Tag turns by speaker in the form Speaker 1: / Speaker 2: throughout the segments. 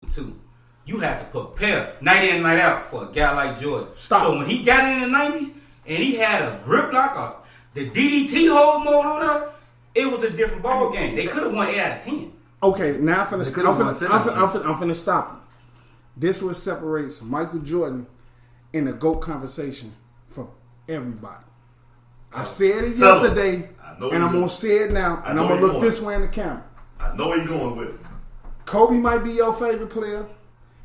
Speaker 1: too. You have to prepare night in, night out for a guy like Jordan.
Speaker 2: Stop.
Speaker 1: So when he got in the 90s and he had a grip like the DDT hold mode on her, it was a different ball game. They could have won 8 out of 10.
Speaker 2: Okay, now I'm
Speaker 3: They
Speaker 2: finna stop you. This what separates Michael Jordan in the GOAT conversation from everybody. I said it yesterday, and I'm gonna say it now, and I'm gonna look this way in the camera.
Speaker 3: I know where you're going with it.
Speaker 2: Kobe might be your favorite player.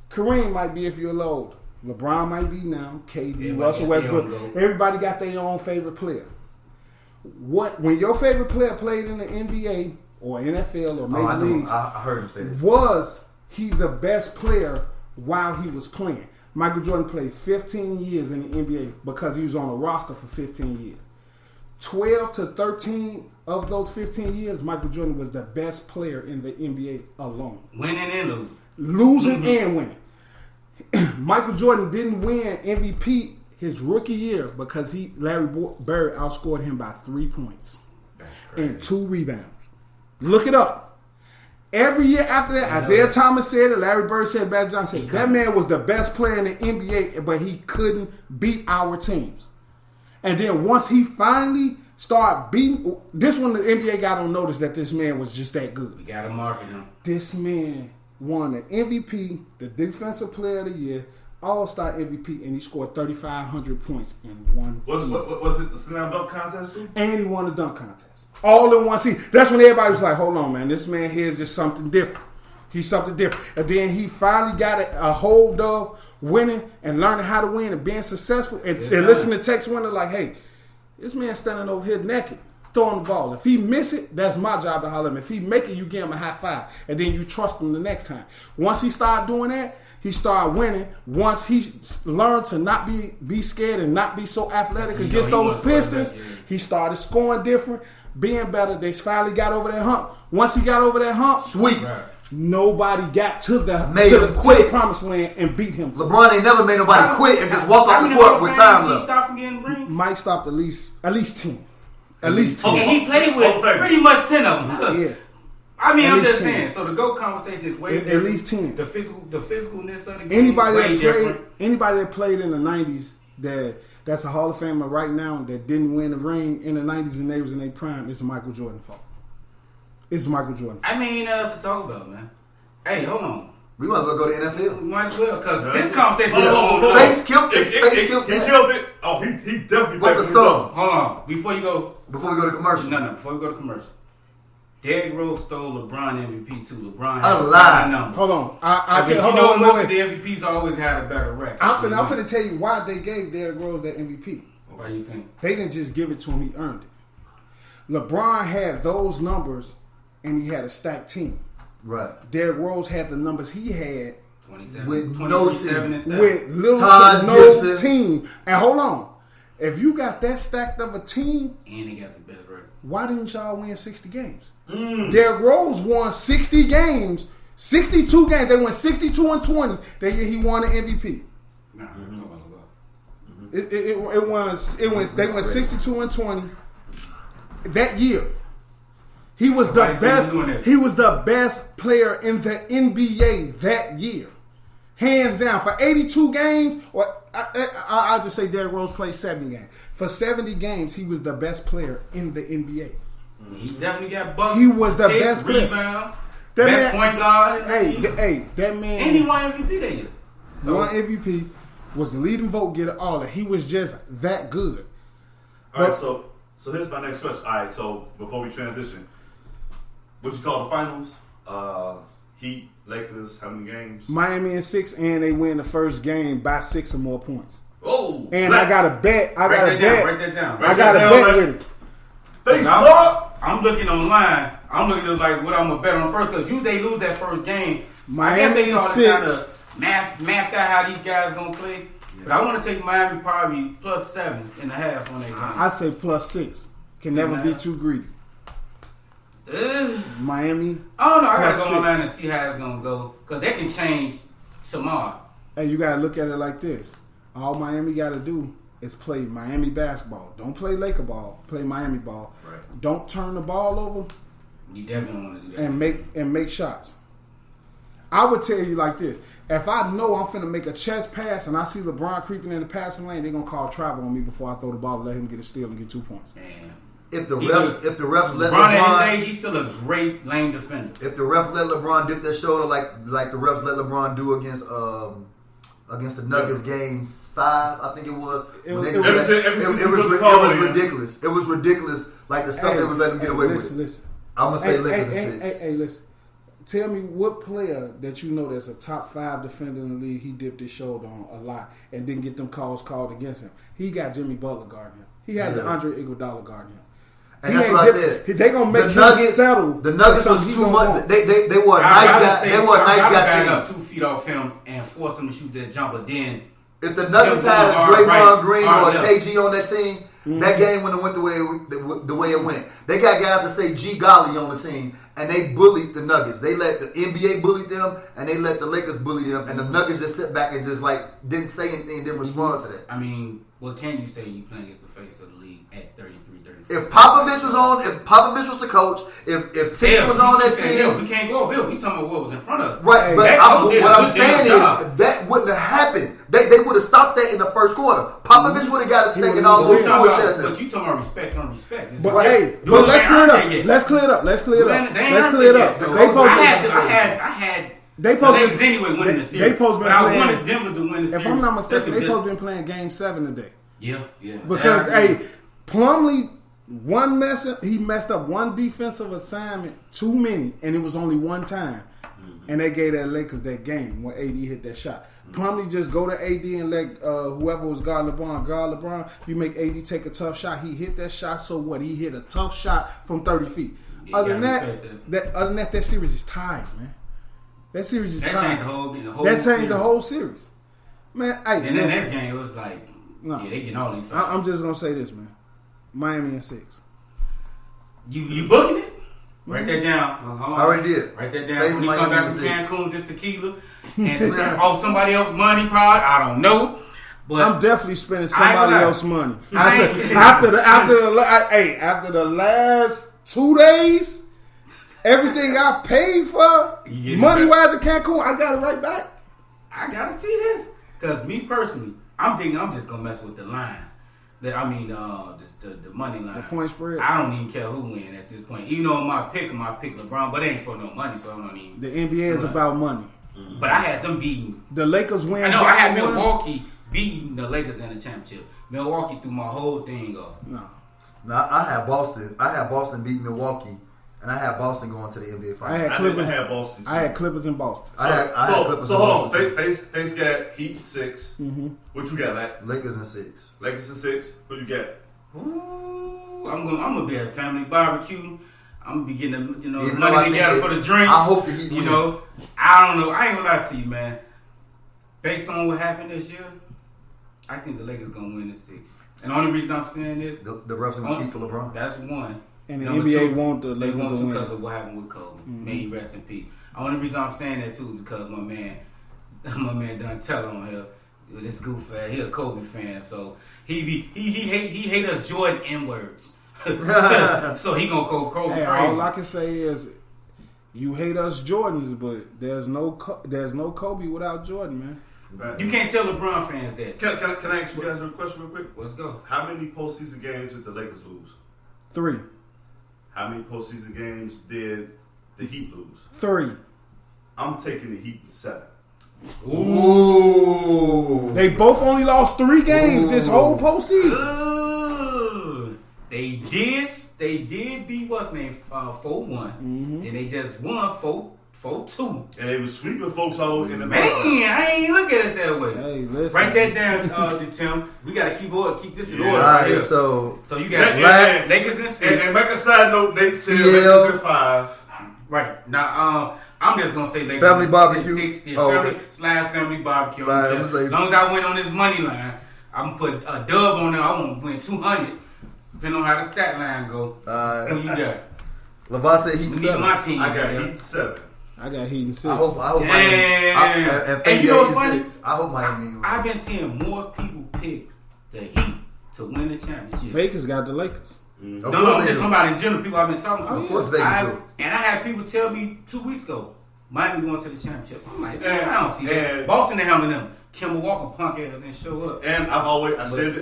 Speaker 2: Kareem might be if you're old. LeBron might be now. KD, Russell Westbrook. Everybody got their own favorite player. When your favorite player played in the NBA or NFL or Major League,
Speaker 3: I heard him say this.
Speaker 2: Was he the best player while he was playing? Michael Jordan played 15 years in the NBA because he was on a roster for 15 years. 12 to 13 of those 15 years, Michael Jordan was the best player in the NBA alone.
Speaker 1: Winning and losing.
Speaker 2: Losing and winning. Michael Jordan didn't win MVP his rookie year because Larry Bird outscored him by 3 points and 2 rebounds. Look it up. Every year after that, Isaiah Thomas said it, Larry Bird said it, Magic Johnson said that man was the best player in the NBA, but he couldn't beat our teams. And then once he finally started beating, this one the NBA got on notice that this man was just that good.
Speaker 1: You got to market him.
Speaker 2: This man won the MVP, the Defensive Player of the Year, All-Star MVP, and he scored 3,500 points in one season.
Speaker 3: Was it the slam dunk contest too?
Speaker 2: And he won the dunk contest. All in one season. That's when everybody was like, hold on, man, this man here is just something different. He's something different. And then he finally got a hold of winning and learning how to win and being successful. And listening to Tex Winter like, hey, this man standing over here naked, throwing the ball. If he miss it, that's my job to holler him. If he make it, you give him a high five. And then you trust him the next time. Once he started doing that, he started winning. Once he learned to not be scared and not be so athletic against those Pistons, he started scoring different, being better. They finally got over that hump. Once he got over that hump,
Speaker 3: sweet.
Speaker 1: Right.
Speaker 2: Nobody got to the promised land and beat him.
Speaker 3: LeBron ain't never made nobody quit and just walk off the court with time left.
Speaker 1: Stopped from getting rings?
Speaker 2: Mike stopped at least 10. At least 10.
Speaker 1: And he played with pretty much 10 of them.
Speaker 2: Yeah.
Speaker 1: I mean, I'm just saying. So the GOAT conversation is way different.
Speaker 2: At least 10.
Speaker 1: The physicalness of the game
Speaker 2: anybody that played in the 90s that's a Hall of Famer right now that didn't win a ring in the 90s and they was in their prime, it's Michael Jordan fault. It's Michael Jordan.
Speaker 1: I mean, ain't nothing else to talk about, man. Hey, hold on.
Speaker 3: We might as well go to NFL.
Speaker 1: We might as well, because this conversation is
Speaker 3: over. Face killed it.
Speaker 4: He killed it. Oh, he definitely.
Speaker 3: What's the song?
Speaker 1: Hold on. Before we go
Speaker 3: to commercial.
Speaker 1: No. Before we go to commercial. Derrick Rose stole LeBron MVP too. LeBron
Speaker 3: a
Speaker 1: had
Speaker 3: lie.
Speaker 1: Number.
Speaker 2: Hold on. I'll tell
Speaker 1: you. Most of the MVPs always had a better record.
Speaker 2: I'm finna tell you why they gave Derrick Rose that MVP.
Speaker 1: Why you think?
Speaker 2: They didn't just give it to him. He earned it. LeBron had those numbers, and he had a stacked team.
Speaker 3: Right.
Speaker 2: Derrick Rose had the numbers he had
Speaker 1: 27,
Speaker 3: with no team.
Speaker 2: With little to no team. And hold on. If you got that stacked of a team,
Speaker 1: and he got the best record,
Speaker 2: why didn't y'all win 60 games? Derrick Rose won 60 games, 62 games. They went 62-20. That year he won the MVP.
Speaker 1: Nah,
Speaker 2: They went 62-20 that year. He was the best. He was the best player in the NBA that year, hands down. For 82 games, or I'll just say Derrick Rose played 70 games. For 70 games, he was the best player in the NBA.
Speaker 1: He definitely got buckets.
Speaker 2: He was the best
Speaker 1: rebound,
Speaker 2: best
Speaker 1: point guard.
Speaker 2: Hey, that man.
Speaker 1: And he won MVP that year.
Speaker 2: Won MVP, was the leading vote getter. All that. He was just that good.
Speaker 4: All right, so here's my next question. All right, so before we transition, what you call the finals? Heat, Lakers, how many games?
Speaker 2: Miami in 6, and they win the first game by 6 or more points.
Speaker 1: Oh,
Speaker 2: and I got a bet.
Speaker 1: Write that down.
Speaker 2: I got a bet with it.
Speaker 4: Facebook.
Speaker 1: I'm looking online. I'm looking at like what I'm gonna bet on first because usually they lose that first game.
Speaker 2: Miami in 6.
Speaker 1: Mapped out how these guys gonna play. But I want to take Miami probably plus 7.5 on that game.
Speaker 2: I say plus 6. Can never be too greedy. Miami.
Speaker 1: I don't know. I gotta go online and see how it's gonna go because that can change tomorrow.
Speaker 2: Hey, you gotta look at it like this. All Miami gotta do is play Miami basketball. Don't play Laker ball. Play Miami ball.
Speaker 4: Right.
Speaker 2: Don't turn the ball over.
Speaker 1: You definitely want to do that.
Speaker 2: And make shots. I would tell you like this. If I know I'm finna make a chest pass and I see LeBron creeping in the passing lane, they're gonna call travel on me before I throw the ball and let him get a steal and get 2 points.
Speaker 1: Man.
Speaker 3: If the refs let
Speaker 1: LeBron at
Speaker 3: LeBron,
Speaker 1: his age, he's still a great lane defender.
Speaker 3: if the refs let LeBron dip their shoulder like the refs let LeBron do against the Nuggets games 5, I think it was.
Speaker 2: It was
Speaker 3: ridiculous. It was ridiculous. Like the stuff they was letting him get away with.
Speaker 2: Listen.
Speaker 3: I'm gonna say Lakers in 6.
Speaker 2: Hey, listen. Tell me what player that you know that's a top 5 defender in the league he dipped his shoulder on a lot and didn't get them calls called against him. He got Jimmy Butler guarding him. He has Andre Iguodala guarding him.
Speaker 3: And that's what I said.
Speaker 2: They gonna make him settle.
Speaker 3: The Nuggets was too much. They were a nice guy. They were a nice guy team.
Speaker 1: Up 2 feet off him and force him to shoot that jumper. Then
Speaker 3: if the Nuggets had a Draymond Green or a KG on that team, that game wouldn't have went the way it went. They got guys that say G Golly on the team, and they bullied the Nuggets. They let the NBA bully them, and they let the Lakers bully them, and the Nuggets just sit back and just didn't say anything, didn't respond to that.
Speaker 1: I mean, what can you say? You playing against the face of the league at 33, 34.
Speaker 3: If Popovich was the coach, if Tim was on that team,
Speaker 1: we can't go Bill. We talking about what was in front of us.
Speaker 3: Right, but what I'm saying is that wouldn't have happened. They would have stopped that in the first quarter. Popovich would have got it taken all over.
Speaker 1: But you talking about respect on respect.
Speaker 2: But let's clear it up. Let's clear it up.
Speaker 1: I had the Lakers anyway winning the series.
Speaker 2: But
Speaker 1: I wanted Denver to win the series.
Speaker 2: If I'm not mistaken, they supposed to been playing Game 7 today.
Speaker 1: Yeah.
Speaker 2: Because Plumlee he messed up one defensive assignment too many, and it was only one time, and they gave that Lakers that game when AD hit that shot. Plumlee just go to AD and let whoever was guarding LeBron guard LeBron. You make AD take a tough shot. He hit that shot. So what? He hit a tough shot from 30 feet. Other than that series is tied, man. That series is tied. That changed the whole series, man. Hey,
Speaker 1: and then the next game it was like, they getting all these.
Speaker 2: I'm just gonna say this, man. Miami in 6.
Speaker 1: You booking it? Write that down.
Speaker 3: I already did.
Speaker 1: Write that down. When you come back from Cancun, this tequila, and somebody else money, probably. I don't know. But
Speaker 2: I'm definitely spending somebody else's money. After the last 2 days, everything I paid for, money wise in Cancun, I got it right back.
Speaker 1: I gotta see this. Because me personally, I'm thinking I'm just gonna mess with the lines. The money line.
Speaker 2: The point spread.
Speaker 1: I don't even care who win at this point. Even though my pick LeBron, but it ain't for no money, so I don't even.
Speaker 2: The NBA is about money.
Speaker 1: But I had them beating.
Speaker 2: The Lakers win.
Speaker 1: I know I had Milwaukee beating the Lakers in the championship. Milwaukee threw my whole thing up.
Speaker 3: No, I had Boston. I had Boston beat Milwaukee, and I had Boston going to the NBA Finals.
Speaker 2: I had Clippers in Boston.
Speaker 4: So hold on. Face got Heat in 6. Mm-hmm. What you got, Matt?
Speaker 3: Lakers in 6.
Speaker 4: Lakers in 6. Who you got?
Speaker 1: Ooh, I'm gonna be at a family barbecue. I'm gonna be getting the money together for the drinks.
Speaker 3: I hope the Heat win.
Speaker 1: I don't know. I ain't gonna lie to you, man. Based on what happened this year, I think the Lakers gonna win the 6. And the only reason I'm saying this,
Speaker 3: the refs gonna cheat for LeBron.
Speaker 1: That's one.
Speaker 2: And the NBA want the Lakers to win
Speaker 1: because of what happened with Kobe. May he rest in peace. The only reason I'm saying that too is because my man Donatello on here, this goof ass, he a Kobe fan, so he hate us Jordan N-words. So he gonna go Kobe crazy.
Speaker 2: All I can say is you hate us Jordans, but there's no Kobe without Jordan, man.
Speaker 4: Right.
Speaker 1: You can't tell LeBron fans that.
Speaker 4: Can I ask you guys a question real quick?
Speaker 1: Let's go.
Speaker 4: How many postseason games did the Lakers lose?
Speaker 2: 3.
Speaker 4: How many postseason games did the Heat lose?
Speaker 2: 3.
Speaker 4: I'm taking the Heat in 7.
Speaker 3: Ooh.
Speaker 2: They both only lost 3 games this whole postseason.
Speaker 1: They did beat what's name 4-1, and they just won 4-2.
Speaker 4: And they were sweeping folks all in the
Speaker 1: man. I ain't look at it that way.
Speaker 2: Hey, listen.
Speaker 1: Write that down, Tim. We gotta keep this in order.
Speaker 3: Right
Speaker 1: here.
Speaker 3: So
Speaker 1: you got Lakers in 6.
Speaker 4: And make a side note, they said Lakers in 5.
Speaker 1: Right now, I'm just gonna say Lakers
Speaker 3: family
Speaker 1: in
Speaker 3: barbecue.
Speaker 1: 6. Yeah, family barbecue.
Speaker 3: Right,
Speaker 1: as long as I win on this money line, I'm gonna put a dub on there. I want to win 200. Depending on how the stat line go. Who you got?
Speaker 3: LeVar said Heat in 7.
Speaker 1: My team.
Speaker 4: I got Heat in 7.
Speaker 2: I got Heat in 6.
Speaker 3: I hope Miami.
Speaker 1: And you know what's funny?
Speaker 3: I hope Miami.
Speaker 1: I've been seeing more people pick the Heat to win the championship.
Speaker 2: Vegas got the Lakers.
Speaker 3: Mm-hmm.
Speaker 1: No, I'm just talking about in general. People I've been talking to.
Speaker 3: Of course, Vegas do.
Speaker 1: And I had people tell me 2 weeks ago, Miami going to the championship. I'm like, I don't see that. Boston, they handling them. Kemba Walker punk ass didn't show up.
Speaker 4: And I said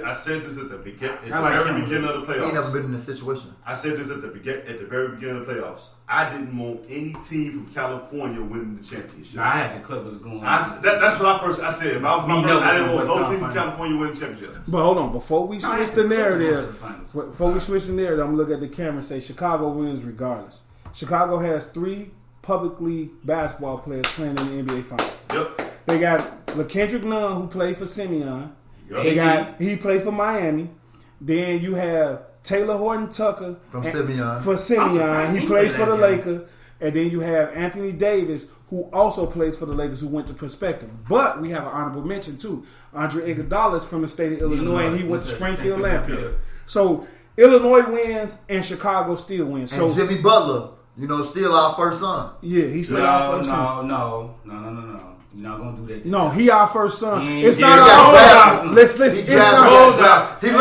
Speaker 4: this at the beginning of the playoffs.
Speaker 3: He ain't never been in this situation.
Speaker 4: I said this at the very beginning of the playoffs. I didn't want any team from California winning the championship.
Speaker 1: I had the Clippers going.
Speaker 4: That's what I said. If I was my brother, I didn't want no team from California winning the championship.
Speaker 2: But hold on, before we switch the narrative, I'm gonna look at the camera and say Chicago wins regardless. Chicago has 3 publicly basketball players playing in the NBA Finals.
Speaker 4: Yep.
Speaker 2: They got LaKendrick Nunn, who played for Simeon.
Speaker 4: Yep.
Speaker 2: He played for Miami. Then you have Taylor Horton Tucker
Speaker 3: From Simeon.
Speaker 2: For Simeon, he plays for the Lakers. And then you have Anthony Davis, who also plays for the Lakers, who went to Perspective. But we have an honorable mention too. Andre Iguodala is from the state of Illinois, and he went to Springfield Lampier. So Illinois wins, and Chicago still wins.
Speaker 3: And Jimmy Butler, still our first son.
Speaker 2: Yeah, he's still our first son.
Speaker 1: No. You're not gonna do that.
Speaker 2: No, he our first son. It's
Speaker 3: He
Speaker 2: not our
Speaker 3: learned
Speaker 2: not.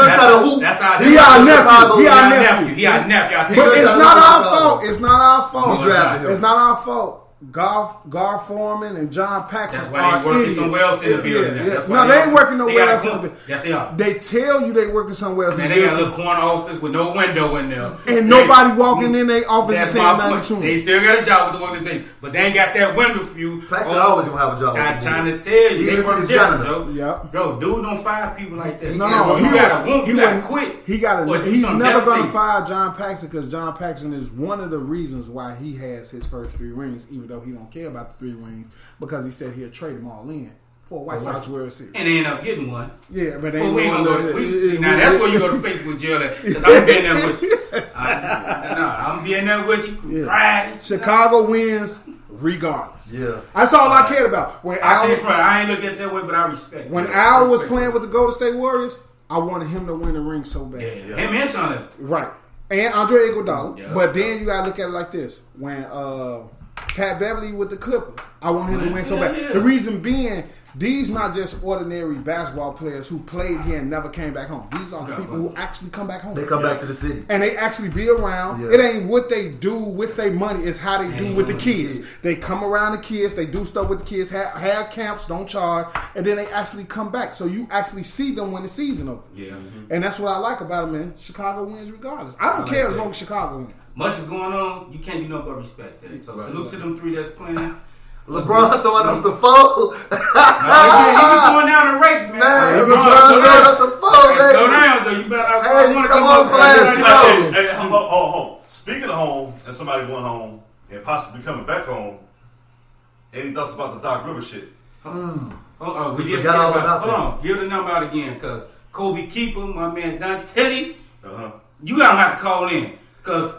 Speaker 3: how to hoop.
Speaker 1: That's how
Speaker 2: He our nephew.
Speaker 1: He our nephew.
Speaker 2: But it's not our fault. It's not our fault.
Speaker 3: We drafted him.
Speaker 2: It's not our fault. Gar Foreman and John Paxson
Speaker 1: That's why they working somewhere else in the building.
Speaker 2: Yeah. No, they ain't working nowhere else in the building.
Speaker 1: Yes, they are.
Speaker 2: They tell you they working somewhere else in
Speaker 1: And
Speaker 2: the
Speaker 1: they got a
Speaker 2: building.
Speaker 1: little corner office with no window in there.
Speaker 2: And nobody walking in their office and
Speaker 1: That's
Speaker 2: saying
Speaker 1: my
Speaker 2: nothing
Speaker 1: point.
Speaker 2: to them.
Speaker 1: They still got a job with the organization, but they ain't got that window view.
Speaker 3: Paxson always gonna have a job.
Speaker 1: I'm trying to tell you,
Speaker 3: Even
Speaker 1: they
Speaker 3: if
Speaker 1: work
Speaker 3: he's a
Speaker 1: different,
Speaker 3: janitor.
Speaker 1: Joe.
Speaker 2: Yep.
Speaker 1: Bro, dude don't fire people like that.
Speaker 2: No,
Speaker 1: you gotta
Speaker 2: wouldn't
Speaker 1: quit.
Speaker 2: He's never going to fire John Paxson because John Paxson is one of the reasons why he has his first 3 rings, even though he don't care about the 3 rings, because he said he'll trade them all in for a White Sox World Series.
Speaker 1: And they end up getting one.
Speaker 2: Yeah, but they
Speaker 1: Well,
Speaker 2: ain't
Speaker 1: we ain't
Speaker 2: gonna
Speaker 1: gonna
Speaker 2: let
Speaker 1: go.
Speaker 2: it.
Speaker 1: Now that's where you go to Facebook jail at. 'Cause I'm being there with you. I'm being there with you.
Speaker 2: Yeah.
Speaker 1: Friday.
Speaker 2: Chicago wins regardless.
Speaker 3: Yeah.
Speaker 2: That's all I cared about. When
Speaker 1: I ain't look at it that way, but I respect.
Speaker 2: When
Speaker 1: it.
Speaker 2: Al was playing with the Golden State Warriors, I wanted him to win the ring so bad.
Speaker 1: him and Sean Evans.
Speaker 2: Right. And Andre Iguodala.
Speaker 1: Yeah.
Speaker 2: But then you gotta look at it like this. When Pat Beverly with the Clippers, I want him to win so bad.
Speaker 1: Yeah.
Speaker 2: The reason being, these not just ordinary basketball players who played here and never came back home. These are the people who actually come back home.
Speaker 3: They come back to the city.
Speaker 2: And they actually be around.
Speaker 3: Yeah.
Speaker 2: It ain't what they do with their money. It's how they do with the kids. They come around the kids. They do stuff with the kids. Have camps. Don't charge. And then they actually come back. So you actually see them when the season over.
Speaker 1: Yeah.
Speaker 2: And that's what I like about them, man. Chicago wins regardless. I don't care as long as Chicago wins.
Speaker 1: Much is going on. You can't do nothing but respect that. So salute to them 3 that's playing.
Speaker 3: LeBron throwing up the 4.
Speaker 1: He be going down the race, man.
Speaker 3: Man,
Speaker 1: LeBron,
Speaker 3: throwing up the 4,
Speaker 1: hey,
Speaker 3: baby.
Speaker 1: slow down, Joe. You better.
Speaker 3: Hey,
Speaker 1: wanna
Speaker 3: come on,
Speaker 1: up,
Speaker 3: Flash.
Speaker 4: Hey, hold. Speaking of home and somebody going home and possibly coming back home, any thoughts about the Doc Rivers shit?
Speaker 1: Hold on, we
Speaker 3: We
Speaker 1: did
Speaker 3: forgot all about
Speaker 1: Hold
Speaker 3: that.
Speaker 1: on, give the number out again, cause Kobe Keeper, my man Don Teddy,
Speaker 4: Uh-huh.
Speaker 1: you gotta have to call in, cause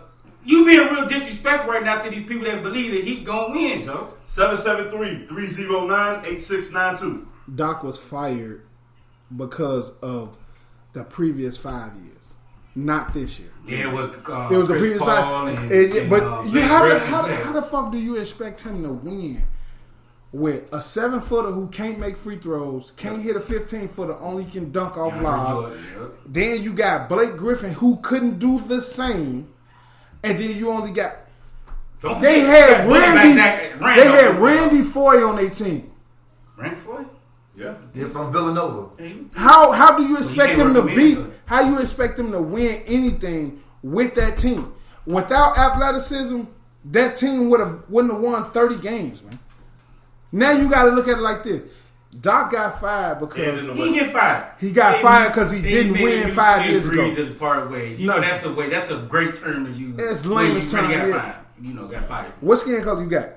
Speaker 1: you being real disrespectful right now to these people that believe that he gonna win, Joe.
Speaker 4: 773-309-8692.
Speaker 2: Doc was fired because of the previous 5 years, not this year.
Speaker 1: Yeah, it was
Speaker 2: The previous
Speaker 1: Paul
Speaker 2: 5.
Speaker 1: and
Speaker 2: But
Speaker 1: Blake
Speaker 2: how
Speaker 1: Griffin.
Speaker 2: the fuck do you expect him to win with a 7-footer who can't make free throws, can't hit a 15-footer, only can dunk off live? Then you got Blake Griffin who couldn't do the same, and then you only got. They had Randy Foye on their team.
Speaker 1: Randy Foye?
Speaker 4: Yeah.
Speaker 3: Yeah, from Villanova.
Speaker 2: How do you expect
Speaker 1: can't
Speaker 2: them to
Speaker 1: recommend
Speaker 2: beat?
Speaker 1: it.
Speaker 2: How you expect them to win anything with that team? Without athleticism, that team wouldn't have won 30 games, man. Now you got to look at it like this. Doc got fired because
Speaker 1: He didn't get fired.
Speaker 2: He got fired because he didn't win 5 years ago.
Speaker 1: To the part ways. You know that's the way. That's a great term to use.
Speaker 2: It's
Speaker 1: When
Speaker 2: lamest
Speaker 1: you really
Speaker 2: term,
Speaker 1: got
Speaker 2: yeah.
Speaker 1: fired. Got fired.
Speaker 2: What skin color you got?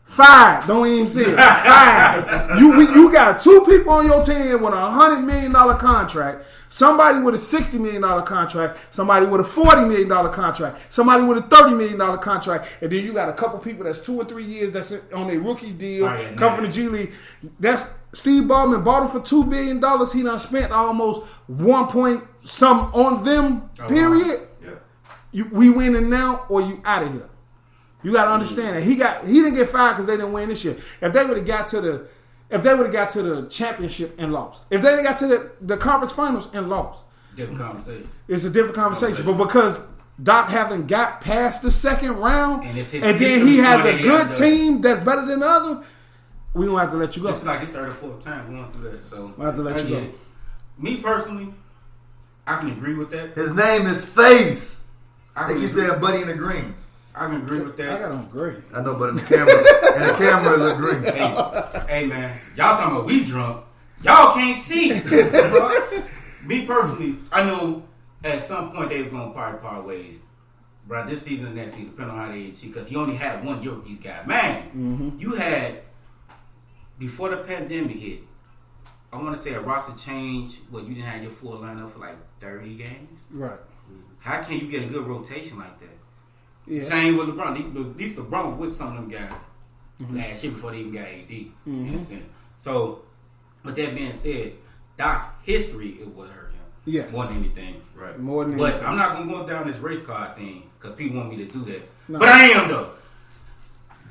Speaker 2: 5. Don't even say it. 5. You got 2 people on your team with $100 million contract. Somebody with a $60 million contract. Somebody with a $40 million contract. Somebody with a $30 million contract. And then you got a couple people that's 2 or 3 years that's on a rookie deal,
Speaker 1: Right,
Speaker 2: coming from the G League. That's Steve Ballmer bought him for $2 billion. He done spent almost 1 point something on them. Period.
Speaker 4: Yeah.
Speaker 2: We winning now, or you out of here. You got to understand that he didn't get fired because they didn't win this year. If they would have got to the championship and lost, if they got to the conference finals and lost,
Speaker 1: Different conversation.
Speaker 2: it's a different conversation. But because Doc haven't got past the second round,
Speaker 1: And it's his
Speaker 2: then
Speaker 1: history
Speaker 2: he has
Speaker 1: showing
Speaker 2: a
Speaker 1: that he
Speaker 2: good
Speaker 1: hasn't done
Speaker 2: team that's better than the other, we gonna have to let you go.
Speaker 1: It's like his third or fourth time going through that. So
Speaker 2: We'll have to let you go.
Speaker 1: Me personally, I can agree with that.
Speaker 3: His name is Face.
Speaker 1: I
Speaker 3: They
Speaker 1: can
Speaker 3: keep
Speaker 1: agree,
Speaker 3: saying Buddy in the green.
Speaker 1: I can agree with
Speaker 2: I
Speaker 1: that.
Speaker 2: got him great.
Speaker 3: I know, but in the camera, it look green.
Speaker 1: Hey man, y'all talking about we drunk? Y'all can't see. Me personally, I know at some point they were gonna probably part ways. Bro, this season and next season, depending on how they achieve, because he only had 1 year with these guys. Man, you had before the pandemic hit. I want to say a roster change. Well, you didn't have your full lineup for like 30 games.
Speaker 2: Right.
Speaker 1: How can you get a good rotation like that?
Speaker 2: Yeah.
Speaker 1: Same with LeBron. At least LeBron was with some of them guys last year before they even got AD, in a sense. So, with that being said, Doc history it would hurt him
Speaker 2: Yes.
Speaker 1: more than anything.
Speaker 4: Right.
Speaker 2: More than
Speaker 1: But
Speaker 2: anything.
Speaker 1: I'm not gonna go down this race card thing because people want me to do that.
Speaker 2: No.
Speaker 1: But I am though.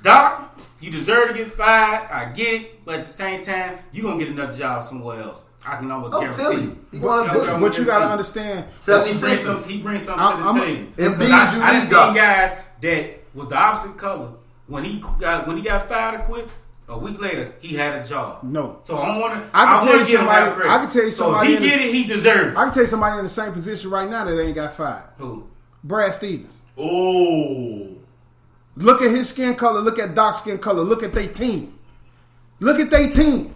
Speaker 1: Doc, you deserve to get fired. I get it, but at the same time, you gonna get another job somewhere else. I can almost
Speaker 3: Oh,
Speaker 1: guarantee.
Speaker 3: Philly.
Speaker 1: you.
Speaker 3: He going to Philly.
Speaker 2: But you got to understand.
Speaker 3: 76ers.
Speaker 1: He brings something
Speaker 2: I'm-
Speaker 1: to the table.
Speaker 3: Embiid,
Speaker 1: Because
Speaker 3: you
Speaker 1: I done
Speaker 3: need
Speaker 1: seen
Speaker 3: Doc.
Speaker 1: guys that was the opposite color. When he got fired or quit, a week later he had a job.
Speaker 2: No.
Speaker 1: So I want to.
Speaker 2: I can tell you
Speaker 1: give him
Speaker 2: somebody-
Speaker 1: that credit.
Speaker 2: I can tell you somebody
Speaker 1: So
Speaker 2: in
Speaker 1: if he
Speaker 2: the-
Speaker 1: get it, he deserves.
Speaker 2: I can tell you somebody in the same position right now that ain't got fired.
Speaker 1: Who?
Speaker 2: Brad Stevens.
Speaker 4: Oh.
Speaker 2: Look at his skin color. Look at Doc's skin color. Look at their team. Look at their team.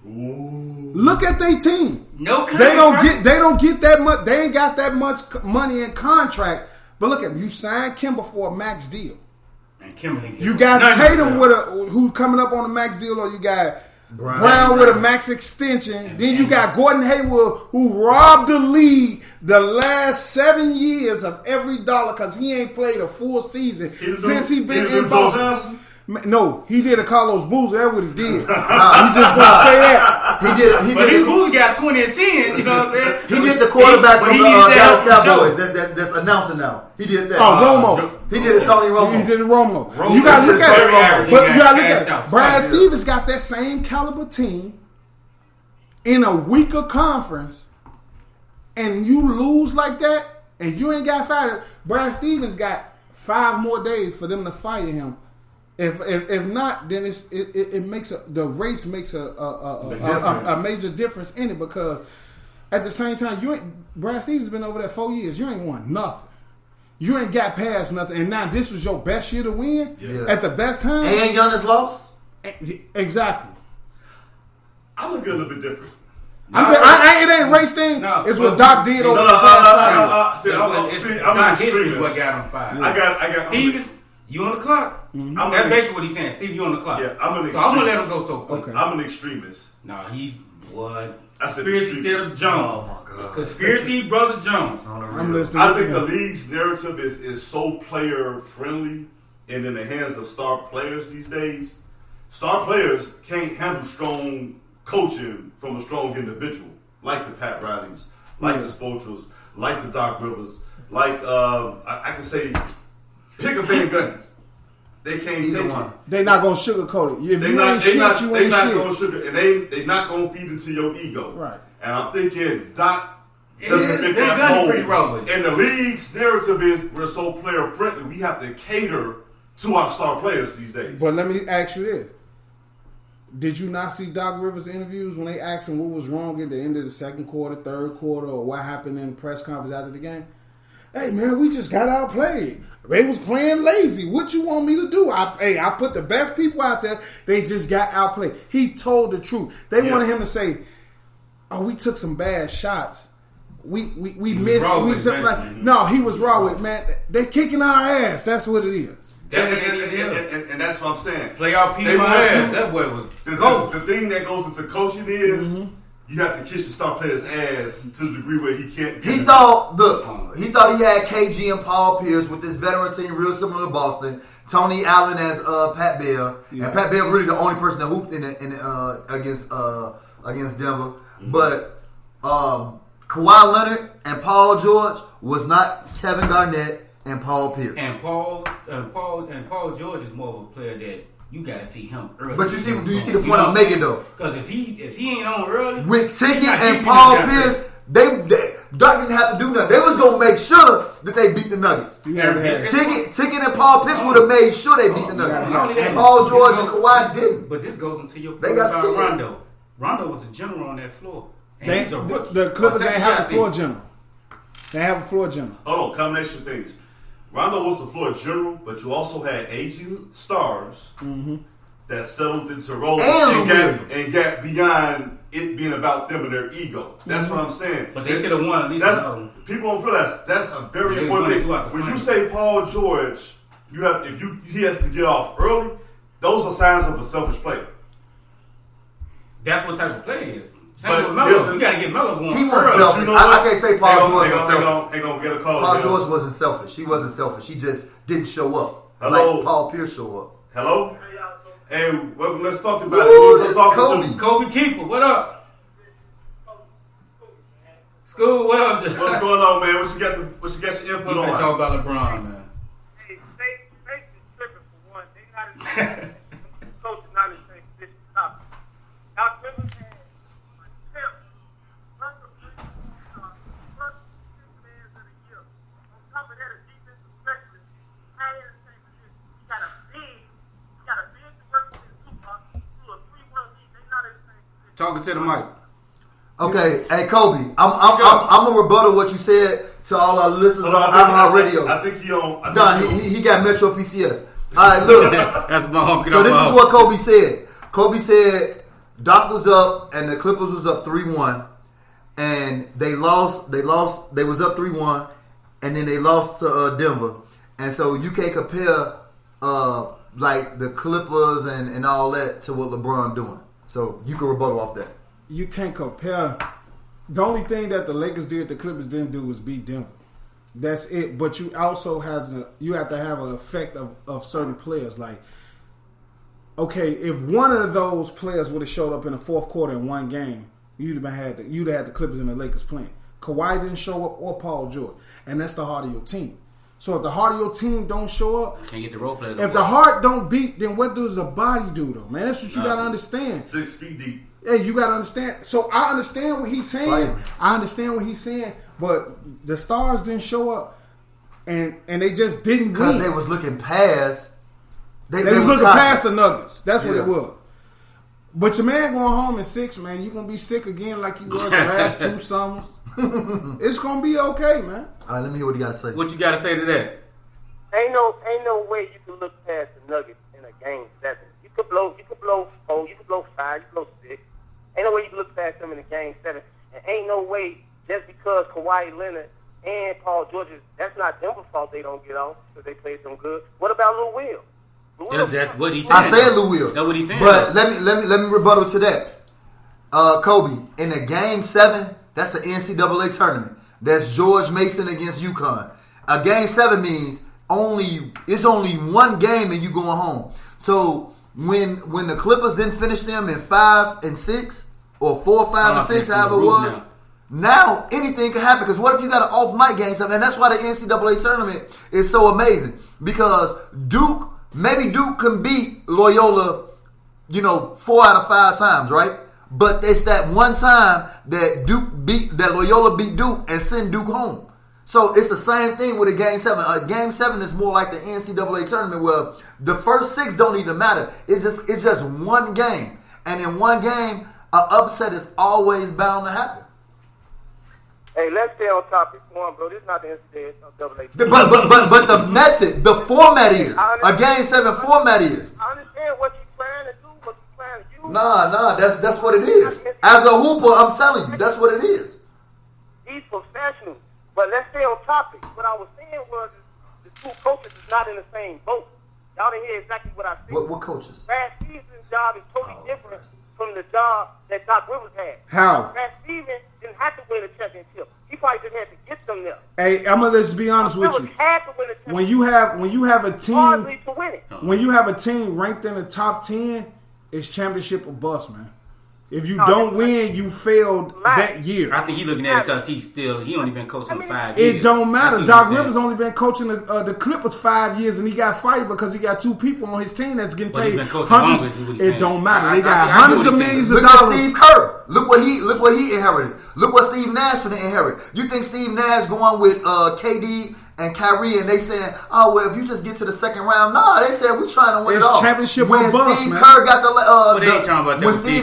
Speaker 4: Ooh.
Speaker 2: Look at their team.
Speaker 1: No,
Speaker 2: They don't get that much. They ain't got that much money in contract. But look at him. You signed Kimber for a max deal.
Speaker 1: And Kimberly.
Speaker 2: You got Tatum with who coming up on a max deal, or you got Brown with a max extension. Then you got Gordon Hayward, who robbed the league the last 7 years of every dollar because he ain't played a full season since he been in Boston. No, he did a Carlos Boozer. That's what he did. He's just gonna say that.
Speaker 1: But he Boozer got 20 and 10. You know what I'm saying?
Speaker 3: He did the quarterback from the
Speaker 1: needed
Speaker 3: Dallas
Speaker 1: that
Speaker 3: Cowboys.
Speaker 1: Joe.
Speaker 3: That's announcing now. He did that.
Speaker 2: Romo.
Speaker 3: He did it. Tony Romo.
Speaker 2: He did it Romo.
Speaker 1: Romo
Speaker 2: You gotta look
Speaker 1: is
Speaker 2: at
Speaker 1: very
Speaker 2: it.
Speaker 1: average.
Speaker 2: But
Speaker 1: He
Speaker 2: you
Speaker 1: got
Speaker 2: gotta look
Speaker 1: cashed
Speaker 2: at
Speaker 1: out
Speaker 2: it. Brad
Speaker 1: twice.
Speaker 2: Stevens got that same caliber team in a weaker conference, and you lose like that, and you ain't got fired. Brad Stevens got 5 more days for them to fire him. If not, then it makes the race makes a major difference in it, because at the same time Brad Stevens been over there 4 years. You ain't won nothing. You ain't got past nothing, and now this was your best year to win at the best time.
Speaker 3: And Giannis lost.
Speaker 2: Exactly.
Speaker 4: I look at it a little bit different.
Speaker 2: It ain't race thing.
Speaker 1: No,
Speaker 2: it's
Speaker 1: but
Speaker 2: what Doc did over
Speaker 4: No,
Speaker 2: the past 5 years.
Speaker 4: See, I'm an extremist.
Speaker 1: What got him fired.
Speaker 4: I got.
Speaker 1: Stevens, you on the clock. That's basically what he's saying. Steve, you on the clock.
Speaker 4: Yeah, I'm an
Speaker 1: So I'm gonna let him
Speaker 4: extremist.
Speaker 1: go so quick.
Speaker 2: Okay.
Speaker 4: I'm an extremist.
Speaker 1: Nah, he's what?
Speaker 4: I said
Speaker 1: Conspiracy theater
Speaker 4: extremist.
Speaker 1: Jones.
Speaker 3: Oh my God.
Speaker 1: Conspiracy brother Jones.
Speaker 2: I'm listening.
Speaker 4: I think the league's narrative is so player friendly and in the hands of star players these days. Star players can't handle strong coaching from a strong individual, like the Pat Rileys, like the Spoelstra, like the Doc Rivers, like I can say, pick a Van Gundy. They can't
Speaker 3: Either
Speaker 4: take
Speaker 3: one.
Speaker 4: it.
Speaker 2: They not gonna sugarcoat it. If
Speaker 4: They
Speaker 2: you
Speaker 4: not,
Speaker 2: ain't
Speaker 4: they
Speaker 2: shit,
Speaker 4: not,
Speaker 2: you
Speaker 4: they
Speaker 2: ain't
Speaker 4: not
Speaker 2: shit.
Speaker 4: gonna sugar, and they not gonna feed into your ego.
Speaker 2: Right.
Speaker 4: And I'm thinking Doc doesn't fit
Speaker 1: Van
Speaker 4: that
Speaker 1: Gundy
Speaker 4: mold.
Speaker 1: pretty raw with it.
Speaker 4: And the league's narrative is we're so player friendly. We have to cater to our star players these days.
Speaker 2: But let me ask you this. Did you not see Doc Rivers' interviews when they asked him what was wrong at the end of the second quarter, third quarter, or what happened in the press conference after the game? Hey, man, we just got outplayed. They was playing lazy. What you want me to do? I put the best people out there. They just got outplayed. He told the truth. They wanted him to say, oh, we took some bad shots. We missed.
Speaker 1: raw
Speaker 2: We
Speaker 1: with
Speaker 2: something
Speaker 1: that.
Speaker 2: like, no, he was raw with it, man. They kicking our ass. That's what it is.
Speaker 4: And that's what I'm saying.
Speaker 1: Playoff P
Speaker 4: They
Speaker 1: my
Speaker 4: want
Speaker 1: ass.
Speaker 4: you-
Speaker 1: That boy was
Speaker 4: The thing that goes into coaching is you have to kiss the star player's ass to the degree where he can't.
Speaker 3: He thought he had KG and Paul Pierce with this veteran team real similar to Boston. Tony Allen as Pat Bev, and Pat Bev really the only person that hooped against Denver. But Kawhi Leonard and Paul George was not Kevin Garnett and Paul Pierce.
Speaker 1: And Paul George is more of a player that you gotta feed him early.
Speaker 3: But do you see the point I'm making though?
Speaker 1: Because if he ain't on early
Speaker 3: With Ticket
Speaker 1: he not
Speaker 3: and
Speaker 1: keeping
Speaker 3: Paul
Speaker 1: his guy
Speaker 3: Pierce, they Doc didn't have to do nothing. They was gonna make sure that they beat the Nuggets. Ticket and Paul Pierce would have made sure they beat the Nuggets. And Paul George and Kawhi didn't.
Speaker 1: But this goes into your
Speaker 3: point
Speaker 1: about Rondo. Rondo was a general on that floor. And he's a rookie.
Speaker 2: The Clippers ain't have a floor general. They have a floor general.
Speaker 4: Oh, combination of things. Rondo was the floor general, but you also had aging stars that settled into roles and got beyond it being about them and their ego. That's what I'm saying.
Speaker 1: But they should have won at least.
Speaker 4: People don't feel that's a very important thing. When you say Paul George, he has to get off early. Those are signs of a selfish player.
Speaker 1: That's what type of player he is. Same with Melo. You got to get Melo going.
Speaker 3: He wasn't selfish. You know I can't say Paul George was selfish.
Speaker 4: Hang on, get a call.
Speaker 3: Paul George wasn't selfish. He wasn't selfish. He just didn't show up.
Speaker 4: Hello?
Speaker 3: Like Paul Pierce show up.
Speaker 4: Hello? Hey, well, let's talk about it.
Speaker 1: Kobe Keeper, what up? School, what up?
Speaker 4: What's going on, man? What you got your input on?
Speaker 1: Talk about LeBron, man.
Speaker 5: Hey, they tripping for one. They not as coach is not as same position top. Doc Rivers had Tim, plus the plus 6 players of the year. On top of that, a defensive specialist. Had in the same position. He got a big to work with his super to a 3-1 lead. They not in the same position.
Speaker 1: Talking to the mic.
Speaker 3: Okay, hey Kobe, I'm gonna rebuttal what you said to all our listeners on iHeartRadio.
Speaker 4: I think he on.
Speaker 3: He got Metro PCS. All right, look.
Speaker 1: That's my home.
Speaker 3: So this is what Kobe said. Kobe said Doc was up and the Clippers was up 3-1, and they lost. They was up 3-1, and then they lost to Denver. And so you can't compare like the Clippers and all that to what LeBron doing. So you can rebuttal off that.
Speaker 2: You can't compare. The only thing that the Lakers did, the Clippers didn't do, was beat Denver. That's it. But you also have to have an effect of certain players. Like, okay, if one of those players would have showed up in the fourth quarter in one game, you'd have had the Clippers and the Lakers playing. Kawhi didn't show up, or Paul George, and that's the heart of your team. So if the heart of your team don't show up,
Speaker 1: can't get the role players.
Speaker 2: If the heart don't beat, then what does the body do, though, man? That's what you gotta understand.
Speaker 4: 6 feet deep.
Speaker 2: Yeah, you gotta understand. So I understand what he's saying. But the stars didn't show up, and they just didn't win
Speaker 3: because they was looking past.
Speaker 2: They was looking past the Nuggets. That's what it was. But your man going home in 6, man, you gonna be sick again like you were the last 2 summers. It's gonna be okay, man.
Speaker 3: All right, let me hear what you gotta say.
Speaker 1: What you gotta say to that?
Speaker 5: Ain't no way you can look past the Nuggets in a game 7. You could blow 4, you could blow 5, you could blow 6. Ain't no way you can look past them in a game 7. And ain't no way just because Kawhi Leonard and Paul George, that's not Denver's fault they don't get off because they played so good. What about Lou Will?
Speaker 1: That's what he said.
Speaker 3: I said Lou Will.
Speaker 1: That's what he said.
Speaker 3: But let me rebuttal to that. Kobe, in a game 7, that's an NCAA tournament. That's George Mason against UConn. A game 7 means it's only one game and you going home. So when the Clippers didn't finish them in 5 and 6 or 4, 5 and 6, however it was, now anything can happen. Because what if you got an off mic game 7? And that's why the NCAA tournament is so amazing. Because maybe Duke can beat Loyola, 4 out of 5 times, right? But it's that one time that Loyola beat Duke and send Duke home. So it's the same thing with a game 7. A game 7 is more like the NCAA tournament where the first 6 don't even matter. It's just one game, and in one game, an upset is always bound to happen.
Speaker 5: Hey, let's stay on topic. Come on, bro. This is not the NCAA.
Speaker 3: But the method, the format is a game 7 format is.
Speaker 5: I understand what you're trying to do, what you're trying to do.
Speaker 3: Nah, that's what it is. As a hooper, I'm telling you, that's what it is.
Speaker 5: He's professional. But let's stay on topic. What I was saying was the 2 coaches is not in the same boat. Y'all didn't hear exactly what I said.
Speaker 3: What coaches?
Speaker 5: Brad Stevens' job is totally different from the job that Doc Rivers had.
Speaker 2: How?
Speaker 5: Brad Stevens didn't have to win a championship. He probably just had to get them there.
Speaker 2: Hey, I'm gonna just be honest with you.
Speaker 5: Had to win a championship.
Speaker 2: When you have a team,
Speaker 5: hardly to win it.
Speaker 2: When you have a team ranked in the top 10, it's championship or bust, man. If you don't win, you failed that year.
Speaker 1: I think he's looking at it because he only been coaching 5 years.
Speaker 2: It don't matter. Doc Rivers only been coaching the Clippers 5 years, and he got fired because he got 2 people on his team that's getting paid hundreds. It don't matter. They got hundreds of millions of dollars.
Speaker 3: Look at Steve Kerr. Look what he inherited. Look what Steve Nash finna inherit. You think Steve Nash going with KD and Kyrie, and they saying, "Oh well, if you just get to the second round," nah, they said we trying to win it all.
Speaker 2: Championship
Speaker 3: when
Speaker 2: bust,
Speaker 3: Steve
Speaker 2: man.
Speaker 3: Kerr got the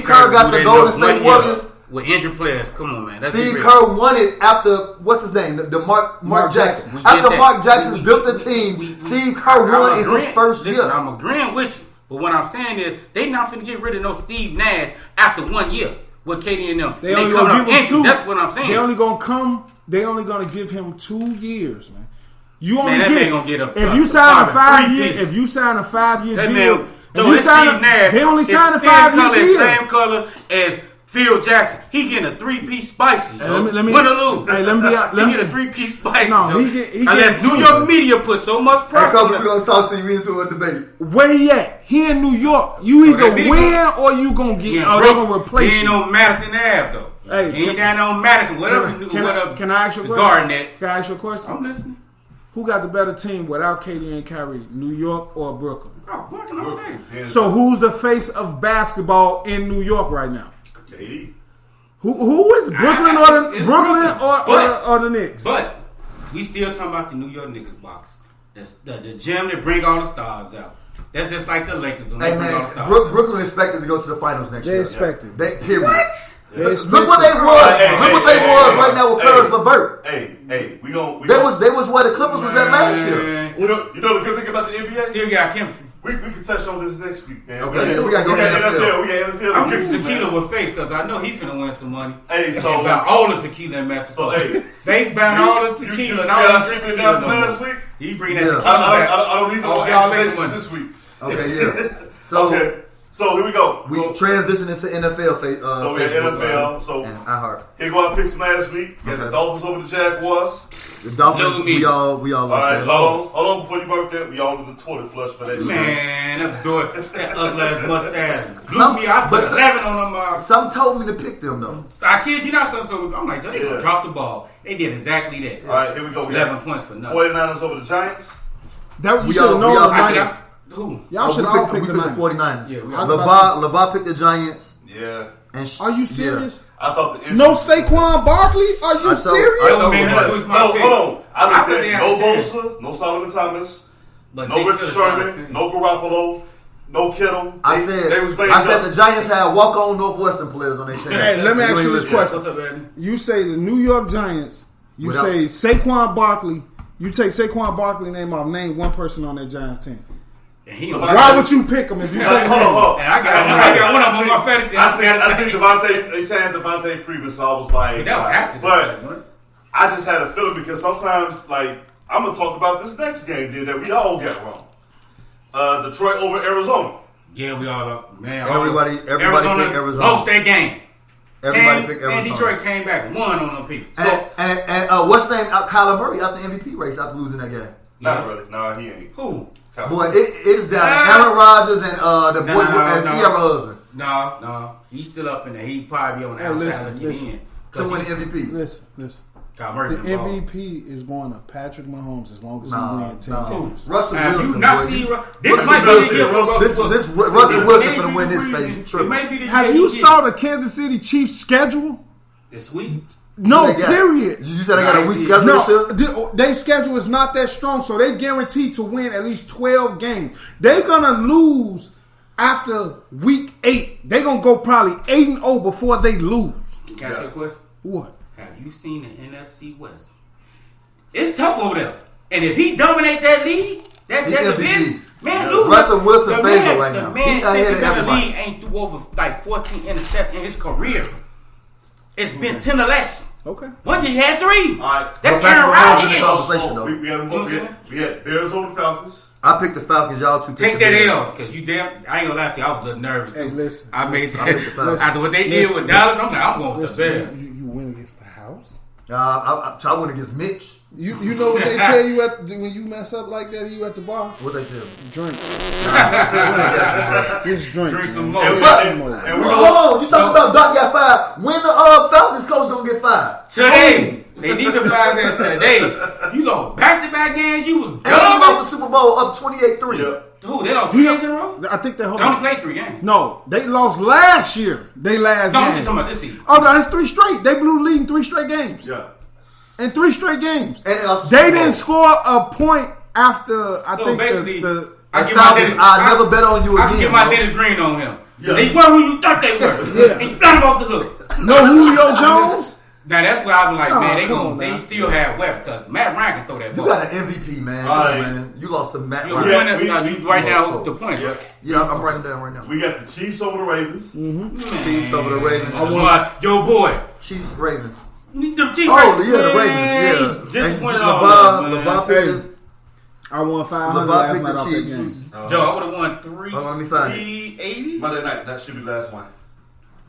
Speaker 3: Kerr got the Golden State Warriors
Speaker 1: with injured players, come on, man.
Speaker 3: Steve Kerr won it after what's his name, the Mark Jackson. After Mark Jackson built the team, Steve Kerr won in his first year.
Speaker 1: I'm agreeing with you, but what I'm saying is they not finna get rid of no Steve Nash after 1 year with KD and them.
Speaker 2: They only gonna give him 2.
Speaker 1: That's what I'm saying.
Speaker 2: They only gonna give him 2 years, man. You only
Speaker 1: if
Speaker 2: you sign a 5 year, if you sign a 5 year deal, they only sign a 5 year deal.
Speaker 1: Same color as Phil Jackson. He getting a 3-piece spicy. Let me win or lose.
Speaker 2: Hey, let me
Speaker 1: get a 3-piece spicy.
Speaker 2: No, he
Speaker 1: unless New York media put so much pressure.
Speaker 3: We're gonna talk to you into a debate.
Speaker 2: Where he at? He in New York. You either win or you gonna get. Or they gonna replace you.
Speaker 1: He ain't on Madison Ave though.
Speaker 2: Hey,
Speaker 1: he ain't down on Madison. Whatever.
Speaker 2: Can I ask you a question?
Speaker 1: Garnett.
Speaker 2: Can I ask you a question?
Speaker 1: I'm listening.
Speaker 2: Who got the better team without KD and Kyrie? New York or Brooklyn?
Speaker 1: Oh, Brooklyn all day.
Speaker 2: So who's the face of basketball in New York right now?
Speaker 4: KD.
Speaker 2: Who is Brooklyn or the Knicks?
Speaker 1: But we still talking about the New York Knicks box. That's the gym that bring all the stars out. That's just like the Lakers.
Speaker 3: Hey man, Brooklyn expected to go to the finals next year.
Speaker 2: They expected.
Speaker 3: Period.
Speaker 1: What?
Speaker 3: Look what they was. Look what they was right now with Karis LeVert.
Speaker 4: Hey, we
Speaker 3: They was where the Clippers was at last year.
Speaker 4: You know the good thing about the NBA?
Speaker 1: Still got chemistry.
Speaker 4: We can touch on this next week, man.
Speaker 3: Okay, we got to go to NFL.
Speaker 4: We got NFL.
Speaker 1: I'm drinking tequila with Face because I know he finna win some money.
Speaker 4: Hey, so
Speaker 1: about all the tequila in Mexico.
Speaker 4: So hey,
Speaker 1: Face buying all the tequila and all
Speaker 4: that
Speaker 1: the
Speaker 4: secret
Speaker 1: tequila.
Speaker 4: last week.
Speaker 1: He bring that tequila back.
Speaker 4: I don't need no accusations this week.
Speaker 3: Okay, yeah. So
Speaker 4: So here we go.
Speaker 3: We transition into NFL.
Speaker 4: So we had NFL. So here go our picks from last week. Got the Dolphins over the Jaguars.
Speaker 3: The Dolphins. We all lost.
Speaker 4: All right, hold on. Before you burp that, we all in the toilet flush for that.
Speaker 1: Man, that ugly ass mustache blew me. I put 7 on them.
Speaker 3: Some told me to pick them though.
Speaker 1: I kid you not. Some told me. I'm like, they gonna drop the ball. They did exactly that.
Speaker 4: All right, here we go.
Speaker 1: 11 points for nothing.
Speaker 4: 49ers over the Giants.
Speaker 2: That you should have known the Niners.
Speaker 1: Who?
Speaker 2: Y'all should all pick the
Speaker 3: 49ers.
Speaker 1: Yeah,
Speaker 3: LeVar picked the Giants.
Speaker 4: Yeah.
Speaker 2: Are you serious?
Speaker 4: Yeah. I thought
Speaker 2: no Saquon Barkley? Are you serious?
Speaker 4: Hold on. I looked at no Bosa, no Solomon Thomas, no Richard Sherman, no Garoppolo, no Kittle.
Speaker 3: I said the Giants had walk-on Northwestern players on their team.
Speaker 2: Hey, let me ask you this question.
Speaker 1: What's up, man?
Speaker 2: You say the New York Giants. You say Saquon Barkley. You take Saquon Barkley name off. Name one person on that Giants team. Why would you pick him if you think
Speaker 4: hold on.
Speaker 1: And I got one of them on my fantasy.
Speaker 4: I seen Devontae. They saying Devontae Freeman, so I was like, but I just had a feeling because sometimes, like, I'm gonna talk about this next game that we all got wrong. Detroit over Arizona.
Speaker 1: Yeah, we all up. Man,
Speaker 3: everybody picked Arizona.
Speaker 1: Lost that game.
Speaker 3: Everybody picked Arizona.
Speaker 1: And Detroit came back, won on them people.
Speaker 3: And what's his name? Kyler Murray out the MVP race after losing that game.
Speaker 4: Not really. No, he ain't.
Speaker 1: Who?
Speaker 3: Boy, it is down to Aaron Rodgers and the boy and Sierra husband.
Speaker 1: No, he's still up in there. He probably be on the outside looking in.
Speaker 3: To win the MVP.
Speaker 2: Listen. The MVP is going to Patrick Mahomes as long as he wins 10 games.
Speaker 3: Russell Wilson.
Speaker 1: This might be the year
Speaker 3: this Russell Wilson for to win this phase.
Speaker 2: Have you saw the Kansas City Chiefs schedule?
Speaker 1: This week?
Speaker 2: No, period.
Speaker 3: You said they got a weak schedule this year?
Speaker 2: Their schedule is not that strong, so they guaranteed to win at least 12 games. They're going to lose after week 8. They're going to go probably 8-0 before they lose.
Speaker 1: Can I ask you a question?
Speaker 2: What?
Speaker 1: Have you seen the NFC West? It's tough over there. And if he dominate that league, that division, man,
Speaker 3: Russell Wilson favorite right now.
Speaker 1: The man since he been in the league ain't threw over like 14 interceptions in his career. It's been 10 or less.
Speaker 2: Okay.
Speaker 1: One year he had 3.
Speaker 4: All right.
Speaker 1: That's Aaron Rodgers.
Speaker 4: We had Bears over the Falcons.
Speaker 3: I picked the Falcons. Y'all two
Speaker 1: take that L because I ain't gonna lie to you. I was a little nervous.
Speaker 2: Hey, listen.
Speaker 1: I made that after what they did with Dallas. I'm like, I'm going with the Bears.
Speaker 2: You win against the house.
Speaker 3: I went against Mitch.
Speaker 2: You know what they tell you when you mess up like that? You at the bar?
Speaker 3: What they tell me?
Speaker 2: Drink. Just drink.
Speaker 1: Drink some
Speaker 2: man.
Speaker 1: more.
Speaker 2: Drink some more.
Speaker 4: And we
Speaker 3: Hold on, you talking about Doc got fired? When the Falcons coach don't get fired?
Speaker 1: Today. They need to fire that today. You go back-to-back games. You was
Speaker 3: And they lost
Speaker 1: garbage.
Speaker 3: the Super Bowl up 28-3.
Speaker 4: Yeah.
Speaker 1: Who? They lost 3 games in a row?
Speaker 2: I think they
Speaker 1: They only played 3 games.
Speaker 2: No, they lost last year. They last
Speaker 1: No, I'm
Speaker 2: game.
Speaker 1: just talking about this season.
Speaker 2: Oh no, that's 3 straight. They blew the lead in 3 straight games.
Speaker 4: Yeah.
Speaker 2: In 3 straight games.
Speaker 3: And they lost the
Speaker 2: They
Speaker 3: Super Bowl.
Speaker 2: didn't score a point after I
Speaker 1: So
Speaker 2: think
Speaker 1: basically,
Speaker 2: the
Speaker 1: I
Speaker 3: And
Speaker 1: give my
Speaker 3: Falcons,
Speaker 1: Dennis.
Speaker 3: I never bet on you
Speaker 1: I can
Speaker 3: again.
Speaker 1: get my
Speaker 3: bro.
Speaker 1: Dennis Green on him.
Speaker 4: Yeah.
Speaker 1: They weren't who you thought they were.
Speaker 2: Yeah.
Speaker 1: And you got him off the hook.
Speaker 2: no Julio Jones.
Speaker 1: Now that's where I was like,
Speaker 2: Oh,
Speaker 1: man,
Speaker 2: come on
Speaker 1: they
Speaker 2: now.
Speaker 1: still have weapons because Matt Ryan can throw that
Speaker 3: You
Speaker 1: ball.
Speaker 3: got an MVP, man.
Speaker 4: All right.
Speaker 3: Man. You lost to Matt
Speaker 1: You
Speaker 3: Ryan.
Speaker 1: winning, right now the points.
Speaker 3: Yeah.
Speaker 1: Right?
Speaker 3: Yeah, I'm writing down right now.
Speaker 4: We got the Chiefs over the Ravens.
Speaker 3: Chiefs over the Ravens.
Speaker 1: Yo, boy.
Speaker 3: Chiefs, Ravens.
Speaker 1: The Chiefs,
Speaker 3: Oh, yeah, the Ravens. Yeah.
Speaker 1: Disappointed
Speaker 3: And
Speaker 1: all
Speaker 3: LeVar
Speaker 2: Hey,
Speaker 3: picked
Speaker 2: I won 500
Speaker 3: LeVar
Speaker 2: last
Speaker 3: picked
Speaker 2: night
Speaker 3: the
Speaker 2: off that
Speaker 3: Chiefs.
Speaker 2: game.
Speaker 1: Joe, I would have won
Speaker 3: let me find it.
Speaker 1: 380.
Speaker 4: Monday night. That should be the last one.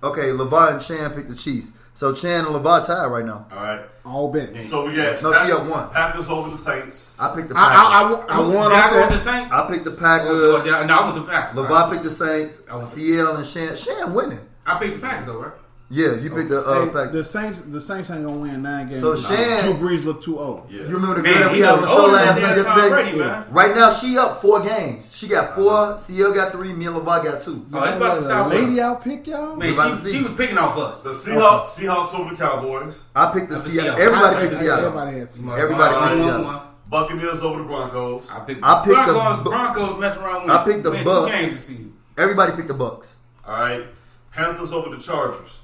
Speaker 3: Okay, LeVar and Chan picked the Chiefs. So Chan and LeVar tied right now.
Speaker 4: All right.
Speaker 2: All bets.
Speaker 4: So we got
Speaker 3: No, she up 1.
Speaker 4: Packers over the Saints.
Speaker 3: I picked the Packers.
Speaker 2: I won
Speaker 1: Did I
Speaker 2: off
Speaker 1: go with the
Speaker 2: that.
Speaker 1: Saints?
Speaker 3: I picked the
Speaker 1: No,
Speaker 3: Packers.
Speaker 1: I went to Packers.
Speaker 3: LeVar picked the Saints.
Speaker 1: I went to-
Speaker 3: CL and Shan. Shan winning.
Speaker 1: I picked the Packers though, right?
Speaker 3: Yeah, you picked the
Speaker 2: Hey,
Speaker 3: Packers.
Speaker 2: the Saints ain't gonna win 9 games.
Speaker 3: So Shan-
Speaker 2: Drew Brees look too old.
Speaker 4: Yeah.
Speaker 3: You remember the
Speaker 1: Man,
Speaker 3: girl that we
Speaker 1: he
Speaker 3: had on the
Speaker 1: look
Speaker 3: show
Speaker 1: older
Speaker 3: last
Speaker 1: than
Speaker 3: night
Speaker 1: Tom
Speaker 3: yesterday?
Speaker 1: Brady, man.
Speaker 3: Right now, she up 4 games. She got 4. CL got 3. Me and LeVar got 2.
Speaker 1: Oh, it's about to stop.
Speaker 2: Lady out pick y'all.
Speaker 1: Man,
Speaker 3: about to
Speaker 1: she
Speaker 3: see.
Speaker 1: was picking off us.
Speaker 4: The Seahawks over the Cowboys.
Speaker 3: I picked the
Speaker 1: That's the
Speaker 3: Seattle.
Speaker 1: Seahawks.
Speaker 3: Everybody
Speaker 2: Hey,
Speaker 3: picked Seattle.
Speaker 2: Everybody had Seattle.
Speaker 3: Everybody
Speaker 1: I
Speaker 3: picked
Speaker 1: won
Speaker 3: Seattle.
Speaker 1: one.
Speaker 4: Buccaneers over the Broncos.
Speaker 1: I picked
Speaker 3: the
Speaker 1: Broncos mess around with
Speaker 3: I picked the
Speaker 1: win
Speaker 3: Bucks.
Speaker 1: 2 games this season.
Speaker 3: Everybody picked the Bucks.
Speaker 4: All right. Panthers over the Chargers.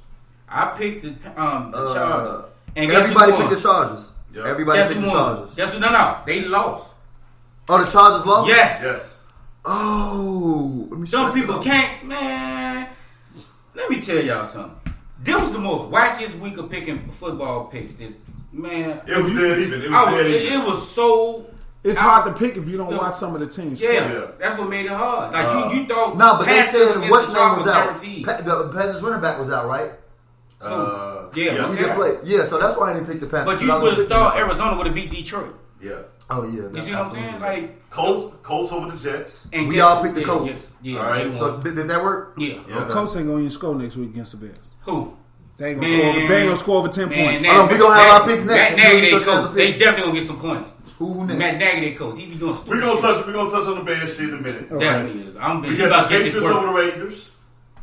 Speaker 1: I picked the Chargers. And guess
Speaker 3: Everybody
Speaker 1: who won?
Speaker 3: picked the Chargers.
Speaker 4: Yep.
Speaker 3: Everybody
Speaker 1: Guess
Speaker 3: picked
Speaker 1: who
Speaker 3: the
Speaker 1: won?
Speaker 3: Chargers.
Speaker 1: Guess who? No. They lost.
Speaker 3: Oh, the Chargers lost?
Speaker 1: Yes.
Speaker 4: Yes.
Speaker 3: Oh. Let me
Speaker 1: Some
Speaker 3: scratch
Speaker 1: people
Speaker 3: it off.
Speaker 1: can't, man. Let me tell y'all something. This was the most wackiest week of picking football picks. This man,
Speaker 4: It was dead even. It was dead even.
Speaker 1: it was so.
Speaker 2: It's hard to pick if you don't watch some of the teams.
Speaker 1: Yeah,
Speaker 4: Yeah.
Speaker 1: that's what made it hard. Like you thought.
Speaker 3: No, but they
Speaker 1: Panthers
Speaker 3: said
Speaker 1: against
Speaker 3: what's
Speaker 1: the
Speaker 3: name
Speaker 1: Chargers
Speaker 3: was out.
Speaker 1: guaranteed.
Speaker 3: The Panthers running back was out, right?
Speaker 1: Yeah,
Speaker 3: He
Speaker 1: yeah.
Speaker 3: didn't play. Yeah, so that's why I didn't pick the Panthers.
Speaker 1: But you
Speaker 3: 'cause I was
Speaker 1: would have
Speaker 3: gonna pick
Speaker 1: thought
Speaker 3: them.
Speaker 1: Arizona would have beat Detroit.
Speaker 4: Yeah.
Speaker 3: Oh, yeah.
Speaker 1: You see what I'm saying? Like,
Speaker 4: Colts over the Jets.
Speaker 1: and
Speaker 3: We
Speaker 1: guess
Speaker 3: all
Speaker 1: who-
Speaker 3: picked the
Speaker 1: yeah,
Speaker 3: Colts.
Speaker 1: yes, yeah,
Speaker 4: All right,
Speaker 1: they
Speaker 3: So
Speaker 1: won.
Speaker 3: did that work?
Speaker 1: Yeah.
Speaker 4: Yeah.
Speaker 2: Colts ain't gonna even score next week against the Bears.
Speaker 1: Who?
Speaker 2: They ain't gonna
Speaker 1: Man.
Speaker 2: score. They ain't gonna score over 10
Speaker 1: Man,
Speaker 2: points.
Speaker 3: Hold on, we gonna have our picks next.
Speaker 1: Matt
Speaker 3: You
Speaker 1: Nagy,
Speaker 3: get
Speaker 1: they
Speaker 3: your chance
Speaker 1: coach.
Speaker 3: to
Speaker 1: They
Speaker 3: pick.
Speaker 1: definitely gonna get some points.
Speaker 3: Who next?
Speaker 1: Matt Nagy, they coach. He be doing stupid.
Speaker 4: We're gonna
Speaker 1: shit.
Speaker 4: touch on the Bears shit in a minute.
Speaker 2: Okay.
Speaker 1: Definitely is. I'm
Speaker 4: We
Speaker 1: he
Speaker 4: got
Speaker 1: about
Speaker 4: the
Speaker 1: to get this
Speaker 4: Patriots over
Speaker 1: work.
Speaker 4: the Raiders.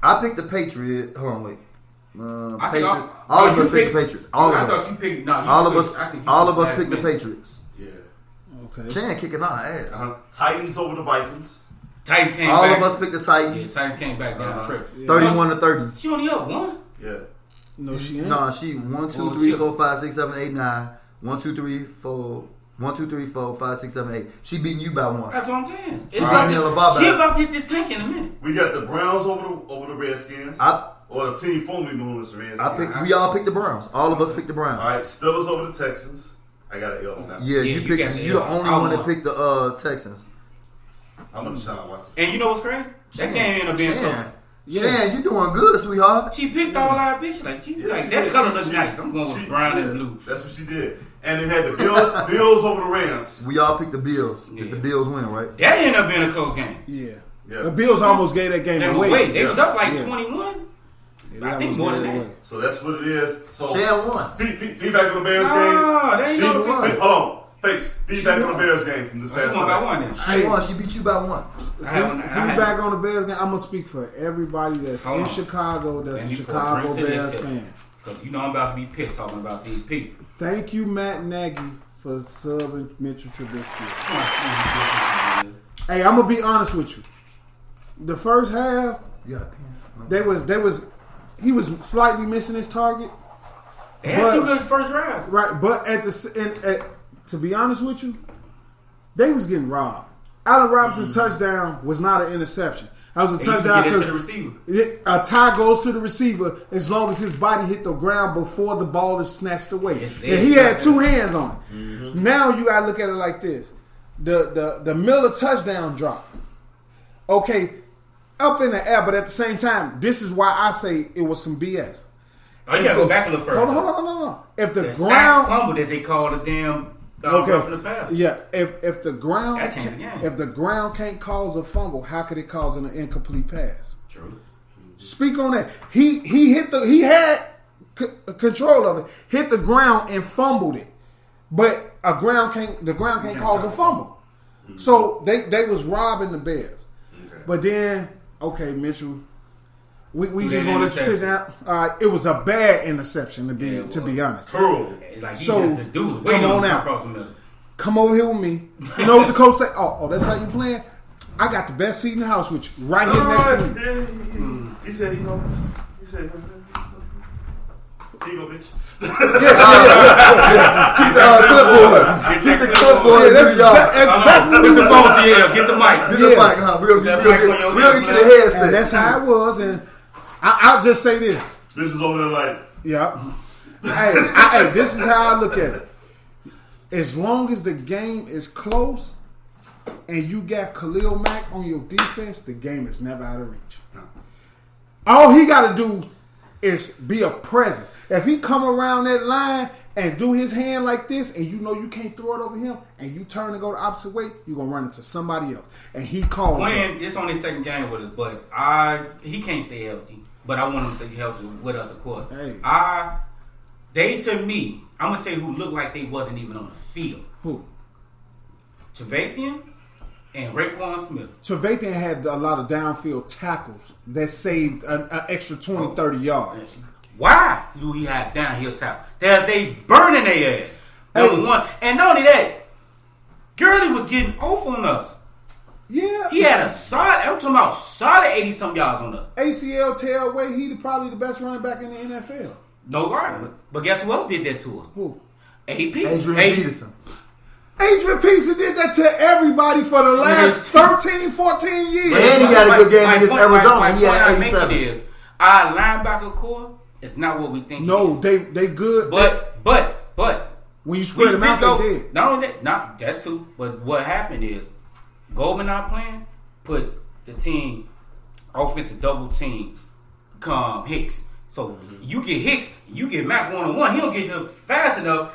Speaker 3: I picked the Patriots. Hold on, wait.
Speaker 1: I think
Speaker 3: Patriots. All of
Speaker 1: you
Speaker 3: us picked the
Speaker 1: picked-
Speaker 3: Patriots. All
Speaker 1: I
Speaker 3: of
Speaker 1: thought
Speaker 3: us.
Speaker 1: you picked. No, you
Speaker 3: All of
Speaker 1: switched.
Speaker 3: us.
Speaker 1: I think you
Speaker 3: All of
Speaker 1: switched
Speaker 3: us
Speaker 1: last
Speaker 3: picked the
Speaker 1: minute.
Speaker 3: Patriots.
Speaker 4: Yeah.
Speaker 2: Okay.
Speaker 3: Chan kicking our ass.
Speaker 4: Titans over the Vikings.
Speaker 1: Titans came
Speaker 3: All
Speaker 1: back.
Speaker 3: of us picked the
Speaker 1: Yeah,
Speaker 3: Titans.
Speaker 1: Titans came back down the trip.
Speaker 3: 31-30.
Speaker 1: She only up one.
Speaker 4: Yeah.
Speaker 2: No, she ain't.
Speaker 3: No, she 1, 2,
Speaker 1: Oh,
Speaker 3: 3,
Speaker 1: shit.
Speaker 3: 4, 5, 6, 7, 8, 9. 1, 2, 3, 4. 1, 2, 3, 4, 5, 6, 7, 8. She beating you by 1.
Speaker 1: That's what I'm saying.
Speaker 3: She got me a LeVar
Speaker 1: She
Speaker 3: back.
Speaker 1: about to hit this tank in a minute.
Speaker 4: We got the Browns over the Redskins. Or the team formerly known as the Redskins.
Speaker 3: We all picked the Browns. All of us picked the
Speaker 4: All
Speaker 3: Browns.
Speaker 4: right. Steelers over the Texans. I got an L on that.
Speaker 3: Yeah,
Speaker 1: Yeah,
Speaker 3: you
Speaker 1: you
Speaker 3: picked.
Speaker 1: got the
Speaker 3: You the
Speaker 1: L.
Speaker 3: only
Speaker 1: I
Speaker 3: one that
Speaker 1: won.
Speaker 3: picked the Texans.
Speaker 4: I'm gonna Sean Watson.
Speaker 1: And you know what's crazy? That game ended up being close.
Speaker 3: Shan, you doing good, sweetheart.
Speaker 1: She picked all our pictures. Like,
Speaker 4: Yeah,
Speaker 1: like
Speaker 4: she
Speaker 1: that
Speaker 4: did.
Speaker 1: color
Speaker 4: She-
Speaker 1: looks
Speaker 4: she-
Speaker 1: nice. I'm going with brown and blue.
Speaker 4: That's what she did. And it had the Bills over the Rams.
Speaker 3: We all picked the Bills.
Speaker 1: Yeah.
Speaker 3: If the Bills win, right?
Speaker 1: That ended up being a close game.
Speaker 2: Yeah.
Speaker 4: Yeah.
Speaker 2: The Bills almost gave that game
Speaker 1: They
Speaker 2: away.
Speaker 1: wait. They was up like
Speaker 2: Yeah.
Speaker 1: 21.
Speaker 2: Yeah,
Speaker 1: I
Speaker 2: they
Speaker 1: think
Speaker 2: almost
Speaker 1: more
Speaker 2: gave
Speaker 1: than
Speaker 2: it
Speaker 1: that.
Speaker 2: away.
Speaker 4: So that's what it is. So
Speaker 3: Shan won.
Speaker 4: feedback on the Bears
Speaker 1: Ah,
Speaker 4: game.
Speaker 1: they ain't
Speaker 4: She-
Speaker 1: know the Bears.
Speaker 4: Hold on. Face feedback
Speaker 3: She
Speaker 4: on the
Speaker 3: won.
Speaker 4: Bears game from this
Speaker 1: She
Speaker 4: past
Speaker 1: won by
Speaker 4: Sunday.
Speaker 1: one then.
Speaker 3: She won. She beat you by 1.
Speaker 2: Feedback on the Bears game. I'm gonna speak for everybody that's
Speaker 1: Hold
Speaker 2: in
Speaker 1: on.
Speaker 2: Chicago. That's
Speaker 1: And
Speaker 2: a
Speaker 1: you put
Speaker 2: Chicago
Speaker 1: drinks in
Speaker 2: Bears
Speaker 1: this
Speaker 2: fan.
Speaker 1: Because you know I'm about to be pissed talking about these people.
Speaker 2: Thank you, Matt Nagy, for subbing Mitchell Trubisky. Hey, I'm gonna be honest with you. The first half,
Speaker 3: You got a pen.
Speaker 2: he was slightly missing his target.
Speaker 1: They had two good first drives.
Speaker 2: Right, but to be honest with you, they was getting robbed. Allen Robinson touchdown was not an interception. That was a
Speaker 1: They used to
Speaker 2: touchdown
Speaker 1: get it to the
Speaker 2: because
Speaker 1: receiver.
Speaker 2: a tie goes to the receiver as long as his body hit the ground before the ball is snatched away.
Speaker 1: Yes,
Speaker 2: And he had 2 hands on it.
Speaker 1: Mm-hmm.
Speaker 2: Now you gotta look at it like this: the Miller touchdown drop. Okay, up in the air, but at the same time, this is why I say it was some BS.
Speaker 1: Oh, you gotta go back a little further.
Speaker 2: Hold on. If the
Speaker 1: That
Speaker 2: ground
Speaker 1: sack fumble that they called a damn roughing the pass.
Speaker 2: yeah, if the ground
Speaker 1: That changed the game.
Speaker 2: if the ground can't cause a fumble, how could it cause an incomplete pass?
Speaker 1: True.
Speaker 2: Speak on that. He had control of it, hit the ground and fumbled it, but the ground can't cause a fumble. So they was robbing the Bears.
Speaker 4: Okay.
Speaker 2: But then, okay, Mitchell, we just
Speaker 1: That
Speaker 2: gonna let you sit
Speaker 1: interception.
Speaker 2: down. It was a bad interception to be honest.
Speaker 4: Pearl.
Speaker 1: Like
Speaker 2: So,
Speaker 1: the dude was waiting
Speaker 2: come on
Speaker 1: on
Speaker 2: out.
Speaker 1: across the middle.
Speaker 2: Come over here with me. You know what the coach said? Oh, that's how you playing? I got the best seat in the house with you, right here next to me.
Speaker 4: He said, here you go, bitch.
Speaker 3: Keep the clipboard. Keep the clipboard.
Speaker 2: Yeah, that's exactly what he was
Speaker 1: on
Speaker 2: on.
Speaker 1: to you. Get the mic.
Speaker 3: Get the mic, huh? We'll get you the headset.
Speaker 2: And that's how it was. And I'll just say this.
Speaker 4: Bitch was over there like,
Speaker 2: Yeah. Hey, this is how I look at it. As long as the game is close and you got Khalil Mack on your defense, the game is never out of reach. All he got to do is be a presence. If he come around that line and do his hand like this, and you know you can't throw it over him, and you turn and go the opposite way, you're going to run into somebody else. And he calls it.
Speaker 1: Quinn, it's only his second game with us, but he can't stay healthy. But I want him to stay healthy with us, of course.
Speaker 2: Hey.
Speaker 1: To me, I'm gonna tell you who looked like they wasn't even on the field.
Speaker 2: Who?
Speaker 1: Trevathan and Raekwon Smith.
Speaker 2: Trevathan had a lot of downfield tackles that saved an extra 20, 30 yards.
Speaker 1: Why do he have downhill tackle? They burning their ass. Number
Speaker 2: Hey.
Speaker 1: one. And not only that, Gurley was getting off on us.
Speaker 2: Yeah.
Speaker 1: He had a solid, I'm talking about solid 80-some yards on us.
Speaker 2: ACL tailway, he probably the best running back in the NFL.
Speaker 1: No argument. But guess who else did that to us?
Speaker 2: Who?
Speaker 1: AP.
Speaker 3: Adrian Peterson.
Speaker 2: Adrian Peterson did that to everybody for the last 13, 14 years.
Speaker 3: And he had a good game against Arizona. He had 87.
Speaker 1: Is our linebacker core is not what we think.
Speaker 2: No,
Speaker 1: it is.
Speaker 2: they good.
Speaker 1: But
Speaker 2: when you spread them out, they did.
Speaker 1: Not only that, not that too. But what happened is Goldman not playing, put the team offensive double team Hicks. So you get Hicks, you get Mac 1-on-1. He don't get him fast enough.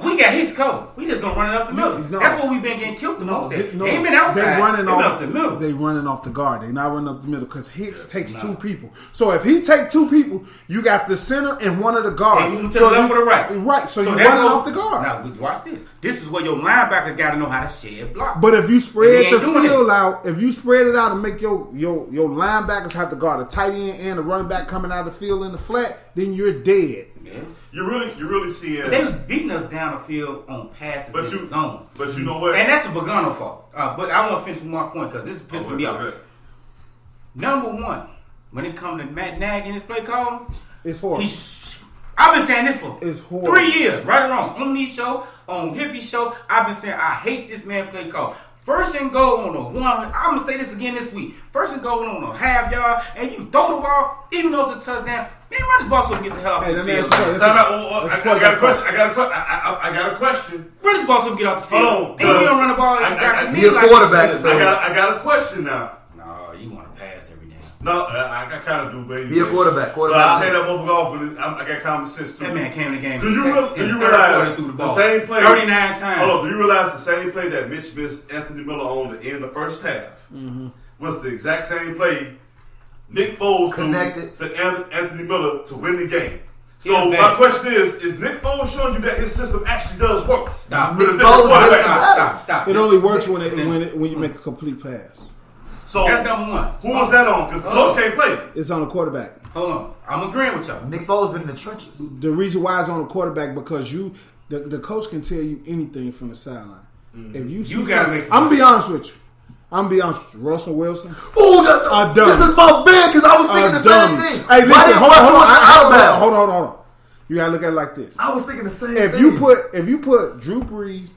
Speaker 1: We got Hicks covered. We just gonna run it up the middle.
Speaker 2: No.
Speaker 1: That's what we've been getting killed the most. They
Speaker 2: No,
Speaker 1: ain't been outside.
Speaker 2: They running
Speaker 1: been
Speaker 2: off
Speaker 1: up the middle.
Speaker 2: They running off the guard. They not running up the middle because Hicks takes two people. So if he take two people, you got the center and one of the guards.
Speaker 1: They move to the left or the right.
Speaker 2: Right. So you're
Speaker 1: that
Speaker 2: running
Speaker 1: goes-
Speaker 2: off the guard.
Speaker 1: Now watch this. This is where your linebacker got to know how to shed block.
Speaker 2: But if you
Speaker 1: And
Speaker 2: spread
Speaker 1: he
Speaker 2: the
Speaker 1: ain't doing
Speaker 2: field
Speaker 1: it.
Speaker 2: out, if you spread it out and make your linebackers have to guard a tight end and a running back coming out of the field in the flat, then you're dead.
Speaker 1: Yeah.
Speaker 4: you really see it.
Speaker 1: They was beating us down the field on passes
Speaker 4: But
Speaker 1: in
Speaker 4: you,
Speaker 1: the zone.
Speaker 4: but you know what?
Speaker 1: And that's a Bogano fault. But I want to finish with my point because this is pissing me off.
Speaker 4: Okay.
Speaker 1: Number one, when it comes to Matt Nagy and his play call,
Speaker 2: It's horrible.
Speaker 1: I've been saying this for
Speaker 2: It's horrible.
Speaker 1: 3 years, right or wrong. On these show, on Hippie show, I've been saying I hate this man play call. First and goal on a one. I'm gonna say this again this week. First and goal on a half yard, and you throw the ball, even though it's a touchdown. Man, run this ball so we can get the hell off
Speaker 2: Hey,
Speaker 1: the
Speaker 2: let me
Speaker 1: field.
Speaker 2: ask you a
Speaker 4: Time out.
Speaker 2: That's
Speaker 4: I got a question. I got a question.
Speaker 1: Run this ball so we can get off the field.
Speaker 4: Hold on,
Speaker 1: And you don't run the ball
Speaker 4: I-
Speaker 1: back
Speaker 4: I-
Speaker 1: to me
Speaker 3: he a
Speaker 1: like
Speaker 3: quarterback,
Speaker 1: you should.
Speaker 3: so-
Speaker 4: I got a question now.
Speaker 1: No, you want to pass every day.
Speaker 4: No, I kind of do, baby.
Speaker 3: He a quarterback.
Speaker 4: But I pay that motherfucker off, but I got common sense too.
Speaker 1: That man came in the game.
Speaker 4: Do you
Speaker 1: third
Speaker 4: realize
Speaker 1: quarter threw
Speaker 4: the same play?
Speaker 1: 39 times.
Speaker 4: Hold on. Do you realize the same play that Mitch missed Anthony Miller on to end the first half was the exact same play Nick Foles
Speaker 3: Connected.
Speaker 4: to Anthony Miller to win the game? So
Speaker 1: Yeah,
Speaker 4: my
Speaker 1: man.
Speaker 4: question is Nick Foles showing you that his system actually does work?
Speaker 1: Stop.
Speaker 4: With a
Speaker 3: Nick
Speaker 4: different
Speaker 3: Foles-
Speaker 4: quarterback.
Speaker 1: Stop.
Speaker 2: It only works when you make a complete pass.
Speaker 4: So
Speaker 1: That's number one.
Speaker 4: who was that on? Because the coach can't play.
Speaker 2: It's on the quarterback.
Speaker 1: Hold on. I'm agreeing with y'all.
Speaker 3: Nick Foles been in the trenches.
Speaker 2: The reason why it's on the quarterback because the coach can tell you anything from the sideline. If you see
Speaker 1: You gotta
Speaker 2: something,
Speaker 1: make the
Speaker 2: I'm gonna be honest with you. Russell Wilson.
Speaker 3: Ooh,
Speaker 2: dummy.
Speaker 3: this is my bad because I was thinking the same
Speaker 2: dummy.
Speaker 3: thing.
Speaker 2: Hey,
Speaker 3: Why
Speaker 2: listen,
Speaker 3: didn't
Speaker 2: hold on.
Speaker 3: Russell
Speaker 2: Hold on. You gotta look at it like this.
Speaker 3: I was thinking the same
Speaker 2: If
Speaker 3: thing.
Speaker 2: you put Drew Brees,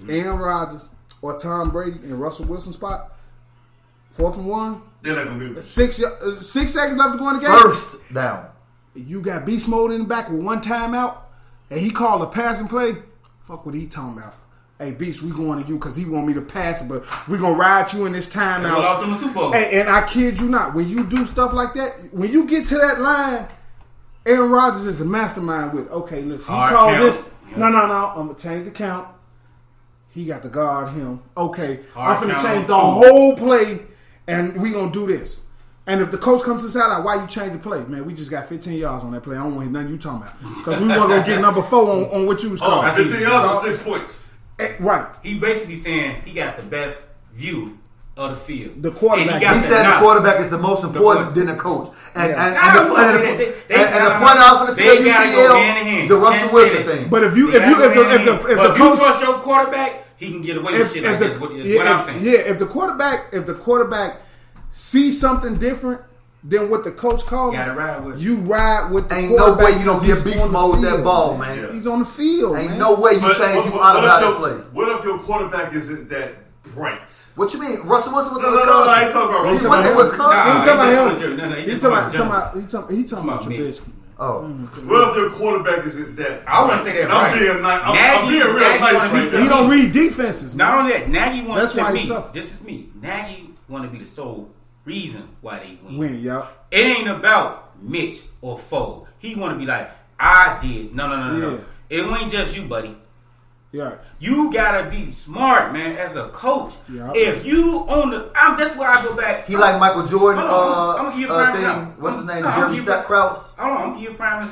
Speaker 2: Aaron Rodgers, or Tom Brady in Russell Wilson's spot, 4th and 1,
Speaker 4: They're not gonna be.
Speaker 2: 6 seconds left to go in the game.
Speaker 3: First down.
Speaker 2: You got beast mode in the back with one timeout, and he called a passing play. Fuck what he talking about. Hey, Beast, we going to you because he want me to pass it, but we going to ride you in this
Speaker 1: We
Speaker 2: timeout.
Speaker 1: lost in the Super Bowl.
Speaker 2: And I kid you not, when you do stuff like that, when you get to that line, Aaron Rodgers is a mastermind with, okay, listen, he
Speaker 1: Hard
Speaker 2: called
Speaker 1: count.
Speaker 2: this.
Speaker 1: Yeah.
Speaker 2: No, I'm going to change the count. He got to guard him. Okay,
Speaker 1: Hard
Speaker 2: I'm going to
Speaker 1: count
Speaker 2: change
Speaker 1: on
Speaker 2: the
Speaker 1: two.
Speaker 2: whole play, and we going to do this. And if the coach comes to the sideline, why you change the play? Man, we just got 15 yards on that play. I don't want to hear nothing you talking about. Because we want to go get number 4 on what you was calling.
Speaker 1: I
Speaker 4: 15 yards or 6 points.
Speaker 2: Right.
Speaker 1: He basically saying he got the best view of the field.
Speaker 2: The quarterback.
Speaker 1: And got
Speaker 3: He
Speaker 1: the
Speaker 3: said the
Speaker 1: knowledge.
Speaker 3: quarterback is the most important than the coach. And
Speaker 2: Yeah.
Speaker 3: the point out for the
Speaker 1: they gotta go hand in
Speaker 3: UCL,
Speaker 1: hand.
Speaker 3: the
Speaker 1: You
Speaker 3: Russell
Speaker 1: can't
Speaker 3: Wilson
Speaker 1: say that.
Speaker 3: thing.
Speaker 2: But if you
Speaker 1: They
Speaker 2: if
Speaker 1: gotta go hand in hand.
Speaker 2: the
Speaker 1: But if
Speaker 2: coach
Speaker 1: you trust your quarterback, he can get away with shit like this. What I'm saying.
Speaker 2: if the quarterback sees something different than what the coach called,
Speaker 1: Gotta ride with it.
Speaker 2: you ride with the
Speaker 3: Ain't no
Speaker 2: quarterback
Speaker 3: way you don't be a
Speaker 2: because he's
Speaker 3: beast
Speaker 2: on the
Speaker 3: mode with that
Speaker 2: field,
Speaker 3: ball,
Speaker 2: man.
Speaker 3: man.
Speaker 2: He's on the field,
Speaker 3: Ain't
Speaker 2: man.
Speaker 3: no way you
Speaker 4: But
Speaker 3: change you
Speaker 4: what
Speaker 3: out of that play.
Speaker 4: What if your quarterback isn't that bright?
Speaker 3: What you mean? Russell Wilson with the
Speaker 4: No,
Speaker 3: Wisconsin.
Speaker 4: I ain't talking about
Speaker 3: He
Speaker 4: Russell
Speaker 3: went to
Speaker 2: Wilson.
Speaker 3: Wisconsin.
Speaker 2: He talking about him.
Speaker 1: No,
Speaker 2: He
Speaker 1: just
Speaker 2: talking
Speaker 1: about
Speaker 2: about
Speaker 1: me.
Speaker 2: Trubisky.
Speaker 3: Oh.
Speaker 4: What if your quarterback isn't that?
Speaker 1: I wouldn't say that
Speaker 4: And I'm
Speaker 1: right.
Speaker 4: being nice. I'm
Speaker 1: Nagy-
Speaker 4: being real
Speaker 1: Nagy
Speaker 4: nice
Speaker 1: wanna
Speaker 4: right
Speaker 1: beat
Speaker 4: there.
Speaker 2: He don't read defenses, man.
Speaker 1: Not only that, Nagy wants
Speaker 2: That's
Speaker 1: to
Speaker 2: why
Speaker 1: me.
Speaker 2: he suffered.
Speaker 1: This is me. Nagy want to be the sole reason why they win.
Speaker 2: Win, y'all.
Speaker 1: It ain't about Mitch or Foe. He want to be like, I did. No.
Speaker 2: Yeah.
Speaker 1: It ain't just you, buddy.
Speaker 2: Yeah.
Speaker 1: You gotta be smart, man, as a coach.
Speaker 2: Yeah.
Speaker 1: If you own the, that's where I go back.
Speaker 3: He like Michael Jordan
Speaker 1: Hold on, I'm gonna give you a prime
Speaker 3: thing.
Speaker 1: example.
Speaker 3: What's his name?
Speaker 1: No, I'm
Speaker 3: Jerry
Speaker 1: gonna give
Speaker 3: Stack Krause.
Speaker 1: Hold on, I'm gonna give you a prime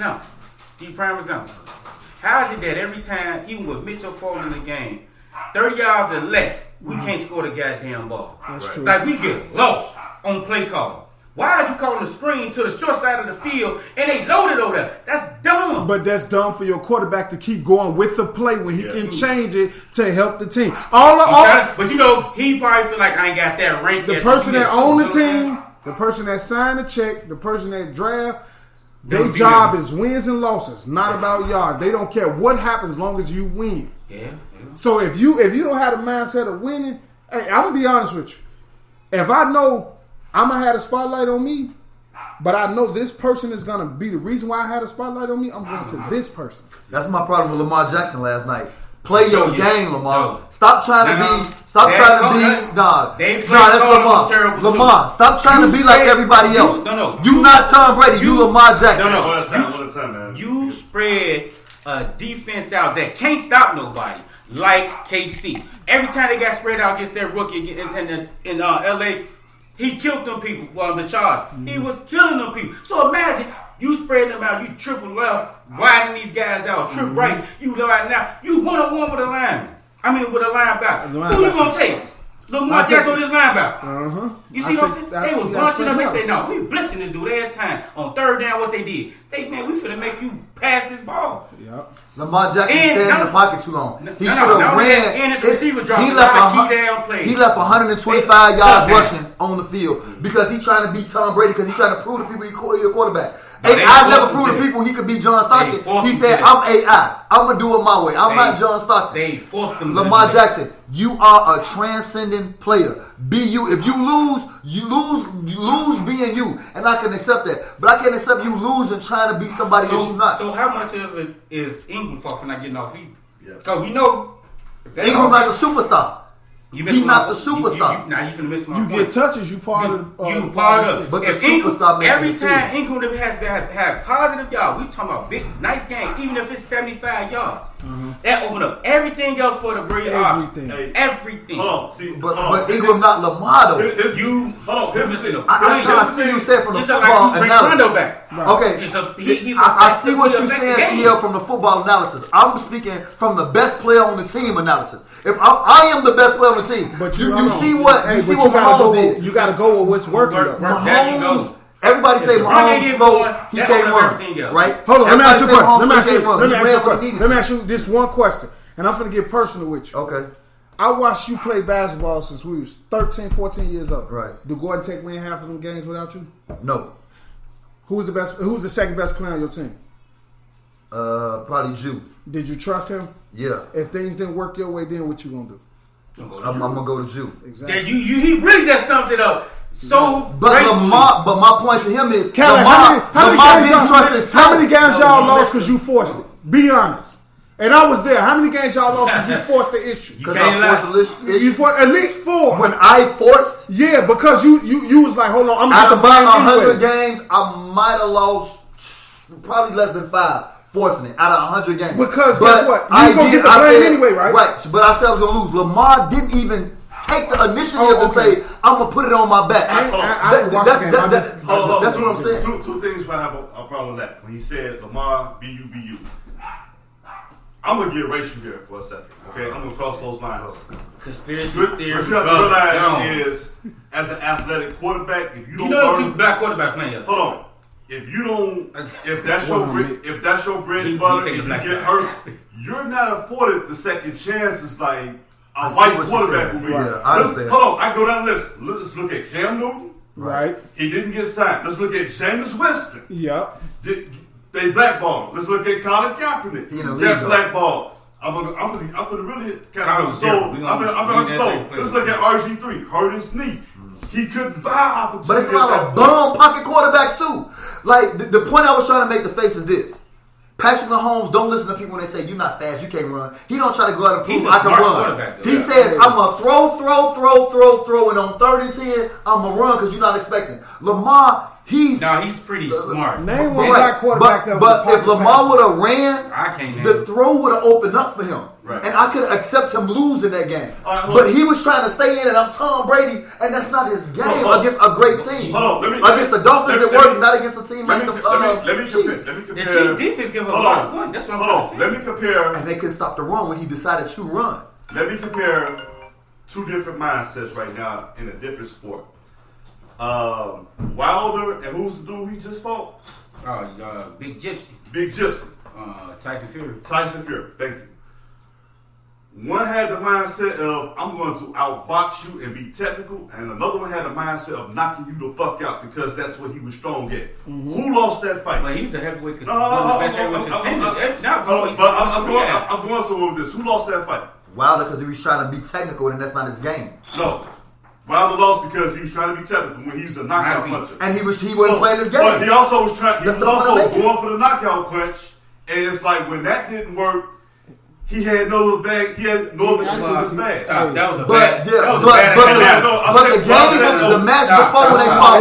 Speaker 1: example. How is it that every time, even with Mitchell falling in the game, 30 yards or less, we can't score the goddamn ball?
Speaker 2: That's true.
Speaker 1: Like we get lost on play call. Why are you calling the screen to the short side of the field and they loaded over there? That's dumb.
Speaker 2: But that's dumb for your quarterback to keep going with the play when he
Speaker 4: Yeah.
Speaker 2: can change it to help the team.
Speaker 1: But you know, he probably feel like I ain't got that rank
Speaker 2: The
Speaker 1: yet.
Speaker 2: person that own the
Speaker 1: You know what I'm saying?
Speaker 2: team, the person that signed the check, the person that draft,
Speaker 1: They'll
Speaker 2: their
Speaker 1: be
Speaker 2: job
Speaker 1: there.
Speaker 2: is wins and losses, not about yards. They don't care what happens as long as you win.
Speaker 1: Yeah.
Speaker 2: So if you don't have the mindset of winning, hey, I'm gonna be honest with you. If I know I'm gonna have a spotlight on me, but I know this person is gonna be the reason why I had a spotlight on me, I'm going to this person.
Speaker 3: That's my problem with Lamar Jackson last night. Play your game, Lamar.
Speaker 1: Yo.
Speaker 3: Stop trying to
Speaker 1: No.
Speaker 3: be. Stop
Speaker 1: That
Speaker 3: trying
Speaker 1: coach-
Speaker 3: to be. Nah,
Speaker 1: they
Speaker 3: nah,
Speaker 1: play
Speaker 3: that's
Speaker 1: call
Speaker 3: Lamar.
Speaker 1: was terrible, too.
Speaker 3: Lamar, stop trying
Speaker 1: You
Speaker 3: to be like
Speaker 1: spread-
Speaker 3: everybody
Speaker 1: you-
Speaker 3: else.
Speaker 1: no.
Speaker 3: You not Tom Brady. You Lamar Jackson.
Speaker 1: No.
Speaker 4: One at a time, man.
Speaker 1: You spread a defense out that can't stop nobody, like KC. Every time they got spread out against their rookie in LA, he killed them people. Well, the charge, he was killing them people. So imagine you spread them out. You triple left, widening these guys out. Triple right, you widen out. You 1-on-1 with a lineman. I mean, with a linebacker. Who you gonna take? Lamar Jackson with his linebacker. You see what I'm saying? They was bunching up. They said, "No, we blitzing this dude every time on third down." What they did? We finna make you pass this ball.
Speaker 2: Yep.
Speaker 3: Lamar Jackson
Speaker 1: And
Speaker 3: stayed in
Speaker 1: no-
Speaker 3: the pocket too long. He
Speaker 1: no,
Speaker 3: should have
Speaker 1: no,
Speaker 3: ran.
Speaker 1: and his receiver dropped
Speaker 3: He
Speaker 1: a
Speaker 3: left
Speaker 1: lot of
Speaker 3: 100
Speaker 1: key down plays.
Speaker 3: He left 125 yards
Speaker 1: Touchdown.
Speaker 3: rushing on the field because he trying to beat Tom Brady because he trying to prove to people he a quarterback.
Speaker 1: No, they
Speaker 3: I
Speaker 1: forced
Speaker 3: never
Speaker 1: him
Speaker 3: proved
Speaker 1: to
Speaker 3: to
Speaker 1: that.
Speaker 3: people he could beat John
Speaker 1: They
Speaker 3: Stockton.
Speaker 1: forced
Speaker 3: He
Speaker 1: him
Speaker 3: said,
Speaker 1: to
Speaker 3: "I'm AI. I'm gonna do it my way. I'm not John Stockton."
Speaker 1: They forced them.
Speaker 3: Lamar
Speaker 1: to
Speaker 3: Jackson, you are a transcendent player. Be you. If you lose being you, and I can accept that. But I can't accept you losing trying to be somebody that you're not.
Speaker 1: So how much of it is Ingram for not getting off feet?
Speaker 4: Yeah.
Speaker 1: Because we know
Speaker 3: Ingram's like a superstar.
Speaker 1: You
Speaker 3: He's not the superstar.
Speaker 1: Now you finna miss my
Speaker 2: You
Speaker 1: point.
Speaker 2: get touches, you part of
Speaker 1: You part of it.
Speaker 3: But the
Speaker 1: If Ingram,
Speaker 3: superstar making
Speaker 1: every
Speaker 3: the
Speaker 1: time
Speaker 3: decision.
Speaker 1: Ingram has to have positive yards, we talking about big, nice game, even if it's 75 yards. That open up everything else for the Brady
Speaker 2: Everything.
Speaker 1: option. Everything.
Speaker 4: Hold on, see,
Speaker 3: But
Speaker 4: hold on.
Speaker 3: Ingram not Lamar though.
Speaker 4: Here's-
Speaker 1: You,
Speaker 4: hold on. Here's the
Speaker 1: listen
Speaker 4: thing.
Speaker 1: to
Speaker 3: I see you said from the
Speaker 1: It's like
Speaker 3: football
Speaker 1: you bring
Speaker 3: analysis.
Speaker 1: Rondo back.
Speaker 3: Okay,
Speaker 1: It's a- he-
Speaker 3: I see what
Speaker 1: he'll
Speaker 3: you're
Speaker 1: affect the
Speaker 3: saying,
Speaker 1: game.
Speaker 3: CL, from the football analysis. I'm speaking from the best player on the team analysis. If I am the best player on the team,
Speaker 2: But
Speaker 3: you
Speaker 2: hold on.
Speaker 3: see what
Speaker 2: Hey,
Speaker 3: you see
Speaker 2: but
Speaker 3: what
Speaker 2: gotta go
Speaker 3: Mahomes
Speaker 2: with,
Speaker 3: did.
Speaker 2: you got to go with what's working.
Speaker 1: Work-
Speaker 2: though.
Speaker 1: work. There you go.
Speaker 3: Mahomes. Everybody say
Speaker 1: If the run game
Speaker 3: Mahomes
Speaker 1: is
Speaker 3: slow.
Speaker 1: going,
Speaker 3: He
Speaker 1: that
Speaker 3: can't
Speaker 1: opens
Speaker 3: run,
Speaker 1: everything else.
Speaker 3: right?
Speaker 2: Hold on, let me ask you a
Speaker 3: Everybody say
Speaker 2: question. Let me
Speaker 3: Mahomes
Speaker 2: ask you.
Speaker 3: can't run.
Speaker 2: Let me
Speaker 3: He
Speaker 2: ask
Speaker 3: ran
Speaker 2: you a
Speaker 3: what he
Speaker 2: question.
Speaker 3: needed
Speaker 2: Let me
Speaker 3: to.
Speaker 2: ask you this one question, and I'm gonna get personal with you.
Speaker 3: Okay.
Speaker 2: I watched you play basketball since we was 13, 14 years old.
Speaker 3: Right.
Speaker 2: Do Gordon Tech win half of them games without you?
Speaker 3: No.
Speaker 2: Who's the second best player on your team?
Speaker 3: Probably Jew.
Speaker 2: Did you trust him?
Speaker 3: Yeah.
Speaker 2: If things didn't work your way, then what you gonna do?
Speaker 3: I'm gonna go to Jew.
Speaker 1: That he really does something up. So
Speaker 3: But
Speaker 1: gracefully.
Speaker 3: but my point to him is
Speaker 2: Kelly,
Speaker 3: Lamar didn't trust his
Speaker 2: how many games
Speaker 1: No,
Speaker 2: y'all
Speaker 1: no,
Speaker 2: lost
Speaker 1: listen.
Speaker 2: because you forced it? Be honest. And I was there. How many games y'all lost because you forced the issue?
Speaker 3: because
Speaker 1: can't
Speaker 3: I forced the issue.
Speaker 2: You forced at least 4.
Speaker 3: When I forced
Speaker 2: Yeah, because you was like, hold on, I'm
Speaker 3: out
Speaker 2: gonna
Speaker 3: of about
Speaker 2: get the
Speaker 3: 100
Speaker 2: blame anyway.
Speaker 3: games, I might have lost probably less than 5 forcing it out of 100 games.
Speaker 2: Because guess what? He's going to get the blame anyway, right?
Speaker 3: Right, but I said I was going to lose. Lamar didn't even take the initiative to say, I'm going to put it on my back. That's what I'm saying.
Speaker 4: Two things why I have a problem with that. When he said, Lamar, BU. I'm going to get racial here for a second. Okay? I'm going to cross those lines.
Speaker 1: Conspiracy
Speaker 4: What you have to realize is, as an athletic quarterback, if you don't
Speaker 1: two black quarterback playing.
Speaker 4: Hold on. If that's your bread and butter and you get hurt, you're not afforded the second chances like a white quarterback will be.
Speaker 3: Yeah, I understand.
Speaker 4: Hold on, I go down the list. Let's look at Cam Newton.
Speaker 2: Right.
Speaker 4: He didn't get signed. Let's look at Jameis Winston.
Speaker 2: Yep.
Speaker 4: They blackballed. Let's look at Colin Kaepernick.
Speaker 3: He in the league,
Speaker 4: Got blackballed. I'm gonna really kind of sold. Let's look at RG3. Hurt his knee. He couldn't buy opportunity.
Speaker 3: But it's a lot of bum pocket quarterbacks too. Like the point I was trying to make the face is this: Patrick Mahomes don't listen to people when they say you're not fast, you can't run. He don't try to go out and prove I can run. He says I'm gonna throw, and on 3rd and 10 I'm gonna run because you're not expecting. Lamar. He's
Speaker 1: pretty smart.
Speaker 2: Name one black quarterback that was
Speaker 3: But if Lamar would have ran, the throw would have opened up for him.
Speaker 4: Right.
Speaker 3: And I could accept him losing that game.
Speaker 4: Right,
Speaker 3: but he was trying to stay in it. I'm Tom Brady, and that's not his game against a great team.
Speaker 4: Hold on,
Speaker 3: against the Dolphins, it worked, not against a team like the Chiefs.
Speaker 4: Let me compare.
Speaker 1: The Chiefs defense give a lot of points. That's what I'm trying to
Speaker 4: Let me compare.
Speaker 3: And they couldn't stop the run when he decided to run.
Speaker 4: Let me compare two different mindsets right now in a different sport. Wilder and who's the dude he just fought?
Speaker 1: Big Gypsy. Tyson Fury.
Speaker 4: Thank you. One had the mindset of I'm going to outbox you and be technical, and another one had the mindset of knocking you the fuck out because that's what he was strong at. Mm-hmm. Who lost that fight?
Speaker 1: Well, he was the heavyweight contender.
Speaker 4: I'm going somewhere with this. Who lost that fight?
Speaker 3: Wilder, because he was trying to be technical, and that's not his game.
Speaker 4: No. Wilder lost because he was trying to be technical when he's a knockout puncher.
Speaker 3: And he wasn't playing his game.
Speaker 4: But he also was going for the knockout punch. And it's like when that didn't work, he had no other bag. He had no other chips in his bag.
Speaker 1: That was a
Speaker 3: bad.
Speaker 1: But
Speaker 3: the game, the match before when they fought,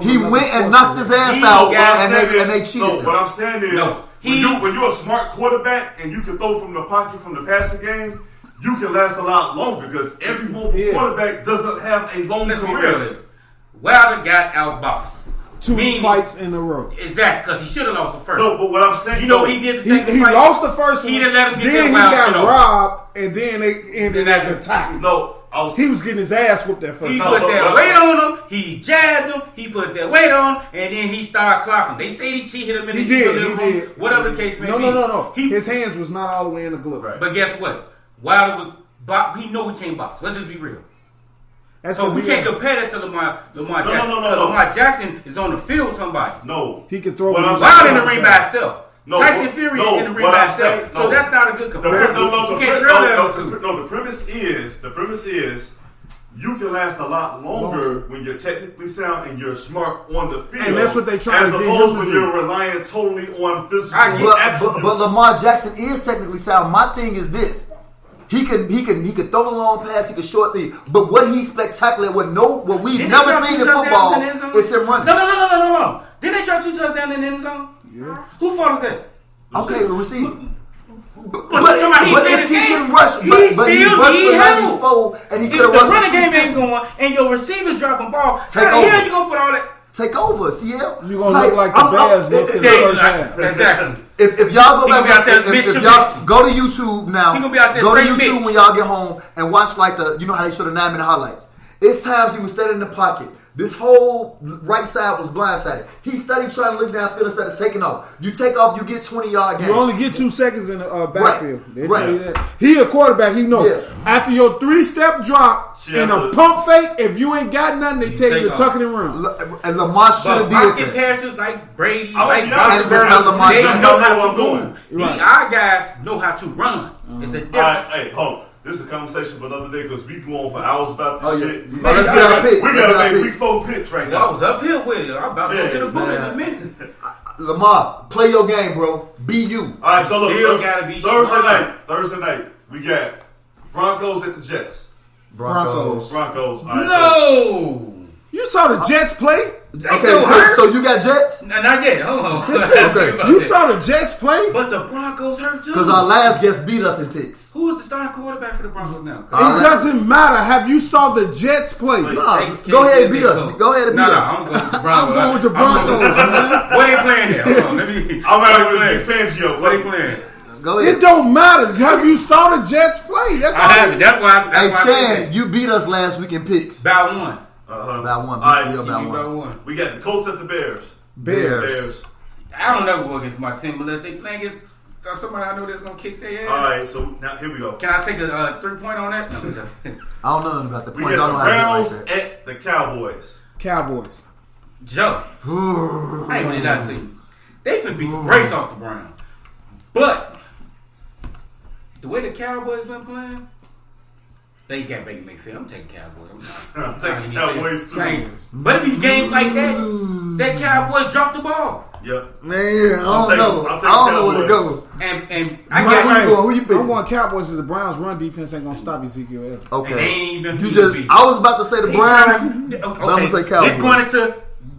Speaker 3: he went and knocked his ass out, and they cheated.
Speaker 4: What I'm saying is, when you're a smart quarterback and you can throw from the pocket from the passing game, you can last a lot longer because every mobile quarterback doesn't have a long career.
Speaker 1: Wilder got outboxed.
Speaker 2: 2 fights in a row.
Speaker 1: Exactly, because he should have lost the first.
Speaker 4: No, but what I'm saying,
Speaker 1: you know what he did the second
Speaker 2: fight? He lost the first one.
Speaker 1: He didn't let him get
Speaker 2: then
Speaker 1: that wild
Speaker 2: he got robbed, and then they ended as a tie.
Speaker 4: No,
Speaker 2: he was getting his ass whooped that first.
Speaker 1: He put that weight on him. He jabbed him. He put that weight on, and then he started clocking. They say he cheated him in the living room. Whatever the case may be.
Speaker 2: No. His hands was not all the way in the glove.
Speaker 1: Right. But guess what? Wilder was. He know he can't box. Let's just be real. So we can't compare that to Lamar Jackson.
Speaker 4: No.
Speaker 1: Lamar Jackson is on the field with somebody.
Speaker 4: No.
Speaker 2: He can throw.
Speaker 1: Wilder in the ring by himself. Tyson Fury in the ring by himself. So that's not a good comparison. You can't grill that two.
Speaker 4: No, the premise is you can last a lot longer when you're technically sound and you're smart on the field.
Speaker 2: And that's what they try to do. As
Speaker 4: opposed when you're relying totally on physical attributes.
Speaker 3: But Lamar Jackson is technically sound. My thing is this. He could throw the long pass, he could short thing. But what he's spectacular, what we've never seen in football is him running.
Speaker 1: No. Didn't they drop 2 touchdowns in the end zone?
Speaker 2: Yeah.
Speaker 1: Who fought us that?
Speaker 3: Okay, the receiver.
Speaker 1: But
Speaker 3: if he can rush, but he rushed for 94 and he could have rushed.
Speaker 1: The running game ain't going, and your receiver's dropping ball. How the hell you gonna put all that?
Speaker 3: Take over, CL.
Speaker 2: You gonna look like the Bears looked in the first half.
Speaker 1: Exactly.
Speaker 3: If y'all go back, if y'all go to YouTube now, go to YouTube when y'all get home and watch like you know how they show the 9-minute highlights. It's times he was standing in the pocket. This whole right side was blindsided. He studied trying to look downfield instead of taking off. You take off, you get 20-yard gain.
Speaker 2: You only get 2 seconds in the backfield.
Speaker 3: Right.
Speaker 2: They tell you that. He a quarterback. He know. Yeah. After your 3-step drop and a pump fake, if you ain't got nothing, they tell you to tuck it and run.
Speaker 3: And Lamar should have did
Speaker 1: pocket passes like Brady, like
Speaker 3: and that's how Lamar
Speaker 1: they know how to
Speaker 4: go.
Speaker 1: Our guys know how to run. It's a difference.
Speaker 4: All right, hey, hold on. This is a conversation for another day because we go on for hours about this shit.
Speaker 3: Yeah. Let's get our pick.
Speaker 4: We got to make week 4 picks right now.
Speaker 1: I was uphill with it. I'm about to go to the booth in a minute.
Speaker 3: Lamar, play your game, bro. Be you.
Speaker 4: All right, so look,
Speaker 1: gotta be
Speaker 4: Thursday night, we got Broncos at the Jets.
Speaker 3: Broncos.
Speaker 4: All right,
Speaker 1: no.
Speaker 2: You saw the Jets play?
Speaker 3: Okay, so you got Jets?
Speaker 1: No, not yet. Hold on.
Speaker 3: Okay.
Speaker 2: You saw the Jets play?
Speaker 1: But the Broncos hurt too.
Speaker 3: Because our last guest beat us in picks.
Speaker 1: Who is the starting quarterback for the Broncos now?
Speaker 2: It doesn't matter. Have you saw the Jets play?
Speaker 3: Nah, go ahead and beat us. Go ahead and beat us.
Speaker 1: I'm going with the Broncos.
Speaker 2: I'm going with the Broncos, man.
Speaker 1: What they playing there? Hold on, let me.
Speaker 4: I'm out with Big Fangio.
Speaker 1: What they playing?
Speaker 3: Go ahead.
Speaker 2: It don't matter. Have you saw the Jets play? That's all.
Speaker 1: I haven't. That's why.
Speaker 3: Hey,
Speaker 1: That's why.
Speaker 3: Chan, you beat us last week in picks.
Speaker 1: About one.
Speaker 3: About one.
Speaker 4: All right,
Speaker 3: BCL about
Speaker 1: About
Speaker 3: one.
Speaker 1: one.
Speaker 4: We got the Colts at the Bears.
Speaker 3: Bears.
Speaker 1: I don't never go against my team unless they playing against somebody I know that's gonna kick their ass.
Speaker 4: All right, so now here we go.
Speaker 1: Can I take a 3-point on that?
Speaker 3: I don't know nothing about the
Speaker 4: We
Speaker 3: points. I
Speaker 4: got
Speaker 3: don't
Speaker 4: the
Speaker 3: know how to
Speaker 4: Browns
Speaker 3: do like that.
Speaker 4: at the Cowboys.
Speaker 2: Cowboys.
Speaker 1: Joe, I ain't gonna lie to you. They finna beat the brace off the Browns, but the way the Cowboys been playing, they got Baker Mayfield. I'm taking Cowboys.
Speaker 4: I'm taking Cowboys too.
Speaker 1: But it be games like that. That Cowboys drop the ball,
Speaker 4: Yep.
Speaker 3: Man, I don't know.
Speaker 4: I'm
Speaker 3: I
Speaker 4: taking
Speaker 3: don't know where to
Speaker 4: Cowboys.
Speaker 3: go.
Speaker 1: and
Speaker 3: I
Speaker 1: I
Speaker 3: got
Speaker 1: got.
Speaker 3: who you picking?
Speaker 2: I'm going Cowboys because the Browns' run defense ain't gonna stop Ezekiel Elliott.
Speaker 3: Okay.
Speaker 1: And they ain't even
Speaker 3: You
Speaker 1: feeding
Speaker 3: just.
Speaker 1: beat.
Speaker 3: I was about to say the
Speaker 1: They
Speaker 3: Browns.
Speaker 1: trying to-
Speaker 3: but I'm gonna say Cowboys.
Speaker 1: Let's go into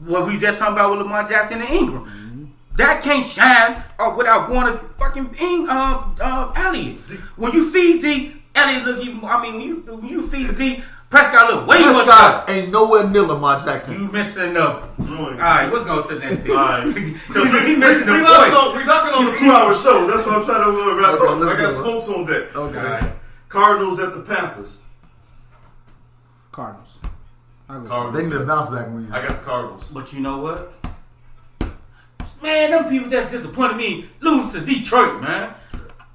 Speaker 1: what we just talking about with Lamar Jackson and Ingram. That can't shine without going to fucking Elliott. When you feed Zeke, Elliott look even. I mean, when you feed Zeke, Prescott look way more
Speaker 3: Prescott
Speaker 1: stuff.
Speaker 3: ain't nowhere near Lamar Jackson.
Speaker 1: You missing the. All
Speaker 4: Ruined.
Speaker 1: right, let's go to the next pick.
Speaker 4: All right.
Speaker 1: Because we missing the
Speaker 4: We're
Speaker 1: point.
Speaker 4: knocking on the 2-hour show. That's what I'm trying to wrap
Speaker 3: Okay,
Speaker 4: up.
Speaker 3: let's
Speaker 4: I got
Speaker 3: go.
Speaker 4: smokes on deck.
Speaker 3: Okay.
Speaker 1: All right.
Speaker 4: Cardinals at the Panthers.
Speaker 2: Cardinals. I go
Speaker 4: Cardinals.
Speaker 3: They need a bounce back win.
Speaker 4: I got the Cardinals.
Speaker 1: But you know what? Man, them people that disappointed me lose to Detroit, man.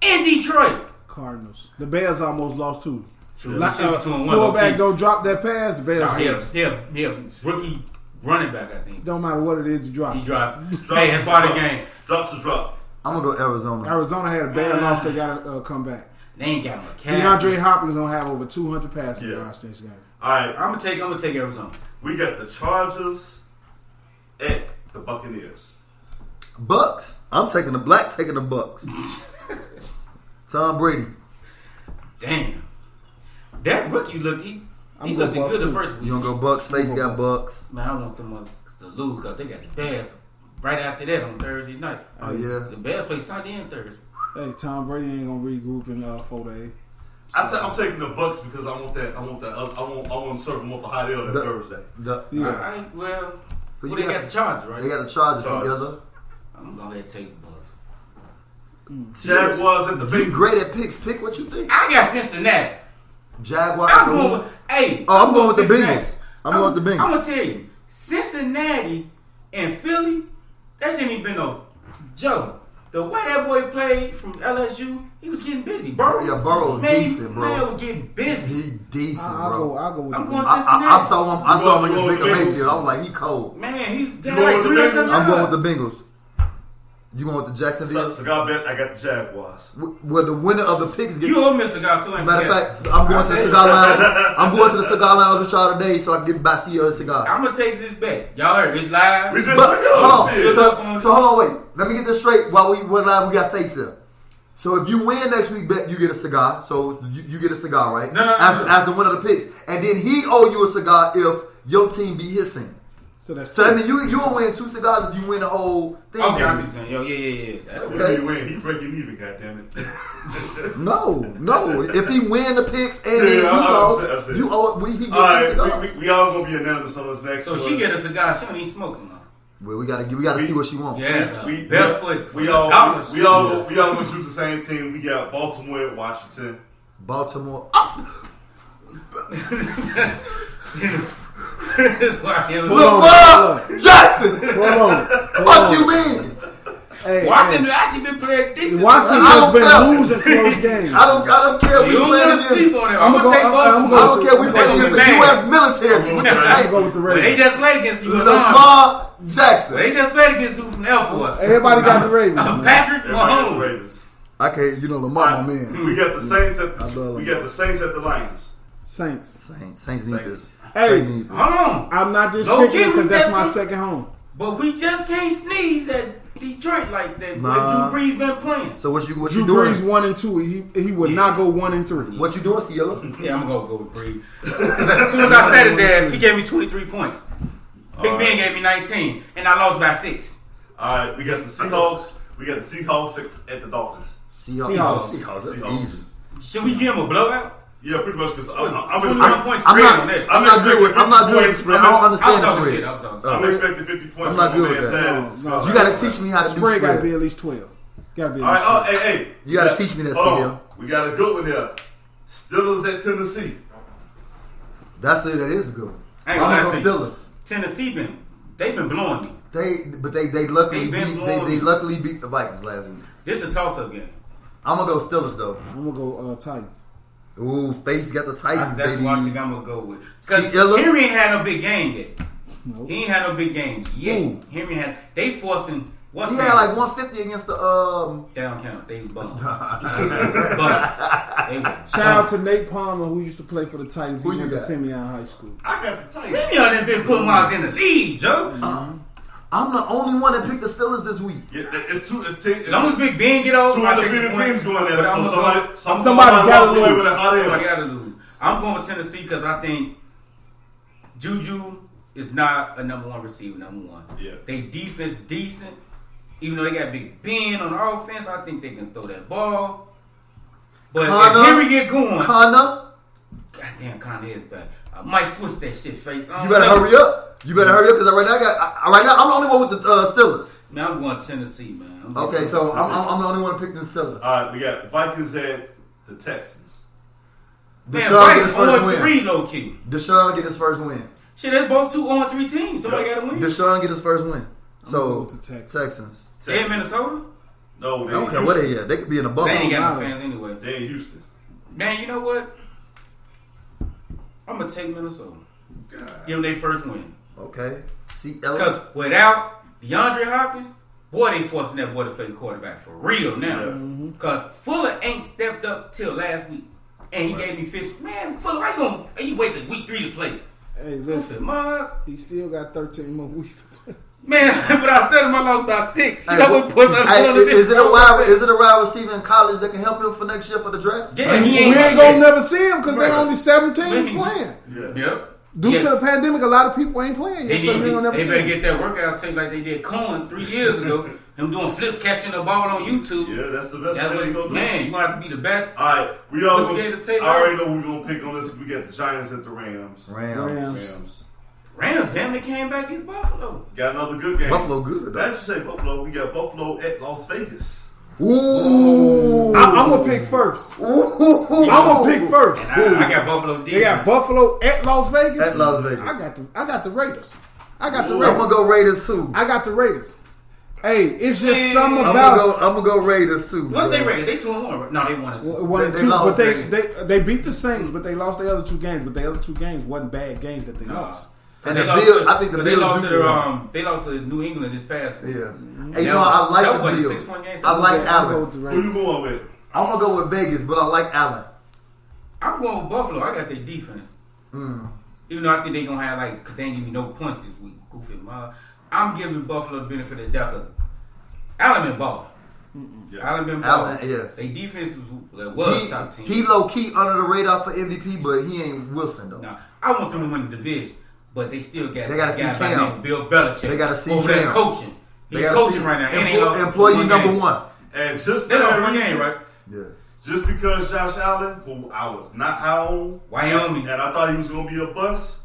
Speaker 1: In Detroit.
Speaker 2: Cardinals. The Bears almost lost too.
Speaker 1: True.
Speaker 2: Like,
Speaker 1: Should be 2-1,
Speaker 2: fullback
Speaker 1: okay.
Speaker 2: don't drop that pass. The Bears. lose.
Speaker 1: Yeah, rookie running back, I think.
Speaker 2: Don't matter what it is, you drop.
Speaker 1: He
Speaker 2: it.
Speaker 1: dropped.
Speaker 4: Drops
Speaker 1: Hey, that's
Speaker 4: a
Speaker 1: part of
Speaker 4: drop.
Speaker 1: the game.
Speaker 4: Drops a drop.
Speaker 3: I'm gonna go Arizona.
Speaker 2: Arizona had a bad loss. They got to come back.
Speaker 1: They ain't got McCaffrey.
Speaker 2: DeAndre Hopkins gonna have over 200 passing
Speaker 4: Yeah.
Speaker 2: yards this game.
Speaker 4: All right.
Speaker 1: I'm gonna take Arizona.
Speaker 4: We got the Chargers at the Buccaneers.
Speaker 3: Bucks. I'm taking the black. Taking the Bucks. Tom Brady.
Speaker 1: Damn. That rookie he
Speaker 2: I'm
Speaker 1: looked
Speaker 2: going
Speaker 1: good the
Speaker 2: Bucks,
Speaker 1: first week.
Speaker 3: You gonna go Bucks? Face got Bucks.
Speaker 1: Man, I want them to lose because they got the Bears right after that on Thursday night.
Speaker 3: Oh yeah.
Speaker 1: The Bears play Sunday and Thursday.
Speaker 2: Hey, Tom Brady ain't gonna regroup in 4 days.
Speaker 4: I'm taking the Bucks because I want to serve them up a hot ale that Thursday.
Speaker 2: Yeah.
Speaker 1: All right, well,
Speaker 3: But
Speaker 1: they
Speaker 3: you
Speaker 1: got the Chargers, right?
Speaker 3: They got the Chargers
Speaker 4: Chargers.
Speaker 3: together.
Speaker 1: I'm gonna go ahead and take the Bucks.
Speaker 4: Jaguars at the
Speaker 3: You
Speaker 4: Bengals.
Speaker 3: great at picks. Pick what you think.
Speaker 1: I got Cincinnati.
Speaker 3: Jaguars.
Speaker 1: I'm going with, hey.
Speaker 3: I'm going with the
Speaker 1: Cincinnati.
Speaker 3: Bengals. I'm going with the Bengals.
Speaker 1: I'm gonna tell you, Cincinnati and Philly, that shouldn't even been no joke. The way that boy played from LSU, he was getting busy, bro.
Speaker 3: Yeah, Burrow
Speaker 1: man,
Speaker 3: decent, bro.
Speaker 1: Man was getting busy.
Speaker 3: He decent,
Speaker 2: I'll
Speaker 3: bro.
Speaker 2: go with
Speaker 1: I'm
Speaker 2: the
Speaker 1: going
Speaker 2: Bengals.
Speaker 1: Cincinnati.
Speaker 3: I saw him. I saw him
Speaker 4: You going
Speaker 3: against
Speaker 4: with
Speaker 3: Baker
Speaker 4: the
Speaker 3: Mayfield.
Speaker 4: Bengals?
Speaker 3: I was like, he cold.
Speaker 1: Man, he's
Speaker 4: going
Speaker 1: like
Speaker 4: with the
Speaker 1: 3
Speaker 4: Bengals?
Speaker 3: I'm going with the Bengals. You going with the Jacksonville?
Speaker 4: Cigar bet. I got the Jaguars.
Speaker 3: Well, the winner of the picks gets.
Speaker 1: You owe me a cigar too.
Speaker 3: Matter of fact, I'm going to the cigar lounge. I'm going to the cigar lounge with y'all today, so I can get Basilio a cigar.
Speaker 1: I'm gonna take this bet. Y'all heard this live.
Speaker 4: We just
Speaker 3: But hold on,
Speaker 4: shit.
Speaker 3: so hold on, wait. Let me get this straight. While we're live, we got face here. So if you win next week, bet you get a cigar. So you get a cigar, right?
Speaker 1: No.
Speaker 3: As the winner of the picks, and then he owe you a cigar if your team beat his team.
Speaker 2: So that's
Speaker 3: So I
Speaker 2: two.
Speaker 3: mean, you'll win 2 cigars if you win the whole thing.
Speaker 1: Okay, I see what you're saying. Yo, yeah.
Speaker 3: Okay.
Speaker 4: When he win, he breaking even. Goddammit.
Speaker 3: No. If he win the picks and then you
Speaker 4: I'm
Speaker 3: lost,
Speaker 4: saying.
Speaker 3: you owe he gets
Speaker 4: All right,
Speaker 3: some cigars.
Speaker 4: we all gonna be unanimous on this next
Speaker 1: So
Speaker 4: one.
Speaker 1: she get a cigar. She don't even smoke enough.
Speaker 3: Well, we gotta see what she wants.
Speaker 1: Yeah,
Speaker 4: we
Speaker 1: barefoot.
Speaker 4: we all
Speaker 1: dollars.
Speaker 4: we all gonna choose the same team. We got Baltimore at Washington.
Speaker 3: Baltimore.
Speaker 1: That's why he was-
Speaker 3: Lamar Jackson.
Speaker 2: Hold on.
Speaker 3: Fuck you mean?
Speaker 2: Hey,
Speaker 1: Washington actually been playing decent.
Speaker 2: Washington
Speaker 3: I
Speaker 2: has
Speaker 3: don't
Speaker 2: been
Speaker 3: care.
Speaker 2: losing close games.
Speaker 3: I don't care.
Speaker 1: You
Speaker 3: We
Speaker 1: don't
Speaker 3: playing
Speaker 1: want to sleep
Speaker 3: against.
Speaker 1: on it.
Speaker 2: I'm
Speaker 1: I'm gonna
Speaker 2: gonna
Speaker 1: take
Speaker 2: go-
Speaker 1: both.
Speaker 2: I'm
Speaker 3: I
Speaker 2: gonna
Speaker 3: don't care. We
Speaker 1: They
Speaker 3: playing
Speaker 1: gonna
Speaker 3: against
Speaker 1: be
Speaker 3: the
Speaker 1: mad.
Speaker 3: U.S. military. We
Speaker 1: Yeah.
Speaker 3: can
Speaker 2: Let's
Speaker 3: take
Speaker 2: go with the
Speaker 1: But they
Speaker 2: Ravens.
Speaker 1: just played against you.
Speaker 3: Lamar Jackson.
Speaker 1: They just played against dude from the Air Force.
Speaker 2: Everybody got the Ravens. man.
Speaker 1: Patrick
Speaker 4: Everybody got the
Speaker 1: Mahomes.
Speaker 4: Ravens.
Speaker 3: I can't. You know Lamar, my man.
Speaker 4: We got the Saints at
Speaker 3: I love
Speaker 4: we
Speaker 3: them.
Speaker 4: got the Saints at the Lions.
Speaker 2: Saints.
Speaker 3: Saints need
Speaker 4: Saints.
Speaker 3: this.
Speaker 2: Hey,
Speaker 3: Saints need this.
Speaker 1: Hold on.
Speaker 2: I'm not just
Speaker 1: Low
Speaker 2: picking
Speaker 1: key,
Speaker 2: because
Speaker 1: we
Speaker 2: that's
Speaker 1: just
Speaker 2: my
Speaker 1: keep-
Speaker 2: second home.
Speaker 1: But we just can't sneeze at Detroit like that.
Speaker 3: Nah.
Speaker 1: Drew Brees been playing.
Speaker 3: So what you
Speaker 2: Drew
Speaker 3: doing?
Speaker 2: Brees 1-2. He would not go 1-3.
Speaker 3: What you doing, Cielo?
Speaker 1: Yeah, I'm gonna go with Brees. As soon as I said his ass, he gave me 23 points. Big Ben gave me 19, and I lost by 6.
Speaker 4: All right, we got the Seahawks. We got the Seahawks at the Dolphins.
Speaker 2: Seahawks.
Speaker 3: That's
Speaker 4: Seahawks.
Speaker 3: easy.
Speaker 1: Should we give him a blowout?
Speaker 4: Yeah, pretty much because I'm
Speaker 1: 21 points
Speaker 3: I'm
Speaker 1: spread
Speaker 3: not-
Speaker 1: on that.
Speaker 3: I'm not good with the spread. I don't
Speaker 1: I was
Speaker 3: understand the
Speaker 1: talking
Speaker 3: spread.
Speaker 1: shit. I was talking
Speaker 4: I'm
Speaker 1: shit.
Speaker 4: expecting 50 points.
Speaker 3: I'm not
Speaker 4: from
Speaker 3: good
Speaker 4: my
Speaker 3: with
Speaker 4: man
Speaker 3: that.
Speaker 4: Thad.
Speaker 2: No.
Speaker 3: You got to teach me how to do
Speaker 2: Spread got to
Speaker 3: spread.
Speaker 2: be at least 12. Got to be
Speaker 4: All
Speaker 2: at
Speaker 4: right,
Speaker 2: least 12.
Speaker 4: hey.
Speaker 3: You gotta teach me that,
Speaker 4: Hold on.
Speaker 3: CL.
Speaker 4: We got a good one here. Steelers at Tennessee.
Speaker 3: That's it. That is a good one.
Speaker 1: I
Speaker 3: I'm
Speaker 1: ain't gonna
Speaker 3: gonna
Speaker 1: lie
Speaker 3: go
Speaker 1: to you.
Speaker 3: Steelers.
Speaker 1: Tennessee they've been blowing me.
Speaker 3: They luckily
Speaker 1: They been
Speaker 3: beat
Speaker 1: blowing
Speaker 3: they
Speaker 1: me.
Speaker 3: luckily beat the Vikings last week.
Speaker 1: This is a toss-up game.
Speaker 3: I'm gonna go Steelers though.
Speaker 2: I'm going to go Titans.
Speaker 3: Ooh, face got the Titans,
Speaker 1: That's
Speaker 3: baby.
Speaker 1: what I think I'm gonna go with. Because
Speaker 3: See, Illa?
Speaker 1: Henry ain't had no big game yet.
Speaker 2: Nope.
Speaker 1: He ain't had no big games yet.
Speaker 3: Who?
Speaker 1: Henry had. They forcing. What's
Speaker 3: He
Speaker 1: that?
Speaker 3: had like 150 against the
Speaker 1: They don't count. They bums. They
Speaker 2: Shout out to Nate Palmer, who used to play for the Titans. He
Speaker 3: Who you
Speaker 2: went to
Speaker 3: got?
Speaker 2: Simeon High School.
Speaker 4: I got the Titans.
Speaker 1: Simeon done been putting miles in the league, Joe.
Speaker 3: I'm the only one that picked the Steelers this week.
Speaker 4: Yeah, it's two. It's 10.
Speaker 1: As long as Big Ben get over,
Speaker 4: Two
Speaker 1: I think
Speaker 4: undefeated
Speaker 1: the point-
Speaker 4: teams going there.
Speaker 1: but I'm
Speaker 4: So
Speaker 1: gonna
Speaker 4: somebody
Speaker 2: gotta
Speaker 4: walks away
Speaker 2: lose.
Speaker 4: with a hot
Speaker 1: Somebody
Speaker 4: air.
Speaker 1: got to lose. I'm going with Tennessee because I think Juju is not a number one receiver. Number one.
Speaker 4: Yeah.
Speaker 1: They defense decent. Even though they got Big Ben on the offense, I think they can throw that ball. But
Speaker 3: Connor?
Speaker 1: if Henry get going,
Speaker 3: Connor,
Speaker 1: goddamn, Connor is back. I might switch that shit face.
Speaker 3: you better hurry up. You better hurry up because right now I'm the only one with the Steelers.
Speaker 1: Man, I'm going Tennessee, man. I'm going
Speaker 3: Okay, so
Speaker 1: Tennessee.
Speaker 3: I'm the only one picking the Steelers.
Speaker 4: All right, we got Vikings at the Texans.
Speaker 1: Man,
Speaker 3: Deshaun get
Speaker 1: Vikings
Speaker 3: his first
Speaker 1: 0-3
Speaker 3: win.
Speaker 1: low key.
Speaker 3: Deshaun get his first win.
Speaker 1: Shit, that's both 2-3 teams. Somebody got to win.
Speaker 3: Deshaun get his first win. So
Speaker 2: gonna go with the
Speaker 3: Texans.
Speaker 1: They in Minnesota?
Speaker 4: No,
Speaker 3: I
Speaker 4: they
Speaker 3: don't
Speaker 4: ain't
Speaker 3: care where
Speaker 4: Houston.
Speaker 3: they at. They could be in a
Speaker 1: They
Speaker 3: bubble.
Speaker 1: ain't got no
Speaker 2: matter.
Speaker 1: fans anyway.
Speaker 4: They in Houston.
Speaker 1: Man, you know what? I'm going to take Minnesota. Give them their first win.
Speaker 3: Okay. See,
Speaker 1: Because without DeAndre Hopkins, boy, they forcing that boy to play quarterback for real now.
Speaker 4: Yeah.
Speaker 1: Because Fuller ain't stepped up till last week. And he gave me 50. Man, Fuller, how you going to you wait till week 3 to play?
Speaker 2: Hey,
Speaker 1: Listen,
Speaker 2: listen,
Speaker 1: Mark.
Speaker 2: he still got 13 more weeks to play.
Speaker 1: Man, but I said him I lost by 6.
Speaker 3: Hey,
Speaker 1: You know what put up
Speaker 3: hey,
Speaker 1: on the
Speaker 3: is it a wide receiver in college that can help him for next year for the draft?
Speaker 1: Yeah,
Speaker 2: We
Speaker 1: he
Speaker 2: ain't
Speaker 1: ain't
Speaker 2: gonna never see him because they
Speaker 1: Right.
Speaker 2: only 17
Speaker 1: Maybe.
Speaker 2: playing.
Speaker 4: Yeah.
Speaker 1: Yep.
Speaker 2: Due
Speaker 1: Yeah.
Speaker 2: to the pandemic, a lot of people ain't playing yet, so
Speaker 1: They,
Speaker 2: they don't never
Speaker 1: they
Speaker 2: see
Speaker 1: better
Speaker 2: him.
Speaker 1: get that workout tape like they did Cohen 3 years ago. Him doing flip catching the ball on YouTube.
Speaker 4: Yeah, that's the best
Speaker 1: That
Speaker 4: way to go
Speaker 1: was,
Speaker 4: do.
Speaker 1: man, you gonna have to be the best.
Speaker 4: All right, we all.
Speaker 1: Put together the tape
Speaker 4: I already know we're gonna pick on this. We got the Giants at the Rams.
Speaker 3: Rams.
Speaker 1: Rams, damn, they came back against Buffalo.
Speaker 4: Got another good game.
Speaker 3: Buffalo good.
Speaker 4: I should say Buffalo. We got Buffalo at Las Vegas.
Speaker 3: Ooh.
Speaker 2: I'm gonna pick first. I'm gonna pick first.
Speaker 1: I got Buffalo defense.
Speaker 2: They got Buffalo at Las Vegas.
Speaker 3: At Las Vegas.
Speaker 2: I got the Raiders. I got the
Speaker 3: I'm
Speaker 2: Raiders.
Speaker 3: gonna go Raiders too.
Speaker 2: I got the Raiders. Hey, it's just
Speaker 1: Man.
Speaker 2: something
Speaker 3: I'm
Speaker 2: about
Speaker 3: gonna go Raiders too.
Speaker 1: What's
Speaker 3: bro.
Speaker 1: they rated? They 2-1. Right? No, they 1-2.
Speaker 2: 1 and
Speaker 3: They
Speaker 2: 2,
Speaker 3: lost
Speaker 2: but
Speaker 3: that
Speaker 2: they beat the Saints, but they lost the other 2 games. But the other 2 games wasn't bad games that they
Speaker 1: Nah.
Speaker 2: lost.
Speaker 3: And
Speaker 1: They
Speaker 3: the
Speaker 1: lost
Speaker 3: Bills,
Speaker 1: to-
Speaker 3: I think the
Speaker 1: they
Speaker 3: Bills
Speaker 1: lost
Speaker 3: do
Speaker 1: to the,
Speaker 3: well.
Speaker 1: they lost to New England this past week.
Speaker 3: Yeah.
Speaker 1: That
Speaker 3: Hey, you know, I
Speaker 1: was
Speaker 3: like
Speaker 1: what,
Speaker 3: the
Speaker 1: a
Speaker 3: Bills.
Speaker 1: 6-point game?
Speaker 3: I like
Speaker 2: I'm gonna go
Speaker 3: Allen.
Speaker 2: with the
Speaker 4: Who you
Speaker 2: Raiders.
Speaker 4: going with?
Speaker 3: I'm gonna go with Vegas, but I like Allen.
Speaker 1: I'm going with Buffalo. I got their defense. Even though I think they're going to have, like, because they ain't give me no points this week. Goofy mom. I'm giving Buffalo the benefit of the doubt. 'Cause Allen been balling.
Speaker 4: Yeah.
Speaker 1: Allen been balling.
Speaker 3: Allen, yeah.
Speaker 1: Their defense was top team.
Speaker 3: He low key under the radar for MVP, but he ain't Wilson though.
Speaker 1: Now, I want them to win the division, but they still got
Speaker 3: They gotta
Speaker 1: a
Speaker 3: see
Speaker 1: guy by the
Speaker 3: Cam.
Speaker 1: name of Bill Belichick.
Speaker 3: They gotta see
Speaker 1: over there
Speaker 3: Cam.
Speaker 1: coaching.
Speaker 3: They
Speaker 1: He's
Speaker 3: gotta
Speaker 1: coaching
Speaker 3: see
Speaker 1: right now. And they lost
Speaker 3: employee
Speaker 1: one
Speaker 3: number
Speaker 1: game.
Speaker 3: 1.
Speaker 4: And just
Speaker 1: They
Speaker 4: for
Speaker 1: lost
Speaker 4: that
Speaker 1: one
Speaker 4: reason,
Speaker 1: game, right?
Speaker 3: Yeah.
Speaker 4: just because Josh Allen, who I was not high on,
Speaker 1: Wyoming.
Speaker 4: and I thought he was going to be a bust,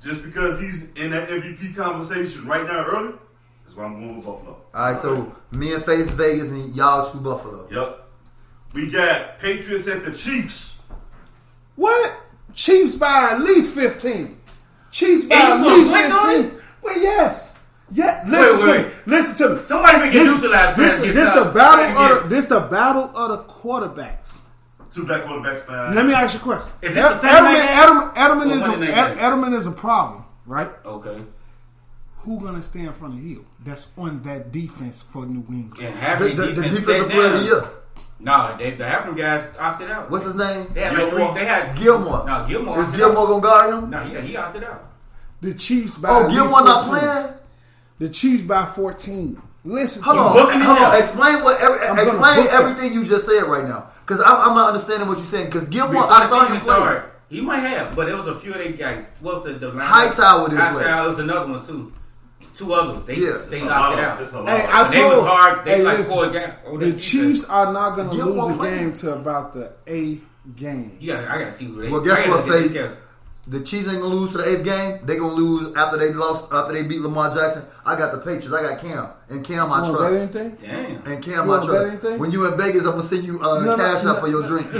Speaker 4: just because he's in that MVP conversation right now early, is why I'm going with Buffalo.
Speaker 3: All right, so me and face Vegas and y'all 2 Buffalo.
Speaker 4: Yep. We got Patriots at the Chiefs.
Speaker 2: What? Chiefs by at least 15. Chiefs by
Speaker 1: And
Speaker 2: at
Speaker 1: you put
Speaker 2: least
Speaker 1: points on
Speaker 2: 15. Well, yes. Yeah. Listen to me. Listen to me.
Speaker 1: Somebody can get neutralized.
Speaker 2: This the battle of the quarterbacks.
Speaker 4: Two black quarterbacks behind.
Speaker 2: Let me ask you a question.
Speaker 1: Is this a Sunday night game?
Speaker 2: Edelman is a problem, right?
Speaker 1: Okay.
Speaker 2: Who gonna stand in front of Hill? That's on that defense for New England.
Speaker 1: And half
Speaker 3: The,
Speaker 1: the,
Speaker 3: the
Speaker 1: defense
Speaker 3: defensive
Speaker 1: sat
Speaker 3: player of the
Speaker 1: down.
Speaker 3: year.
Speaker 1: No, the half them guys opted out.
Speaker 3: What's his name?
Speaker 1: They had like
Speaker 4: Gilmore?
Speaker 1: 3. They had
Speaker 3: Gilmore.
Speaker 1: No, Gilmore.
Speaker 3: Is
Speaker 1: opted
Speaker 3: Gilmore
Speaker 1: out.
Speaker 3: gonna guard him?
Speaker 1: No, he opted out.
Speaker 2: The Chiefs by
Speaker 3: Oh,
Speaker 2: at least
Speaker 3: Gilmore not
Speaker 2: 14.
Speaker 3: playing?
Speaker 2: The Chiefs by 14. Listen to
Speaker 3: Hold
Speaker 2: me.
Speaker 3: on. Explain
Speaker 2: gonna
Speaker 3: explain
Speaker 2: book
Speaker 3: everything you just said right now, because I'm not understanding what you're saying. Because Gilmore,
Speaker 1: Before
Speaker 3: I
Speaker 1: the
Speaker 3: saw him
Speaker 1: season
Speaker 3: play.
Speaker 1: started, he might have, but it was a few of they guys. What was the
Speaker 3: Hightower did play.
Speaker 1: Hightower, it was another one too. Two others. They
Speaker 4: It's
Speaker 1: knocked
Speaker 4: a
Speaker 1: it
Speaker 4: lot.
Speaker 1: out.
Speaker 4: It's a lot.
Speaker 2: Hey, I
Speaker 1: But they
Speaker 2: told
Speaker 1: was hard. They like
Speaker 2: listen,
Speaker 1: 4 games.
Speaker 2: the Chiefs are not going to
Speaker 3: Gilmore
Speaker 2: lose a
Speaker 3: played.
Speaker 2: game to about the 8th game.
Speaker 1: I gotta see who they.
Speaker 3: Well, guess
Speaker 1: I
Speaker 3: what,
Speaker 1: gotta get
Speaker 3: Face?
Speaker 1: this together.
Speaker 3: The Chiefs ain't gonna lose to the 8th game. They gonna lose after they beat Lamar Jackson. I got the Patriots. I got Cam, and Cam I
Speaker 2: You want to bet
Speaker 3: trust.
Speaker 2: anything?
Speaker 1: Damn.
Speaker 3: And Cam
Speaker 2: You
Speaker 3: I
Speaker 2: wanna bet
Speaker 3: trust.
Speaker 2: anything?
Speaker 3: When you in Vegas, I'm gonna send you cash out for your drinks.
Speaker 2: No,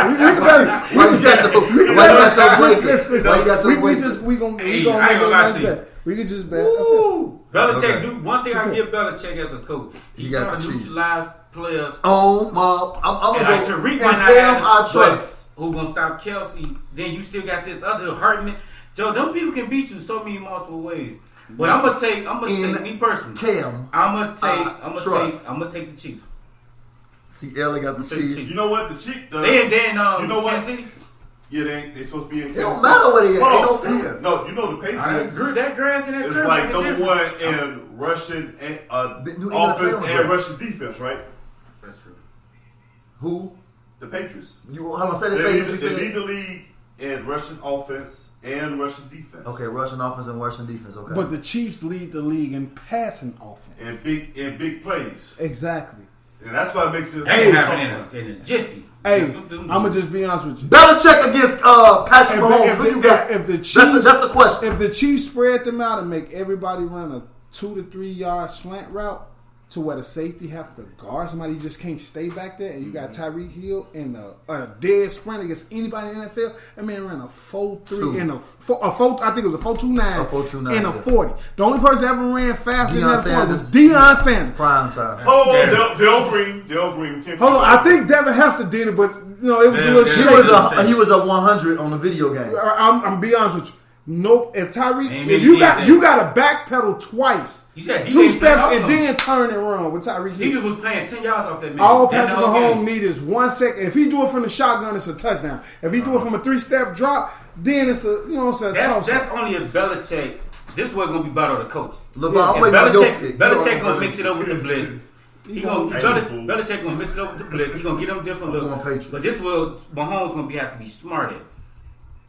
Speaker 2: we can bet.
Speaker 3: Why you got your bracelet? Why you got your
Speaker 2: We
Speaker 3: bracelet?
Speaker 2: just we gonna
Speaker 1: Hey,
Speaker 2: make
Speaker 1: I ain't
Speaker 2: a
Speaker 1: gonna lie
Speaker 2: nice
Speaker 1: to you.
Speaker 2: bet. We can just bet.
Speaker 1: Woo! Belichick
Speaker 3: Okay.
Speaker 1: do one thing. I give Belichick as a coach. He
Speaker 3: got
Speaker 1: got
Speaker 3: the
Speaker 1: to
Speaker 3: Chiefs.
Speaker 1: neutralize players.
Speaker 3: Oh, Mom, I'm
Speaker 1: And
Speaker 3: gonna
Speaker 1: like
Speaker 3: go.
Speaker 1: Tariq
Speaker 3: And
Speaker 1: might not
Speaker 3: Cam,
Speaker 1: have,
Speaker 3: I trust.
Speaker 1: but who gonna stop Kelsey? Then you still got this other Hartman. Joe, them people can beat you so many multiple ways. But I'm gonna take me personally.
Speaker 3: Cam,
Speaker 1: I'm gonna take the Chiefs.
Speaker 3: see, Ellie got the Chiefs.
Speaker 4: You know what? The Chiefs.
Speaker 1: They in
Speaker 4: you know what?
Speaker 1: Kansas City.
Speaker 4: Yeah, they supposed to be in.
Speaker 3: It
Speaker 4: Kansas
Speaker 3: don't matter what he is.
Speaker 4: Hold
Speaker 3: Ain't no
Speaker 4: on.
Speaker 3: fans.
Speaker 4: No, you know the
Speaker 1: I
Speaker 4: Patriots.
Speaker 1: agree. That grass and that
Speaker 4: It's
Speaker 1: turf
Speaker 4: like
Speaker 1: make a
Speaker 4: number
Speaker 1: difference.
Speaker 4: one in rushing and
Speaker 3: The New England
Speaker 4: offense
Speaker 3: Patriots,
Speaker 4: and
Speaker 3: right?
Speaker 4: rushing defense, right?
Speaker 1: That's true.
Speaker 3: Who?
Speaker 4: The Patriots.
Speaker 3: You hold on, say the
Speaker 4: They
Speaker 3: same.
Speaker 4: lead, they lead the league in rushing offense and rushing defense.
Speaker 3: Okay, Russian offense and Russian defense. Okay,
Speaker 2: But the Chiefs lead the league in passing offense.
Speaker 4: And big plays.
Speaker 2: Exactly.
Speaker 4: And that's why it makes it.
Speaker 1: That ain't happening in a jiffy.
Speaker 2: Hey, I'm gonna just be honest with you.
Speaker 3: Belichick against Patrick Mahomes. Who you got?
Speaker 2: If the
Speaker 3: that's
Speaker 2: Chiefs,
Speaker 3: the question.
Speaker 2: if the Chiefs spread them out and make everybody run a 2 to 3 yard slant route to where the safety has to guard somebody, you just can't stay back there, and you got Tyreek Hill in a dead sprint against anybody in the NFL. That man ran a 4.3 and a 4. I think it was a 4.29.
Speaker 3: A 4.29
Speaker 2: and a
Speaker 3: yeah.
Speaker 2: 40. The only person that ever ran faster than
Speaker 3: Deion
Speaker 2: that 40 was
Speaker 3: Sanders.
Speaker 2: Deion Sanders.
Speaker 3: Prime time.
Speaker 4: Oh,
Speaker 1: Yeah.
Speaker 4: Dale Green. Can't
Speaker 2: Hold on,
Speaker 4: forget
Speaker 2: I think Devin Hester did it, but you know it was
Speaker 1: Yeah,
Speaker 2: a little
Speaker 1: yeah.
Speaker 2: shaky.
Speaker 3: He was a 100 on the video game.
Speaker 2: I'm gonna be honest with you. Nope. If Tyreek,
Speaker 1: Ain't
Speaker 2: if
Speaker 1: many
Speaker 2: you got
Speaker 1: did
Speaker 2: you
Speaker 1: that.
Speaker 2: got to backpedal twice,
Speaker 1: You said
Speaker 2: 2 steps,
Speaker 1: playing
Speaker 2: and
Speaker 1: off
Speaker 2: then turn and run with Tyreek
Speaker 1: He
Speaker 2: Hill.
Speaker 1: was playing 10 yards off that man.
Speaker 2: All
Speaker 1: That's
Speaker 2: Patrick
Speaker 1: the whole
Speaker 2: Mahomes
Speaker 1: game.
Speaker 2: need is 1 second. If he do it from the shotgun, it's a touchdown. If he do it from a 3-step drop, then it's a it's a toss.
Speaker 1: That's only a Belichick. This was gonna be about the coach.
Speaker 3: LeVar, I'm
Speaker 1: And
Speaker 3: waiting on your
Speaker 1: Belichick,
Speaker 3: pick.
Speaker 1: Belichick gonna mix it up with the blitz.
Speaker 2: gonna-
Speaker 1: Belichick gonna mix it up with the blitz. He gonna get them different
Speaker 3: I'm going
Speaker 1: looks.
Speaker 3: Patriots.
Speaker 1: But this will Mahomes gonna have to be smart at.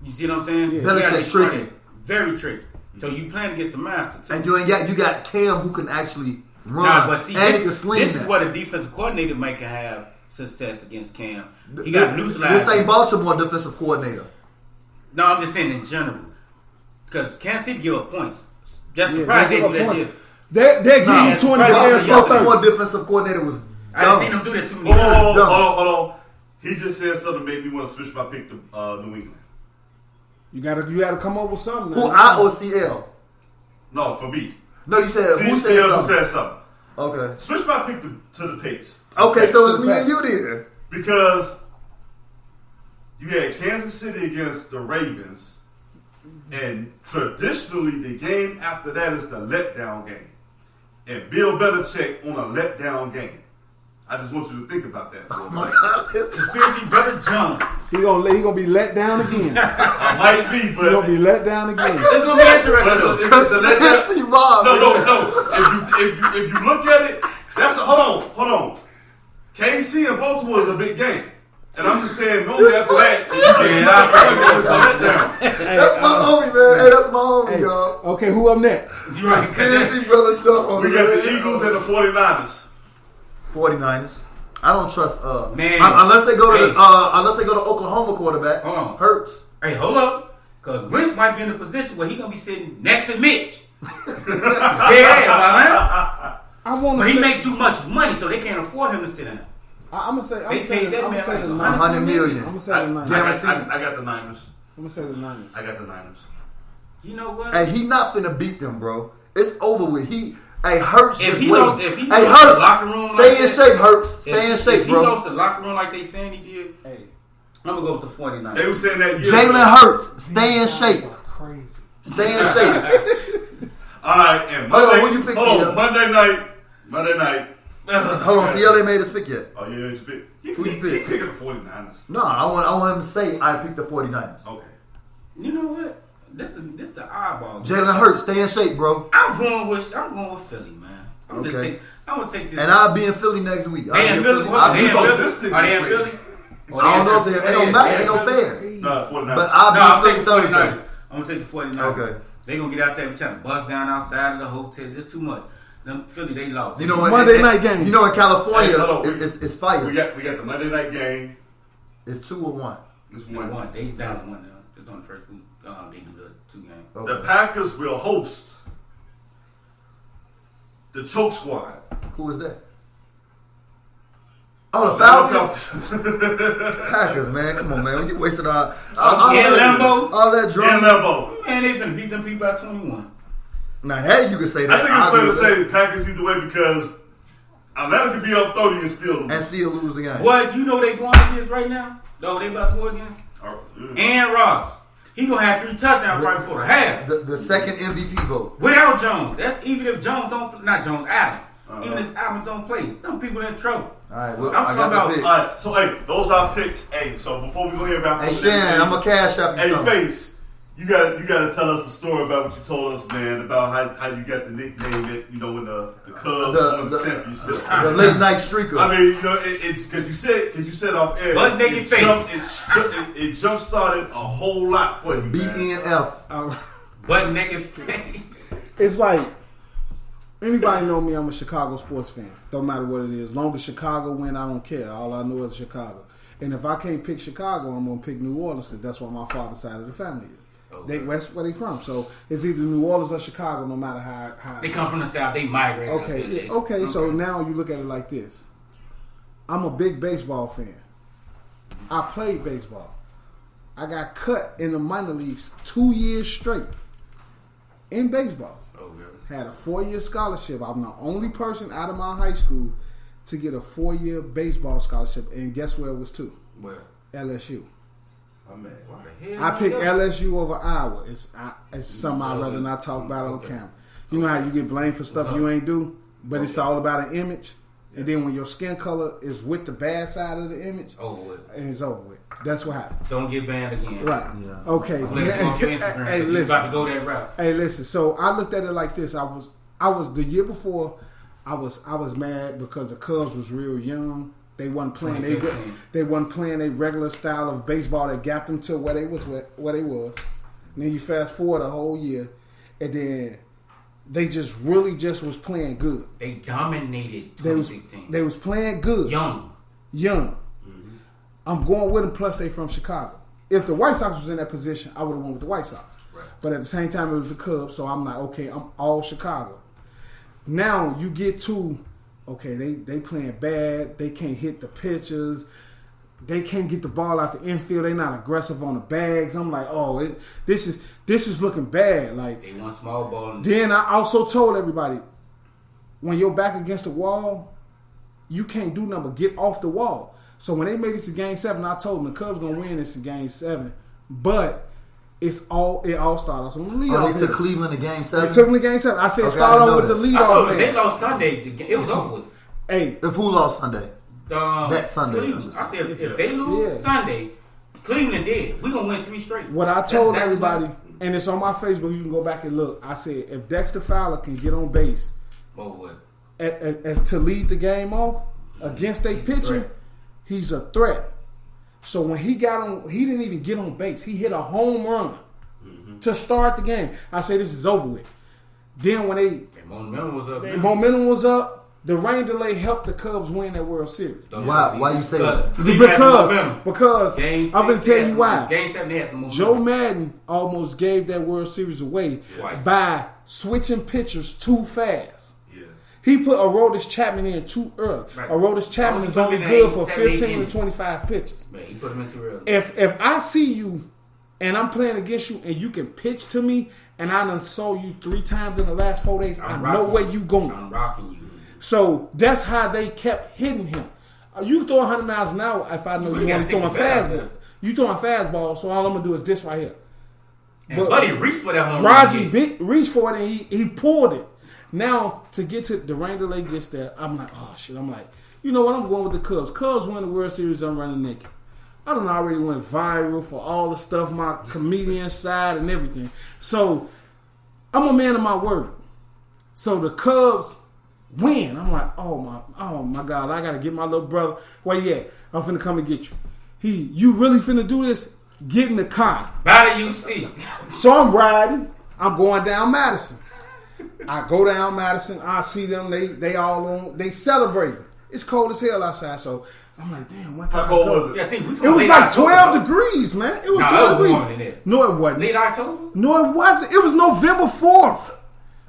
Speaker 1: You see what I'm saying?
Speaker 2: Yeah.
Speaker 1: He gotta be
Speaker 3: Belichick
Speaker 1: smart
Speaker 3: tricky.
Speaker 1: at. Very tricky. So you playing against the master too.
Speaker 3: And you got Cam who can actually run
Speaker 1: Nah, but see,
Speaker 3: and he can sling
Speaker 1: this
Speaker 3: that.
Speaker 1: is what a defensive coordinator might can have success against Cam. He got neutralized.
Speaker 3: This ain't Baltimore defensive coordinator.
Speaker 1: No, I'm just saying in general. Because Kansas City give up points. Just
Speaker 2: Yeah,
Speaker 1: surprised
Speaker 2: they
Speaker 1: they
Speaker 2: give
Speaker 1: do
Speaker 2: up
Speaker 1: that
Speaker 2: points.
Speaker 1: shit.
Speaker 2: They give
Speaker 3: Nah,
Speaker 2: you 20,
Speaker 1: right.
Speaker 2: but they'll score 30.
Speaker 3: Baltimore defensive coordinator was
Speaker 1: I done seen
Speaker 3: dumb.
Speaker 1: them do that too many
Speaker 4: Hold
Speaker 1: times.
Speaker 4: on. He just said something that made me want to switch my pick to New England.
Speaker 2: You gotta come up with something.
Speaker 3: Who
Speaker 2: now.
Speaker 3: I or CL?
Speaker 4: No, for me.
Speaker 3: No, you said who said
Speaker 4: CL
Speaker 3: something?
Speaker 4: said something.
Speaker 3: Okay.
Speaker 4: Switch my pick to the Patriots.
Speaker 3: Okay, so it's me and you then.
Speaker 4: Because you had Kansas City against the Ravens, and traditionally the game after that is the letdown game. And Bill Belichick on a letdown game. I just want you to think about that for a second.
Speaker 1: Conspiracy brother John.
Speaker 2: He gonna be let down again.
Speaker 4: I might be,
Speaker 2: He gonna be
Speaker 4: but
Speaker 2: let down again.
Speaker 1: It's gonna be interesting.
Speaker 4: it's a letdown.
Speaker 3: Conspiracy mob.
Speaker 4: No.
Speaker 3: man.
Speaker 4: If you look at it, that's hold on. KC and Baltimore is a big game. And I'm just saying, normally after that, it's a letdown.
Speaker 3: That's my homie, man. Hey, that's my homie, y'all.
Speaker 2: Okay, who up next?
Speaker 1: You're right.
Speaker 3: Conspiracy brother John.
Speaker 4: We got the Eagles and the 49ers.
Speaker 3: 49ers. I don't trust
Speaker 1: Man.
Speaker 3: unless they go to
Speaker 1: Hey.
Speaker 3: unless they go to Oklahoma quarterback.
Speaker 1: Hold on.
Speaker 3: Hurts.
Speaker 1: Hey, hold up. Because Wentz might be in a position where he gonna be sitting next to Mitch. Yeah,
Speaker 2: I want
Speaker 1: but
Speaker 2: to
Speaker 1: he
Speaker 2: say.
Speaker 1: make too much money, so they can't afford him to sit down.
Speaker 2: I'm gonna say. I'm
Speaker 1: They
Speaker 2: gonna say
Speaker 1: paid that
Speaker 2: the
Speaker 1: man like
Speaker 2: Niners.
Speaker 3: 100 million.
Speaker 2: I'm gonna say the Niners.
Speaker 3: Guaranteed.
Speaker 4: I got the Niners.
Speaker 2: I'm gonna say the Niners.
Speaker 4: I got the Niners.
Speaker 1: You know what?
Speaker 3: Hey, he not finna beat them, bro. It's over with. Hurts.
Speaker 1: If
Speaker 3: just
Speaker 1: he
Speaker 3: wait.
Speaker 1: lost- if he
Speaker 3: hey,
Speaker 1: lost the
Speaker 3: Hurts.
Speaker 1: locker room
Speaker 3: Stay
Speaker 1: like
Speaker 3: in
Speaker 1: that-
Speaker 3: shape, Hurts. Stay in
Speaker 1: if
Speaker 3: shape,
Speaker 1: he
Speaker 3: bro.
Speaker 1: lost the locker room like they saying he did,
Speaker 2: Hey,
Speaker 1: I'm gonna go with the 49ers.
Speaker 4: They were saying that year.
Speaker 3: Jalen Hurts. Stay in
Speaker 2: these
Speaker 3: shape.
Speaker 2: guys are Crazy.
Speaker 3: Stay in shape.
Speaker 4: All right, and
Speaker 3: Hold on,
Speaker 4: Monday,
Speaker 3: who you pick,
Speaker 4: hold
Speaker 3: CL?
Speaker 4: on, Monday night.
Speaker 3: Hold on, CL ain't made his pick yet.
Speaker 4: Oh, yeah, you pick.
Speaker 3: Who you
Speaker 4: He
Speaker 3: pick?
Speaker 4: picking the 49ers.
Speaker 3: No, I want him to say I picked the 49ers.
Speaker 4: Okay.
Speaker 1: You know what? This the eyeball.
Speaker 3: Jalen Hurts, stay in shape, bro.
Speaker 1: I'm going with Philly, man. I'm gonna take this.
Speaker 3: And I'll be in Philly next week.
Speaker 1: They in Philly? Are they in Philly? Are they in Philly?
Speaker 3: I don't know if they don't matter. Ain't no fans.
Speaker 4: Nah, 49ers.
Speaker 3: But I'll be in Philly Thursday.
Speaker 1: I'm gonna take the 49ers.
Speaker 3: Okay.
Speaker 1: They gonna get out there and trying to bust down outside of the hotel. This too much. Them Philly, they lost.
Speaker 3: You know what?
Speaker 2: Monday night game.
Speaker 3: You know in California,
Speaker 4: Hey, hold on.
Speaker 3: it's fire.
Speaker 4: We got the Monday night game.
Speaker 3: It's 2 or 1.
Speaker 4: It's
Speaker 1: They
Speaker 4: 1.
Speaker 1: won. They down 1 now. It's on the first week. They do the 2 games.
Speaker 3: Okay.
Speaker 4: The Packers will host the Choke Squad.
Speaker 3: Who is that? Oh, the Falcons. Packers, man. Come on, man. You wasted all
Speaker 1: Lambeau.
Speaker 3: all that
Speaker 4: In
Speaker 3: drama.
Speaker 4: Lambeau.
Speaker 1: Man, they finna beat them people by 21.
Speaker 3: Now, hey, you can say that.
Speaker 4: I think it's fair to say the Packers either way because Atlanta could be up 30 and still lose.
Speaker 3: and still lose the game.
Speaker 1: What, you know they going against right now? No, they about to go against? Aaron Rodgers. He gonna have 3 touchdowns right before the half.
Speaker 3: The second MVP vote.
Speaker 1: Without Jones. Even if Jones don't, not Jones, Adams. Even if Adams don't play, them people in trouble.
Speaker 3: All right, well,
Speaker 1: I'm
Speaker 3: I
Speaker 1: talking
Speaker 3: got
Speaker 1: about-
Speaker 3: the picks.
Speaker 4: All right, so hey, those are picks. Hey, so before we go here about
Speaker 3: Hey, Shannon, I'm going to cash up you
Speaker 4: Hey,
Speaker 3: something.
Speaker 4: Face, you gotta tell us the story about what you told us, man, about how you got the nickname that when the Cubs won the championship.
Speaker 3: The late night streaker.
Speaker 4: I mean, it's because you said off air.
Speaker 1: Butt naked face.
Speaker 4: It jump started a whole lot for you, man.
Speaker 3: BNF.
Speaker 1: Butt naked face.
Speaker 2: It's like anybody know me. I'm a Chicago sports fan. Don't matter what it is. Long as Chicago win, I don't care. All I know is Chicago. And if I can't pick Chicago, I'm gonna pick New Orleans because that's where my father's side of the family is.
Speaker 1: Okay.
Speaker 2: That's where they from. So it's either New Orleans or Chicago, no matter how.
Speaker 1: They come from the South. They migrate.
Speaker 2: Okay. So now you look at it like this. I'm a big baseball fan. I played baseball. I got cut in the minor leagues 2 years straight in baseball.
Speaker 1: Oh, really?
Speaker 2: Had a 4-year scholarship. I'm the only person out of my high school to get a 4-year baseball scholarship. And guess where it was to?
Speaker 1: Where?
Speaker 2: LSU.
Speaker 4: My man.
Speaker 1: Why the hell?
Speaker 2: I picked LSU over Iowa. It's something I'd rather not talk about on camera. You know how you get blamed for stuff you ain't do, but it's all about an image. And then when your skin color is with the bad side of the image,
Speaker 1: Over with.
Speaker 2: and it's over with. That's what happened.
Speaker 1: Don't get banned again.
Speaker 2: Right.
Speaker 3: Yeah.
Speaker 2: Okay.
Speaker 1: I'm letting you off your Instagram.
Speaker 2: Hey,
Speaker 1: You
Speaker 2: listen.
Speaker 1: about to go that route.
Speaker 2: Hey, listen. So I looked at it like this. I was the year before. I was mad because the Cubs was real young. They wasn't playing. They wasn't playing a regular style of baseball that got them to where they was. And then you fast forward a whole year, and then they just was playing good.
Speaker 1: They dominated
Speaker 2: They
Speaker 1: 2016.
Speaker 2: was playing good.
Speaker 1: Young.
Speaker 2: Mm-hmm. I'm going with them. Plus, they from Chicago. If the White Sox was in that position, I would have went with the White Sox.
Speaker 1: Right.
Speaker 2: But at the same time, it was the Cubs, so I'm like, okay, I'm all Chicago. Now you get to, okay, they playing bad. They can't hit the pitchers. They can't get the ball out the infield. They not aggressive on the bags. I'm like, oh, this is looking bad. Like
Speaker 1: They want small ball.
Speaker 2: then I also told everybody, when you're back against the wall, you can't do nothing but get off the wall. So when they made it to Game 7, I told them the Cubs gonna win this in Game 7, but it all started off on the leadoff.
Speaker 3: They took Cleveland to Game 7.
Speaker 2: They took them to Game 7. I said
Speaker 3: Okay,
Speaker 2: start
Speaker 3: I know
Speaker 2: off with the
Speaker 3: that.
Speaker 1: I told
Speaker 2: leadoff
Speaker 1: them they
Speaker 2: man.
Speaker 1: lost Sunday. It was over with.
Speaker 2: Hey,
Speaker 3: If who lost Sunday? That Sunday.
Speaker 1: Cleveland. I said if they lose
Speaker 2: Yeah.
Speaker 1: Sunday, Cleveland did. We gonna win 3 straight.
Speaker 2: what I
Speaker 1: That's
Speaker 2: told
Speaker 1: exactly
Speaker 2: everybody,
Speaker 1: what-
Speaker 2: and it's on my Facebook, you can go back and look. I said if Dexter Fowler can get on base
Speaker 1: Oh, what?
Speaker 2: as to lead the game off against a
Speaker 1: He's a
Speaker 2: pitcher,
Speaker 1: threat.
Speaker 2: he's a threat. So when he got on, he didn't even get on base. He hit a home run to start the game. I said this is over with. Then when
Speaker 1: And momentum was up.
Speaker 2: the momentum was up, the rain delay helped the Cubs win that World Series.
Speaker 3: Why you say that?
Speaker 2: Because
Speaker 1: Game
Speaker 2: I'm going to tell you why.
Speaker 1: Game 7 they had the momentum.
Speaker 2: Joe Madden almost gave that World Series away
Speaker 1: Twice.
Speaker 2: by switching pitchers too fast.
Speaker 4: Yeah.
Speaker 2: He put Aroldis Chapman in too early.
Speaker 1: Right.
Speaker 2: Aroldis Chapman
Speaker 1: Aroldis
Speaker 2: is only
Speaker 1: put him
Speaker 2: good
Speaker 1: in
Speaker 2: for
Speaker 1: 7, 8
Speaker 2: 15 to
Speaker 1: innings.
Speaker 2: 25 pitches.
Speaker 1: Man, he put him in too early.
Speaker 2: If I see you and I'm playing against you and you can pitch to me and I done saw you 3 times in the last 4 days, I know where you going.
Speaker 1: I'm rocking you.
Speaker 2: So that's how they kept hitting him. You can throw 100 miles an hour if I know
Speaker 1: You
Speaker 2: you
Speaker 1: gotta
Speaker 2: only
Speaker 1: stick
Speaker 2: throwing
Speaker 1: with that,
Speaker 2: fastball. You throwing fastball, so all I'm gonna do is this right here.
Speaker 1: And
Speaker 2: But
Speaker 1: Buddy reached for that home run.
Speaker 2: Raji reached for it and he pulled it. Now to get to the rain delay gets there, I'm like, oh shit. I'm like, you know what? I'm going with the Cubs. Cubs win the World Series. I'm running naked. I done already went viral for all the stuff, my comedian side and everything. So I'm a man of my word. So the Cubs When? I'm like, oh my God, I gotta get my little brother. Where you at? I'm finna come and get you. You really finna do this? Get in the car.
Speaker 1: By the UC.
Speaker 2: So I'm riding. I'm going down Madison. I go down Madison. I see them. They all on. They celebrating. It's cold as hell outside. So I'm like, damn. When can
Speaker 4: How
Speaker 2: I
Speaker 4: cold
Speaker 2: go?
Speaker 4: was it?
Speaker 1: Yeah, I think we
Speaker 2: It was like 12 degrees, man. It was 12 degrees.
Speaker 1: Warmer than that.
Speaker 2: No, it wasn't.
Speaker 1: Late October?
Speaker 2: No, it wasn't. It was November 4th.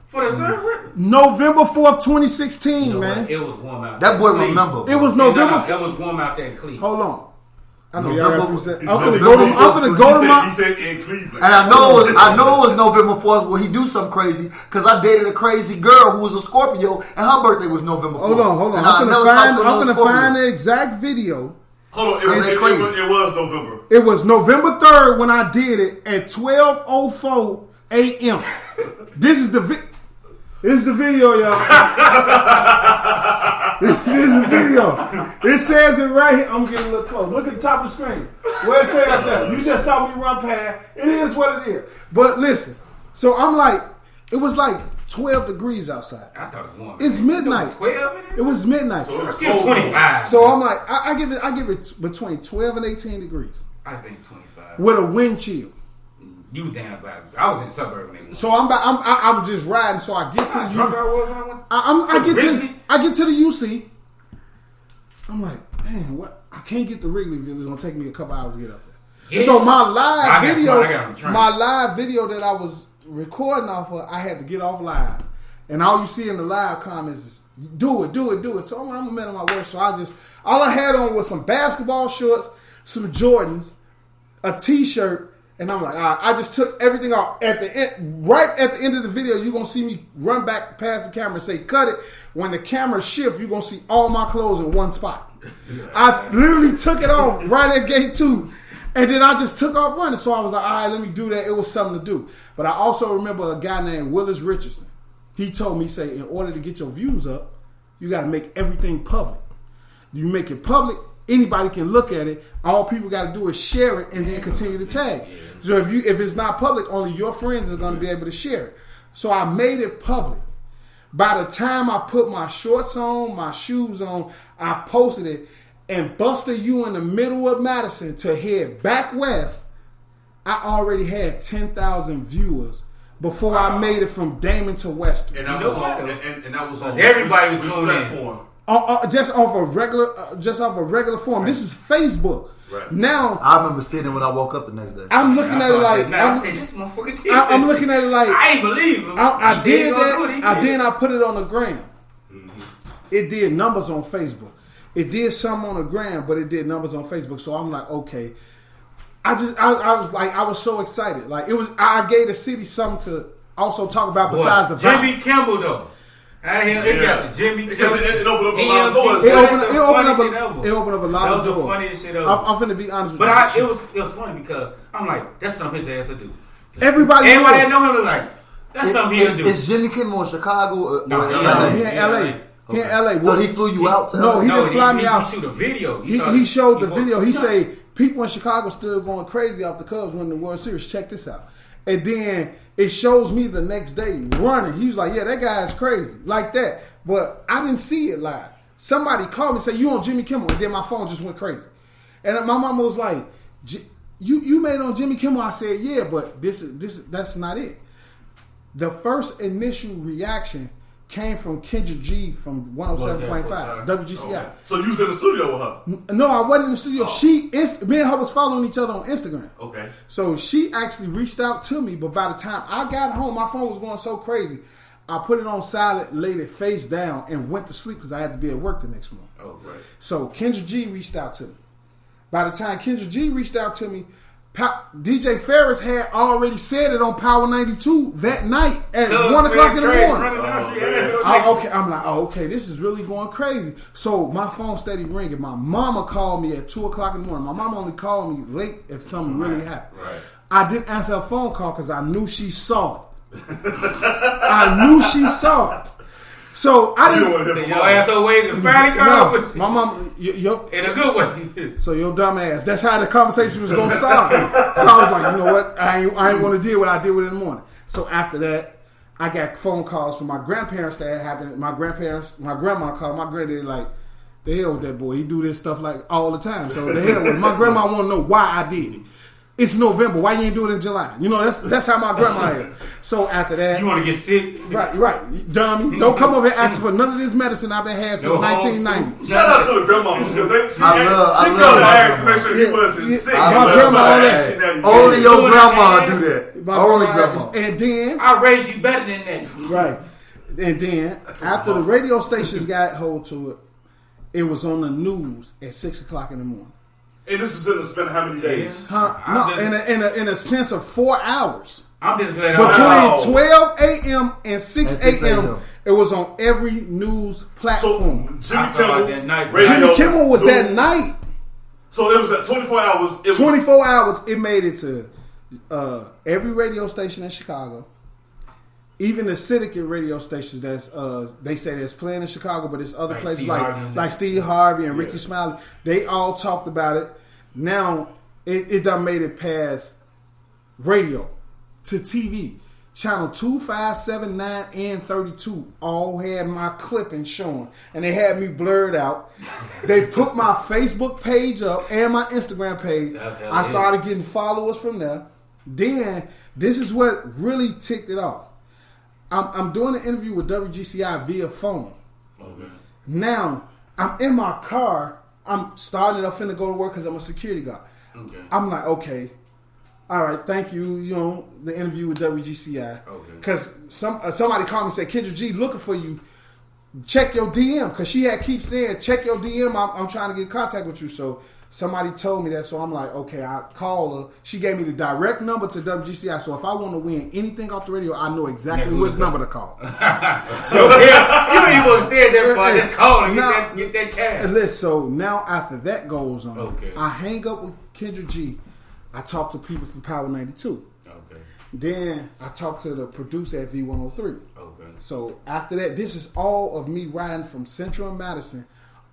Speaker 1: For the third
Speaker 2: November 4th, 2016, man.
Speaker 1: It was warm out
Speaker 3: That
Speaker 1: there.
Speaker 3: boy
Speaker 1: Cleveland.
Speaker 3: remember.
Speaker 2: It was
Speaker 1: No,
Speaker 2: November.
Speaker 1: it was warm out there in Cleveland.
Speaker 2: Hold on. I know
Speaker 3: November-
Speaker 2: y'all referenced that.
Speaker 3: he
Speaker 2: I'm
Speaker 3: said
Speaker 2: finna go to.
Speaker 3: November
Speaker 2: I'm finna go to
Speaker 4: He
Speaker 2: my.
Speaker 4: said in Cleveland.
Speaker 3: And I know it was November 4th when he do something crazy because I dated a crazy girl who was a Scorpio and her birthday was November 4th.
Speaker 2: Hold on.
Speaker 3: And
Speaker 2: I'm
Speaker 3: I never talked to another
Speaker 2: finna
Speaker 3: Scorpio.
Speaker 2: find the exact video.
Speaker 4: Hold on,
Speaker 3: That's crazy.
Speaker 4: it was November.
Speaker 2: It was November 3rd when I did it at 12:04 a.m. This is the video, y'all. This is the video. It says it right here. I'm getting a little close. Look at the top of the screen. Where it say up there. You just saw me run past. It is what it is. But listen. So I'm like, it was like 12 degrees outside.
Speaker 1: I thought it was warm.
Speaker 2: It's midnight.
Speaker 1: 12 in it?
Speaker 2: It was midnight.
Speaker 4: So it was
Speaker 1: It's
Speaker 4: cold.
Speaker 1: 25.
Speaker 2: So I'm like, I give it between 12 and 18 degrees
Speaker 1: I think 25.
Speaker 2: with a wind chill.
Speaker 1: You was down by I was in the suburb when they went.
Speaker 2: So I'm just riding. So I get to
Speaker 1: How drunk I was when I went.
Speaker 2: I get to the UC. I'm like, man, what? I can't get to Wrigley Village. It's gonna take me a couple hours to get up there.
Speaker 1: Yeah.
Speaker 2: So my
Speaker 1: I
Speaker 2: live
Speaker 1: got
Speaker 2: video,
Speaker 1: smart. I got on the train.
Speaker 2: my live video that I was recording off of, I had to get off live, and all you see in the live comments is do it. So I'm a man of my word. So all I had on was some basketball shorts, some Jordans, a T-shirt. And I'm like, all right, I just took everything off. At the end, right at the end of the video, you're going to see me run back past the camera and say, cut it. When the camera shifts, you're going to see all my clothes in one spot. I literally took it off right at gate 2. And then I just took off running. So I was like, all right, let me do that. It was something to do. But I also remember a guy named Willis Richardson. He told me, say, in order to get your views up, you got to make everything public. You make it public, anybody can look at it. All people got to do is share it and then continue to tag. So if it's not public, only your friends are going to be able to share it. So I made it public. By the time I put my shorts on, my shoes on, I posted it. And Buster, you in the middle of Madison to head back west, I already had 10,000 viewers before I made it from Damon to Western.
Speaker 4: And that was on. And that was on.
Speaker 1: Everybody
Speaker 4: which
Speaker 1: was tuned in.
Speaker 4: platform?
Speaker 2: Just off a regular form. This is Facebook.
Speaker 4: Right.
Speaker 2: Now
Speaker 3: I remember sitting when I woke up the next day.
Speaker 2: I'm looking at it like
Speaker 1: I said, this motherfucker did
Speaker 2: I'm
Speaker 1: this.
Speaker 2: looking at it like
Speaker 1: I ain't believe him.
Speaker 2: I
Speaker 1: He said
Speaker 2: did
Speaker 1: he gonna do it, he
Speaker 2: that.
Speaker 1: did.
Speaker 2: Then I put it on the gram. It did numbers on Facebook. It did some on the gram, but it did numbers on Facebook. So I'm like, okay. I was so excited. Like it was. I gave the city something to also talk about besides the
Speaker 1: Jimmy
Speaker 2: vibe.
Speaker 1: Kimmel though. Out of here, they got the Jimmy
Speaker 4: Because
Speaker 1: Kimmel.
Speaker 4: it opened up a lot of doors.
Speaker 2: It
Speaker 1: That's
Speaker 2: opened
Speaker 1: the
Speaker 2: up a lot
Speaker 1: That
Speaker 2: of
Speaker 1: was the
Speaker 2: doors.
Speaker 1: funniest shit ever.
Speaker 2: I'm finna be honest with
Speaker 1: But
Speaker 2: you.
Speaker 1: it was funny because I'm like, that's something his ass will do.
Speaker 2: Everybody
Speaker 1: that
Speaker 2: knew.
Speaker 1: know him was like, that's something he'll do.
Speaker 3: Is Jimmy Kimmel in Chicago?
Speaker 1: No,
Speaker 3: or
Speaker 1: he
Speaker 3: LA?
Speaker 2: He in LA. He in LA.
Speaker 3: So he flew you out to
Speaker 2: No,
Speaker 3: LA?
Speaker 2: he didn't fly me out.
Speaker 1: He shoot a video.
Speaker 2: He showed the video. He say people in Chicago still going crazy off the Cubs winning the World Series. Check this out. And then it shows me the next day running. He was like, yeah, that guy is crazy. Like that. But I didn't see it live. Somebody called me and said, you on Jimmy Kimmel. And then my phone just went crazy. And my mama was like, you made on Jimmy Kimmel? I said, yeah, but that's not it. The first initial reaction came from Kendra G from 107.5 WGCI.
Speaker 4: Okay. So you was in the studio with her?
Speaker 2: No, I wasn't in the studio. Me and her was following each other on Instagram.
Speaker 4: Okay.
Speaker 2: So she actually reached out to me, but by the time I got home, my phone was going so crazy. I put it on silent, laid it face down, and went to sleep because I had to be at work the next morning.
Speaker 1: Oh, right.
Speaker 2: So Kendra G reached out to me. By the time Kendra G reached out to me, DJ Ferris had already said it on Power 92 that night at 1 o'clock in the morning. I'm like, okay, this is really going crazy. So my phone steady ringing. My mama called me at 2 o'clock in the morning. My mama only called me late if something really happened.
Speaker 1: Right.
Speaker 2: I didn't answer her phone call because I knew she saw it. I knew she saw it. So I didn't.
Speaker 1: Your ass always and finally called with
Speaker 2: my mom,
Speaker 1: in a good way.
Speaker 2: So your dumb ass. That's how the conversation was gonna start. So I was like, you know what? I ain't want to deal with what I deal with in the morning. So after that, I got phone calls from my grandparents that happened. My grandma called my granddaddy like, the hell with that boy. He do this stuff like all the time. So the hell with it. My grandma want to know why I did it. It's November. Why you ain't do it in July? You know, that's how my grandma is. So after that,
Speaker 1: You want to get sick?
Speaker 2: right, dummy. Don't come over here asking for none of this medicine I've been had since 1990.
Speaker 4: Shout out to the grandma. She come to ask to make sure he wasn't sick.
Speaker 2: My grandma,
Speaker 3: only your grandma do that. Only grandma.
Speaker 2: And then
Speaker 1: I raised you better than that.
Speaker 2: right, and then after the radio stations got hold to it, it was on the news at 6 o'clock in the morning.
Speaker 4: And this was in the span of how many days?
Speaker 2: No, in a sense of 4 hours.
Speaker 1: I'm just glad
Speaker 2: Between 12 a.m. and 6 a.m., it was on every news platform.
Speaker 4: So
Speaker 1: I felt like that night.
Speaker 2: Jimmy Kimmel was that night.
Speaker 4: So it was at 24 hours.
Speaker 2: 24 hours, it made it to every radio station in Chicago. Even the syndicate radio stations that's they say that's playing in Chicago, but it's other places like Steve Harvey and Ricky Smiley. They all talked about it. Now it done made it past radio to TV. Channel 2, 5, 7, 9, and 32 all had my clipping showing, and they had me blurred out. They put my Facebook page up and my Instagram page. I started getting followers from there. Then this is what really ticked it off. I'm doing an interview with WGCI via phone.
Speaker 1: Okay.
Speaker 2: Now, I'm in my car. I'm starting up finna go to work because I'm a security guard.
Speaker 1: Okay.
Speaker 2: I'm like, okay, all right, thank you. You know, the interview with WGCI.
Speaker 1: Okay.
Speaker 2: Because somebody called me and said, Kendra G looking for you. Check your DM. Because she keep saying, check your DM. I'm trying to get in contact with you. So somebody told me that. So I'm like, okay, I call her. She gave me the direct number to WGCI. So if I want to win anything off the radio, I know exactly which number to call.
Speaker 1: So yeah, you ain't even said that before. Just call and get that cash.
Speaker 2: And listen, so now after that goes on,
Speaker 1: Okay.
Speaker 2: I hang up with Kendra G. I talk to people from Power 92.
Speaker 1: Okay.
Speaker 2: Then I talk to the producer at V103.
Speaker 1: Okay.
Speaker 2: So after that, this is all of me riding from Central and Madison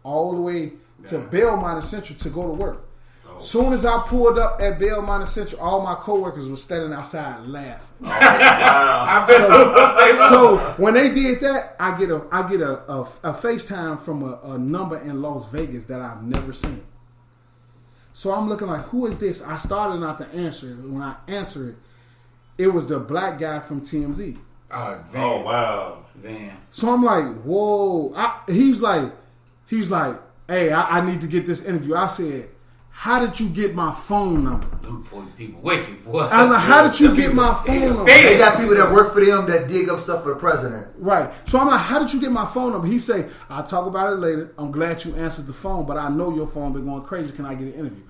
Speaker 2: all the way to Belmont and Central to go to work. Soon as I pulled up at Belmont and Central, all my coworkers were standing outside laughing. So when they did that, I get a FaceTime from a number in Las Vegas that I've never seen. So I'm looking like, who is this? I started not to answer it. When I answer it, it was the black guy from TMZ.
Speaker 4: Oh wow,
Speaker 1: Van.
Speaker 2: So I'm like, whoa. He was like, hey, I need to get this interview. I said, how did you get my phone number?
Speaker 1: Them people wicked, boy.
Speaker 2: I'm like, how did you get my phone number?
Speaker 3: They got people that work for them that dig up stuff for the president.
Speaker 2: Right. So I'm like, how did you get my phone number? He say, I'll talk about it later. I'm glad you answered the phone, but I know your phone been going crazy. Can I get an interview?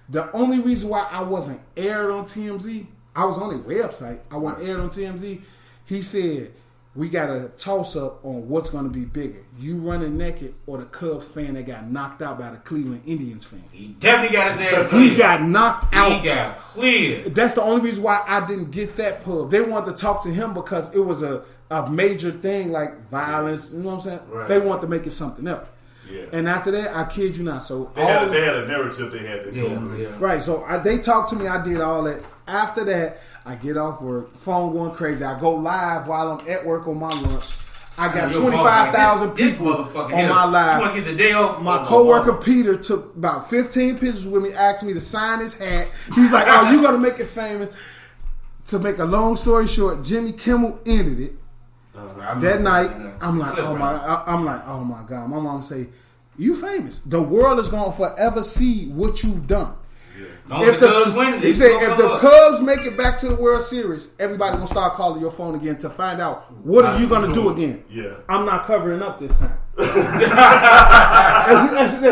Speaker 2: The only reason why I wasn't aired on TMZ, I was on their website. I wasn't aired on TMZ. He said, we got a toss-up on what's going to be bigger. You running naked or the Cubs fan that got knocked out by the Cleveland Indians fan.
Speaker 1: He definitely got his ass cleared.
Speaker 2: He got knocked out.
Speaker 1: He got cleared.
Speaker 2: That's the only reason why I didn't get that pub. They wanted to talk to him because it was a major thing like violence. You know what I'm saying?
Speaker 1: Right.
Speaker 2: They want to make it something else.
Speaker 4: yeah.
Speaker 2: And after that, I kid you not. So
Speaker 4: They had a narrative they had to go through.
Speaker 1: Yeah.
Speaker 2: right. So they talked to me. I did all that. After that, I get off work. Phone going crazy. I go live while I'm at work on my lunch. I got 25,000 people on my live.
Speaker 1: You want to get the day off?
Speaker 2: My coworker Peter took about 15 pictures with me, asked me to sign his hat. He's like, "Oh, you gonna make it famous?" To make a long story short, Jimmy Kimmel ended it that night. I'm like, oh my God. My mom say, "You famous. The world is gonna forever see what you've done."
Speaker 1: If the Cubs win,
Speaker 2: he said, if the Cubs make it back to the World Series, everybody gonna start calling your phone again to find out what are you gonna do again.
Speaker 4: Yeah,
Speaker 2: I'm not covering up this time. that's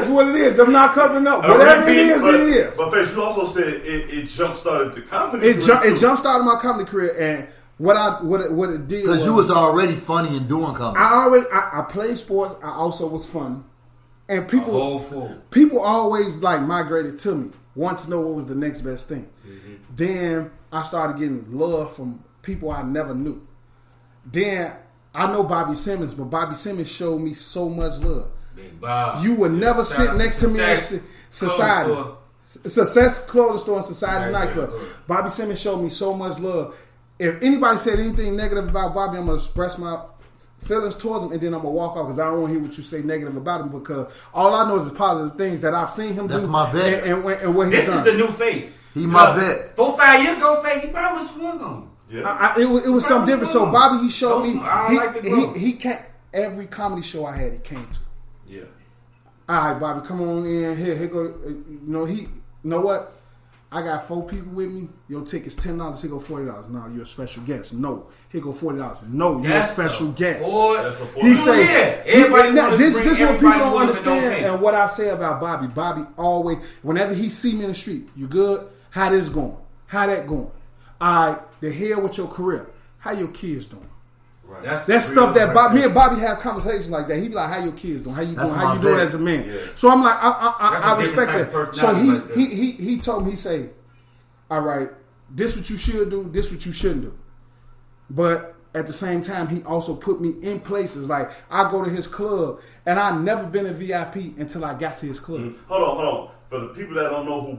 Speaker 2: what it is. I'm not covering up. Whatever it is.
Speaker 4: But Face, you also said it jump started the comedy.
Speaker 2: It jump started my comedy career, and what it did
Speaker 3: Because you was already funny and doing comedy.
Speaker 2: I played sports. I also was funny, and people always like migrated to me. Want to know what was the next best thing. Mm-hmm. Then I started getting love from people I never knew. Then I know Bobby Simmons, but Bobby Simmons showed me so much love.
Speaker 1: Big Bob.
Speaker 2: You would never sit next to me at Society. Success Clothing Store and Society Nightclub. Bobby Simmons showed me so much love. if anybody said anything negative about Bobby, I'm gonna express my feelings towards him, and then I'm gonna walk off because I don't want to hear what you say negative about him, because all I know is the positive things that I've seen him do.
Speaker 3: That's my vet.
Speaker 2: And what he's
Speaker 1: This
Speaker 2: done.
Speaker 1: is the new face.
Speaker 3: He my vet.
Speaker 1: 4-5 years ago, face. He probably was swung on.
Speaker 4: Yeah.
Speaker 2: It was something different. So Bobby, he showed me.
Speaker 1: I like the growth.
Speaker 2: He can't. Every comedy show I had, he came to.
Speaker 4: Yeah.
Speaker 2: All right, Bobby, come on in. Here go. You know what? I got 4 people with me. Your ticket's $10. Here go $40. No, you're a special guest. No, here go $40. No, you're a special guest. He say, this is what people don't understand. And what I say about Bobby. Bobby always, whenever he see me in the street, you good? How this going? How that going? All right, they're here with your career. How your kids doing?
Speaker 4: Right.
Speaker 2: That's stuff that me and Bobby have conversations like that. He be like, "How your kids doing? How you doing? How you doing as a man?" Yeah. So I'm like, I respect that. So he told me, he say, "All right, this what you should do. This what you shouldn't do." But at the same time, he also put me in places like I go to his club, and I never been a VIP until I got to his club.
Speaker 4: Mm-hmm. Hold on. For the people that don't know who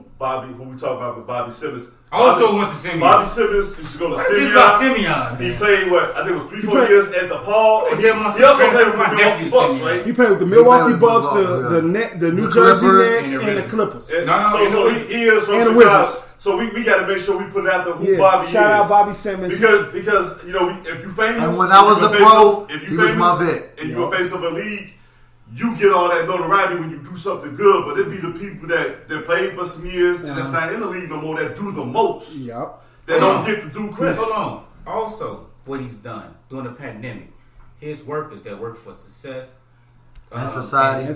Speaker 4: we talk about with Bobby Simmons.
Speaker 1: I also went to Simeon.
Speaker 4: Bobby Simmons used to go to
Speaker 1: Simeon.
Speaker 4: He played I think it was 3-4 years at the Paul.
Speaker 1: And
Speaker 4: he also played with the Milwaukee Bucks, right?
Speaker 2: He played with the Milwaukee Bucks, the New Jersey Nets, and the Clippers.
Speaker 4: So he is from
Speaker 2: and the
Speaker 4: Chicago.
Speaker 2: Wizards.
Speaker 4: So we got to make sure we put out who Bobby is.
Speaker 2: Shout out Bobby Simmons.
Speaker 4: Because if you famous,
Speaker 3: and when I was a pro, he was my vet.
Speaker 4: And you're a face of a league, you get all that notoriety when you do something good, but it be the people that played for some years and that's not in the league no more that do the most.
Speaker 2: Yep.
Speaker 4: That don't get to do credit.
Speaker 1: Hold on. Also, what he's done during the pandemic, his workers that work for Success
Speaker 3: and Society.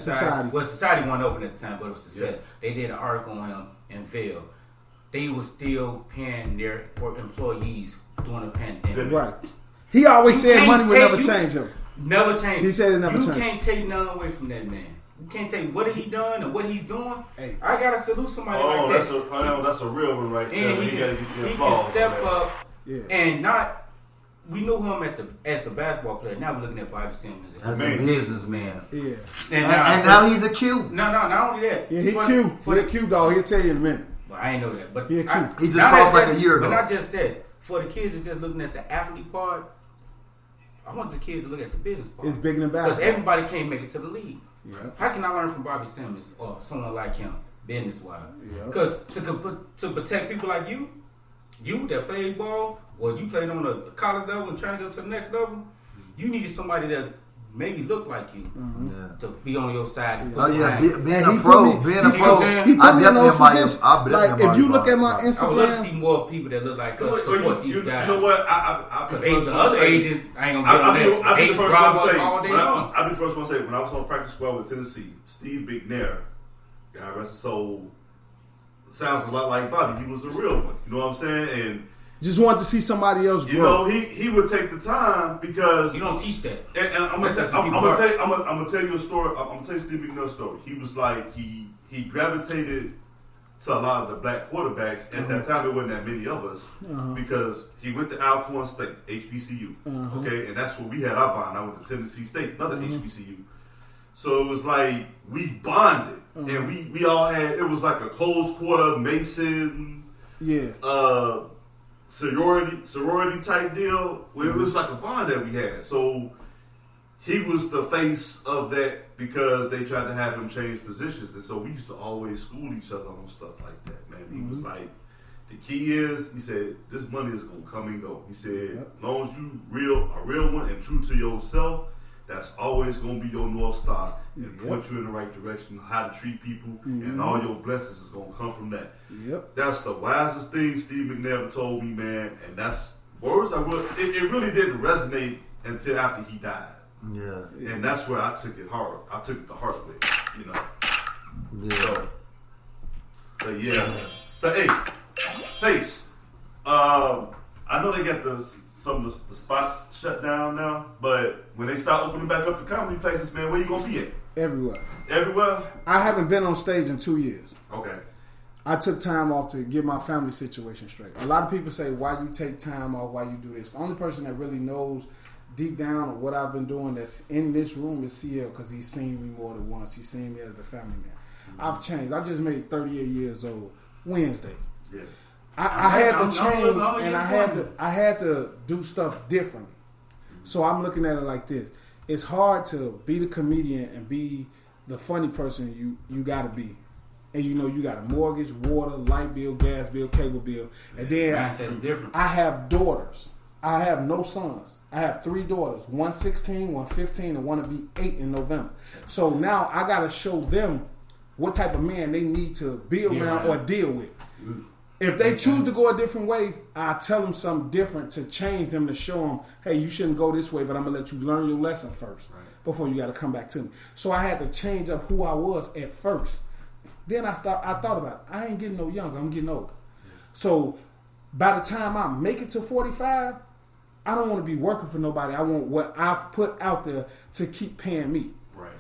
Speaker 1: Well, Society wasn't open at the time, but it was Success. Yeah. They did an article on him in Vail. They were still paying their employees during the pandemic.
Speaker 2: Right. He always said money would never change him.
Speaker 1: Never change.
Speaker 2: He said it never changed.
Speaker 1: You can't take nothing away from that man. You can't take what he done and what he's doing.
Speaker 2: Hey.
Speaker 1: I gotta salute somebody like that.
Speaker 4: That's a real one right there.
Speaker 1: And he can step up and not. We knew him as the basketball player. Now we're looking at Bobby Simmons
Speaker 3: as a businessman.
Speaker 2: Yeah.
Speaker 3: And now he's a Q.
Speaker 1: No, not only that.
Speaker 2: Yeah, he Q. For the Q dog, he'll tell you in a minute.
Speaker 1: Well, I ain't know that, but
Speaker 2: he
Speaker 3: just crossed like a year ago.
Speaker 1: But not just that. For the kids that's just looking at the athlete part, I want the kids to look at the business part.
Speaker 2: It's bigger than basketball.
Speaker 1: Because everybody can't make it to the league.
Speaker 2: Yeah.
Speaker 1: How can I learn from Bobby Simmons or someone like him, business-wise?
Speaker 2: Yeah.
Speaker 1: Because to protect people like you that played ball, or you played on a college level and trying to go to the next level, you needed somebody that maybe look like you to be on your side.
Speaker 3: Being a pro,
Speaker 2: I definitely like if you look at my Instagram,
Speaker 1: I would love to see more people that look like us support these guys.
Speaker 4: You know what? I
Speaker 1: the other agents, I ain't gonna get on that.
Speaker 4: I'll be the first one to say.
Speaker 1: All day long.
Speaker 4: I'll be the first one to say when I was on practice squad with Tennessee, Steve McNair, God rest his soul, sounds a lot like Bobby. He was a real one. You know what I'm saying? And
Speaker 2: just wanted to see somebody else grow.
Speaker 4: You know, he would take the time because
Speaker 1: you don't teach that.
Speaker 4: And I'm gonna tell you a story. I'm gonna tell you Steve McNair's story. He was like he gravitated to a lot of the black quarterbacks. At that time, there wasn't that many of us because he went to Alcorn State, HBCU. Okay, and that's where we had our bond. I went to Tennessee State, another HBCU. So it was like we bonded, and we all had. It was like a close quarter Mason.
Speaker 2: Yeah.
Speaker 4: Sorority type deal. Where it was like a bond that we had. So he was the face of that because they tried to have him change positions, and so we used to always school each other on stuff like that. Man, he was like, the key is, he said, this money is gonna come and go. He said, as long as you a real one and true to yourself, that's always gonna be your North Star and point you in the right direction, how to treat people, and all your blessings is gonna come from that. That's the wisest thing Steve McNair ever told me, man, and that's words it really didn't resonate until after he died. And that's where I took it hard. I took it the hard way, you know. So, but yeah. But hey, Face. I know they got some of the spots shut down now, but when they start opening back up the comedy places, man, where you gonna be at?
Speaker 2: Everywhere.
Speaker 4: Everywhere?
Speaker 2: I haven't been on stage in 2 years.
Speaker 4: Okay.
Speaker 2: I took time off to get my family situation straight. A lot of people say, why you take time off, why you do this. The only person that really knows deep down of what I've been doing that's in this room is CL, because he's seen me more than once. He's seen me as the family man. I've changed. I just made 38 years old Wednesday.
Speaker 4: Yeah.
Speaker 2: I had to change, and I had to do stuff differently. So I'm looking at it like this: it's hard to be the comedian and be the funny person you got to be, and you got a mortgage, water, light bill, gas bill, cable bill, and then
Speaker 1: mindset's different.
Speaker 2: I have daughters. I have no sons. I have 3 daughters. One 16, one 15, and one to be 8 in November. So now I got to show them what type of man they need to be around or deal with. If they choose to go a different way, I tell them something different to change them, to show them, hey, you shouldn't go this way, but I'm going to let you learn your lesson first before you got to come back to me. So I had to change up who I was at first. Then I thought about it. I ain't getting no younger. I'm getting older. So by the time I make it to 45, I don't want to be working for nobody. I want what I've put out there to keep paying me.
Speaker 4: Right.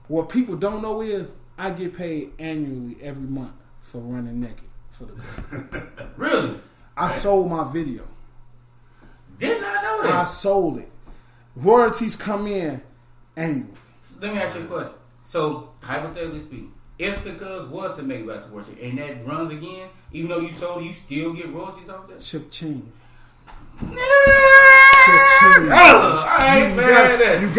Speaker 2: What people don't know is I get paid annually every month for running naked for the club.
Speaker 1: Really?
Speaker 2: I sold my video.
Speaker 1: Did not know that.
Speaker 2: I sold it. Royalties come in annually.
Speaker 1: Let me ask you a question. So, hypothetically speaking, if the Cubs was to make it back to World Series and that runs again, even though you sold it, you still get royalties off that?
Speaker 2: Cha-ching.
Speaker 1: I ain't mad at that.
Speaker 2: You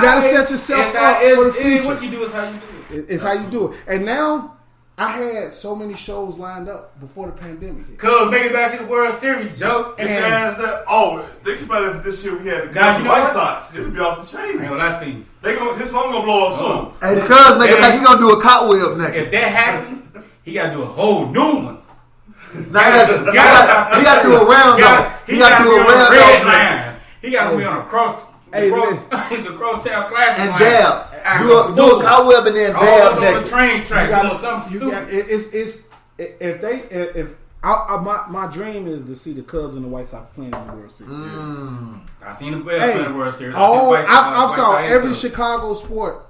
Speaker 2: gotta set yourself up for the future.
Speaker 1: What you do is how you do it.
Speaker 2: It's how you do it. And now I had so many shows lined up before the pandemic hit.
Speaker 1: Cubs make it back to the World Series, Joe.
Speaker 4: Think about it. If this year we had the White Sox, it'd be off the chain.
Speaker 1: I ain't gonna lie to you.
Speaker 4: His phone gonna blow up soon.
Speaker 3: Hey, the Cubs make it back. He gonna do a cartwheel next.
Speaker 1: If that happened, he gotta do a whole new one.
Speaker 3: Now he got to do a round though. He got to do a round though.
Speaker 1: He got to be on a cross. The cross-tail class
Speaker 3: and dab. Do a cartwheel and then dab
Speaker 1: on
Speaker 3: next.
Speaker 1: the train track. Doing something
Speaker 2: stupid. My dream is to see the Cubs and the White Sox playing in the World Series.
Speaker 1: I seen the Bears playing the World Series.
Speaker 2: I saw every Chicago sport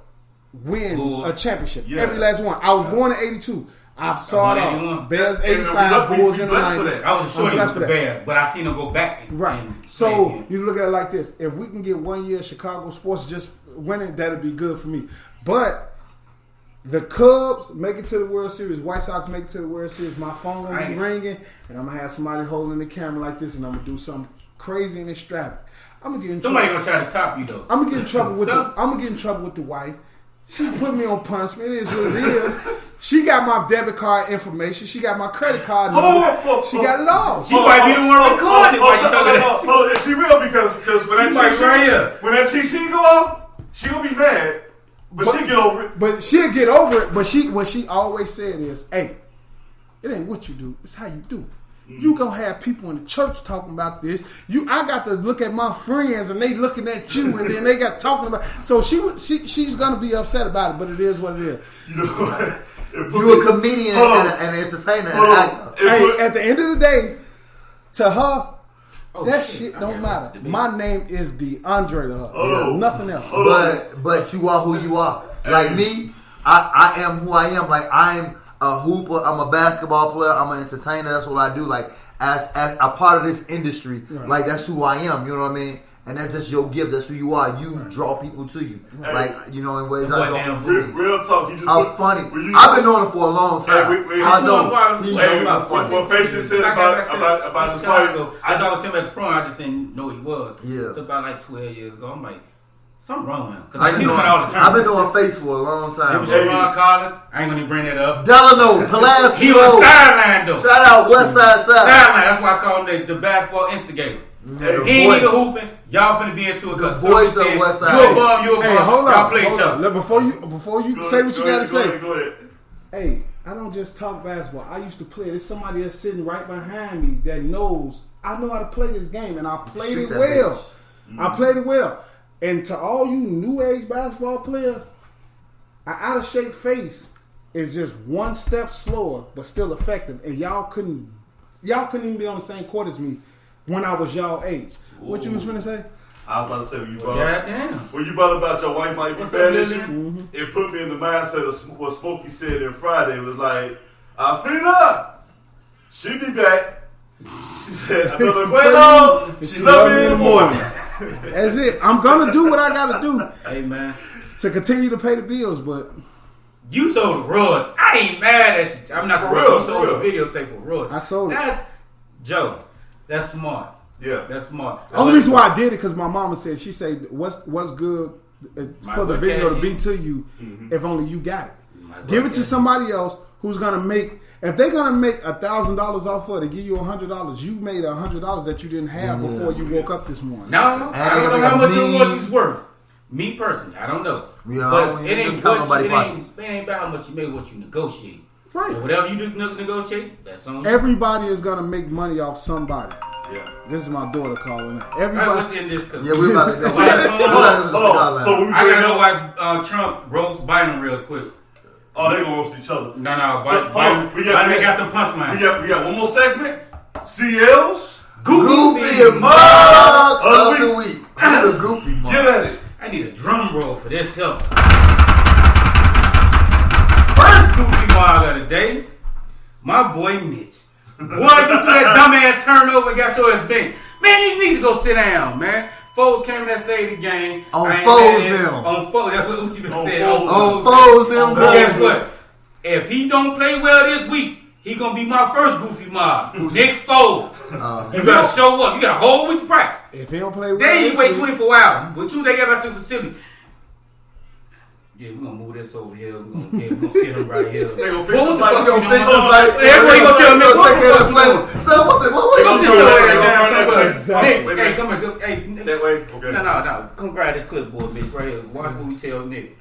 Speaker 2: win a championship. Yes. Every last one. I was born in '82. I saw it all. Bears 85, Bulls in the 90s.
Speaker 1: I was sure with the Bears, but I seen them go back.
Speaker 2: Right. So you look at it like this: if we can get 1 year Chicago sports just winning, that'd be good for me. But the Cubs make it to the World Series, White Sox make it to the World Series. My phone gonna be ringing, and I'm gonna have somebody holding the camera like this, and I'm gonna do something crazy and extravagant. I'm gonna get in
Speaker 1: somebody
Speaker 2: trouble.
Speaker 1: Gonna try to top you though.
Speaker 2: I'm gonna get in trouble with the wife. She put me on punishment. It is what it is. She got my debit card information. She got my credit card number. She got it all.
Speaker 1: She might be the one recording while you talking that.
Speaker 4: Hold on, she will because when that cheat go off, she gonna be mad, but she'll get over it.
Speaker 2: But she'll get over it. But what she always said is, "Hey, it ain't what you do; it's how you do." You gonna have people in the church talking about this. I got to look at my friends and they looking at you, and then they got talking about. So she's gonna be upset about it, but it is what it is.
Speaker 4: You know what?
Speaker 3: You a comedian and an entertainer and an actor.
Speaker 2: Hey, at the end of the day, to her, that shit don't matter. My name is DeAndre to her. Nothing else.
Speaker 3: But you are who you are. Like me, I am who I am. Like I'm a hooper, I'm a basketball player, I'm an entertainer. That's what I do. Like as a part of this industry, like that's who I am. You know what I mean? And that's just your gift. That's who you are. You draw people to you, like in ways I don't.
Speaker 4: Real talk.
Speaker 3: I'm funny. I've been doing it for a long time. I know.
Speaker 4: What Facial said about his wife.
Speaker 1: I thought it was him at the prom. I just didn't know he was.
Speaker 3: Yeah.
Speaker 1: It's about like 12 years ago. I'm like, something wrong with him. Because I see him all the time.
Speaker 3: I've been doing face for a long time.
Speaker 1: It was Sharon Collins. I ain't gonna even bring that up.
Speaker 3: Delano, Pulaski.
Speaker 1: He was sideline though.
Speaker 3: Shout out Westside Side.
Speaker 1: Sideline. That's why I call him the basketball instigator. He ain't even hooping. Y'all finna be into it because
Speaker 3: the voice of Westside.
Speaker 1: You above, you above.
Speaker 2: Hey, hold on.
Speaker 1: Y'all play each other.
Speaker 2: Before you say what you gotta say.
Speaker 4: Go ahead.
Speaker 2: Hey, I don't just talk basketball. I used to play. There's somebody that's sitting right behind me that knows I know how to play this game, and I played it well. I played it well. And to all you new age basketball players, an out of shape face is just one step slower, but still effective. And y'all couldn't even be on the same court as me when I was y'all age. What you was gonna say?
Speaker 4: I was about to say when you brought about your wife might be fat issue, it put me in the mindset of what Smokey said in Friday. It was like, Alfina, she be back. She said, another bueno. She love me in the morning.
Speaker 2: That's it. I'm gonna do what I gotta do.
Speaker 1: Hey man,
Speaker 2: to continue to pay the bills, but
Speaker 1: you sold the rods. I ain't mad at you. I'm not
Speaker 4: For
Speaker 1: for
Speaker 4: real,
Speaker 1: real.
Speaker 4: for
Speaker 1: Sold
Speaker 4: real.
Speaker 1: the videotape for real.
Speaker 2: I sold it.
Speaker 1: That's Joe. That's smart.
Speaker 4: Yeah.
Speaker 1: That's smart.
Speaker 2: Only reason why I did it because my mama said, she said, what's good for the
Speaker 1: what
Speaker 2: video to
Speaker 1: cash
Speaker 2: be
Speaker 1: in?
Speaker 2: to you if only you got it.
Speaker 1: Might
Speaker 2: Give
Speaker 1: well
Speaker 2: it to
Speaker 1: cash
Speaker 2: somebody else who's gonna make. If they're gonna make $1,000 off of it, give you $100. You made $100 that you didn't have before you woke up this morning.
Speaker 1: No, I don't know how much your royalties worth. Me personally, I don't know.
Speaker 3: Yeah,
Speaker 1: but
Speaker 3: it
Speaker 1: it
Speaker 3: ain't
Speaker 1: ain't
Speaker 3: count
Speaker 1: what
Speaker 3: nobody
Speaker 1: you,
Speaker 3: pockets.
Speaker 1: it ain't about how much you made, what you negotiate.
Speaker 2: Right.
Speaker 1: So whatever you do negotiate, that's on you.
Speaker 2: Everybody is gonna make money off somebody.
Speaker 4: Yeah.
Speaker 2: This is my daughter calling it.
Speaker 1: All right, let's
Speaker 2: Everybody.
Speaker 1: end this. Cause
Speaker 3: Yeah, we're about to go.
Speaker 4: Hold on. So when we
Speaker 1: I
Speaker 4: bring
Speaker 1: gotta know
Speaker 4: up,
Speaker 1: why Trump roast Biden real quick.
Speaker 4: oh, they gonna roast each other.
Speaker 1: No, Biden
Speaker 4: We
Speaker 1: got the punchline.
Speaker 4: We got one more segment. CL's
Speaker 3: Goofy Mug of the Week. Who's the Goofy Mug?
Speaker 4: Get at it.
Speaker 1: I need a drum roll for this help. First goofy mug of the day, my boy Mitch. Boy, you threw that dumbass turnover and got your ass benched. Man, you need to go sit down, man. Foles came in that saved the game.
Speaker 3: On
Speaker 1: I ain't
Speaker 3: Foles
Speaker 1: mad at-
Speaker 3: them.
Speaker 1: On Foles. That's what Uchi been
Speaker 4: On
Speaker 1: saying.
Speaker 4: Foles.
Speaker 3: On Foles them
Speaker 1: But guess
Speaker 3: boys.
Speaker 1: what? If he don't play well this week, he gonna be my first goofy mob. Nick Foles. You better show up. You got a whole week to practice.
Speaker 2: If he don't play well,
Speaker 1: They ain't
Speaker 2: this
Speaker 1: wait
Speaker 2: week-
Speaker 1: 24 hours. But soon they get back to the facility. Yeah, we're gonna move this over here. We're gonna sit him right here.
Speaker 4: They gonna fix
Speaker 1: What
Speaker 4: this
Speaker 1: the
Speaker 4: like
Speaker 1: fuck
Speaker 3: Yo,
Speaker 1: you
Speaker 3: fix
Speaker 1: doing?
Speaker 3: this like
Speaker 1: Everybody gonna tell me
Speaker 3: Go
Speaker 1: what
Speaker 3: take
Speaker 1: the
Speaker 3: care of
Speaker 1: fuck
Speaker 3: the
Speaker 1: you
Speaker 3: play.
Speaker 1: doing?
Speaker 3: So what
Speaker 1: Go
Speaker 3: you
Speaker 1: sit
Speaker 3: doing?
Speaker 1: your
Speaker 4: They
Speaker 1: ass
Speaker 4: gonna
Speaker 1: down
Speaker 4: run that
Speaker 1: somewhere.
Speaker 4: way.
Speaker 2: Exactly.
Speaker 1: Nick,
Speaker 4: Wait a
Speaker 1: hey,
Speaker 4: minute.
Speaker 1: come on. Hey,
Speaker 4: That way? Okay.
Speaker 1: no. Come grab this clipboard, bitch, right here. Watch what we tell Nick.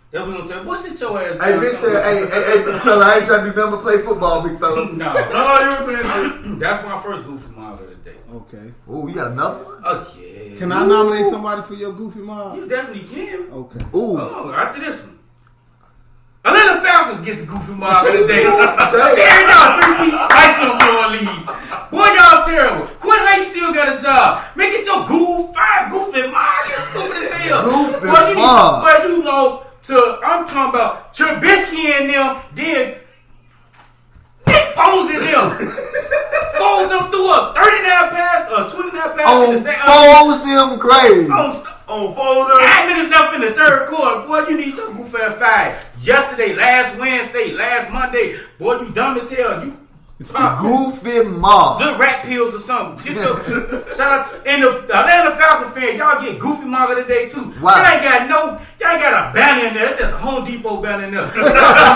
Speaker 1: Then we gonna tell. What's it your ass?
Speaker 3: Hey,
Speaker 1: down
Speaker 3: Nick
Speaker 1: somewhere?
Speaker 3: said, hey, big fella, I ain't trying to do nothing but play football, big fella.
Speaker 1: No,
Speaker 4: No, you were saying
Speaker 1: that's my first goofy mob of the day.
Speaker 2: Okay.
Speaker 3: Oh, you got another one?
Speaker 1: Oh yeah.
Speaker 2: Can I nominate somebody for your goofy mob?
Speaker 1: You definitely can.
Speaker 2: Okay.
Speaker 3: Ooh.
Speaker 1: Oh, after this one. Atlanta Falcons get the goofy mob of the day.
Speaker 3: Damn.
Speaker 1: Man, y'all 3-piece spicy on New Orleans. Boy, y'all terrible. Quit how you still got a job. Make it your goofy mob. That's stupid as hell.
Speaker 3: Goofy
Speaker 1: Boy,
Speaker 3: mob.
Speaker 1: Boy, you lost to, I'm talking about Trubisky and them, then Nick Foles and them. Foles them threw up 39 passes, 29 passes in
Speaker 3: On
Speaker 1: the second.
Speaker 3: Foles them grave.
Speaker 4: on Folder.
Speaker 1: 5 minutes left in the third quarter. Boy, you need your goof ass fired. Yesterday, last Wednesday, last Monday. Boy, you dumb as hell. You pop
Speaker 3: Goofy mob.
Speaker 1: little rat pills or something. Get your shout out to, and the Atlanta Falcon fan, y'all get goofy manga today too.
Speaker 3: Wow.
Speaker 1: Y'all ain't got a banner in there. It's just a Home Depot banner in there.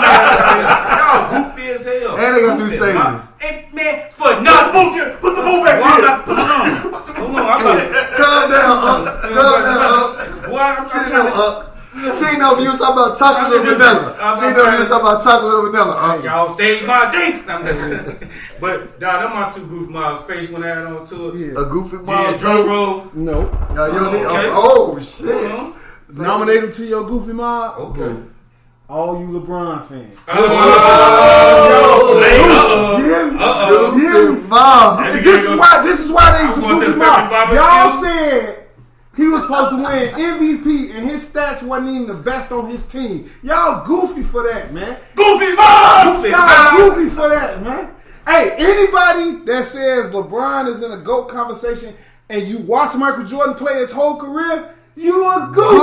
Speaker 1: Y'all goofy as hell.
Speaker 3: And they got a new
Speaker 1: Goofy,
Speaker 3: stadium.
Speaker 1: man. Hey, man, for nothing.
Speaker 4: Put the ball back
Speaker 1: Boy, I'm
Speaker 4: here.
Speaker 1: about- Hold on, I'm about to.
Speaker 3: Calm down, Calm down,
Speaker 1: Boy, I'm
Speaker 3: She
Speaker 1: trying
Speaker 3: didn't know, She didn't know if you was talking about chocolate or vanilla. She didn't know if you was talking about chocolate or vanilla.
Speaker 1: Y'all stayed my dick. But nah, them my two goof mobs. Face went out on to it.
Speaker 2: Yeah.
Speaker 3: A goofy
Speaker 1: Yeah,
Speaker 3: mob.
Speaker 1: drum roll.
Speaker 2: No.
Speaker 3: Yeah, you don't need.
Speaker 1: Okay.
Speaker 3: Oh shit.
Speaker 1: Uh-huh.
Speaker 2: Nominate him to your goofy mob.
Speaker 1: Okay.
Speaker 2: All you LeBron fans.
Speaker 3: Goofy mob.
Speaker 2: This is why they
Speaker 1: I'm
Speaker 2: some
Speaker 1: going to
Speaker 2: goofy
Speaker 1: the
Speaker 2: mob.
Speaker 1: family
Speaker 2: Y'all
Speaker 1: barbecue.
Speaker 2: said he was supposed to win MVP and his stats wasn't even the best on his team. Y'all goofy for that, man.
Speaker 4: Goofy Mob!
Speaker 1: Goofy
Speaker 2: Y'all
Speaker 1: mob.
Speaker 2: goofy for that, man. Hey, anybody that says LeBron is in a GOAT conversation and you watch Michael Jordan play his whole career, you a goofy.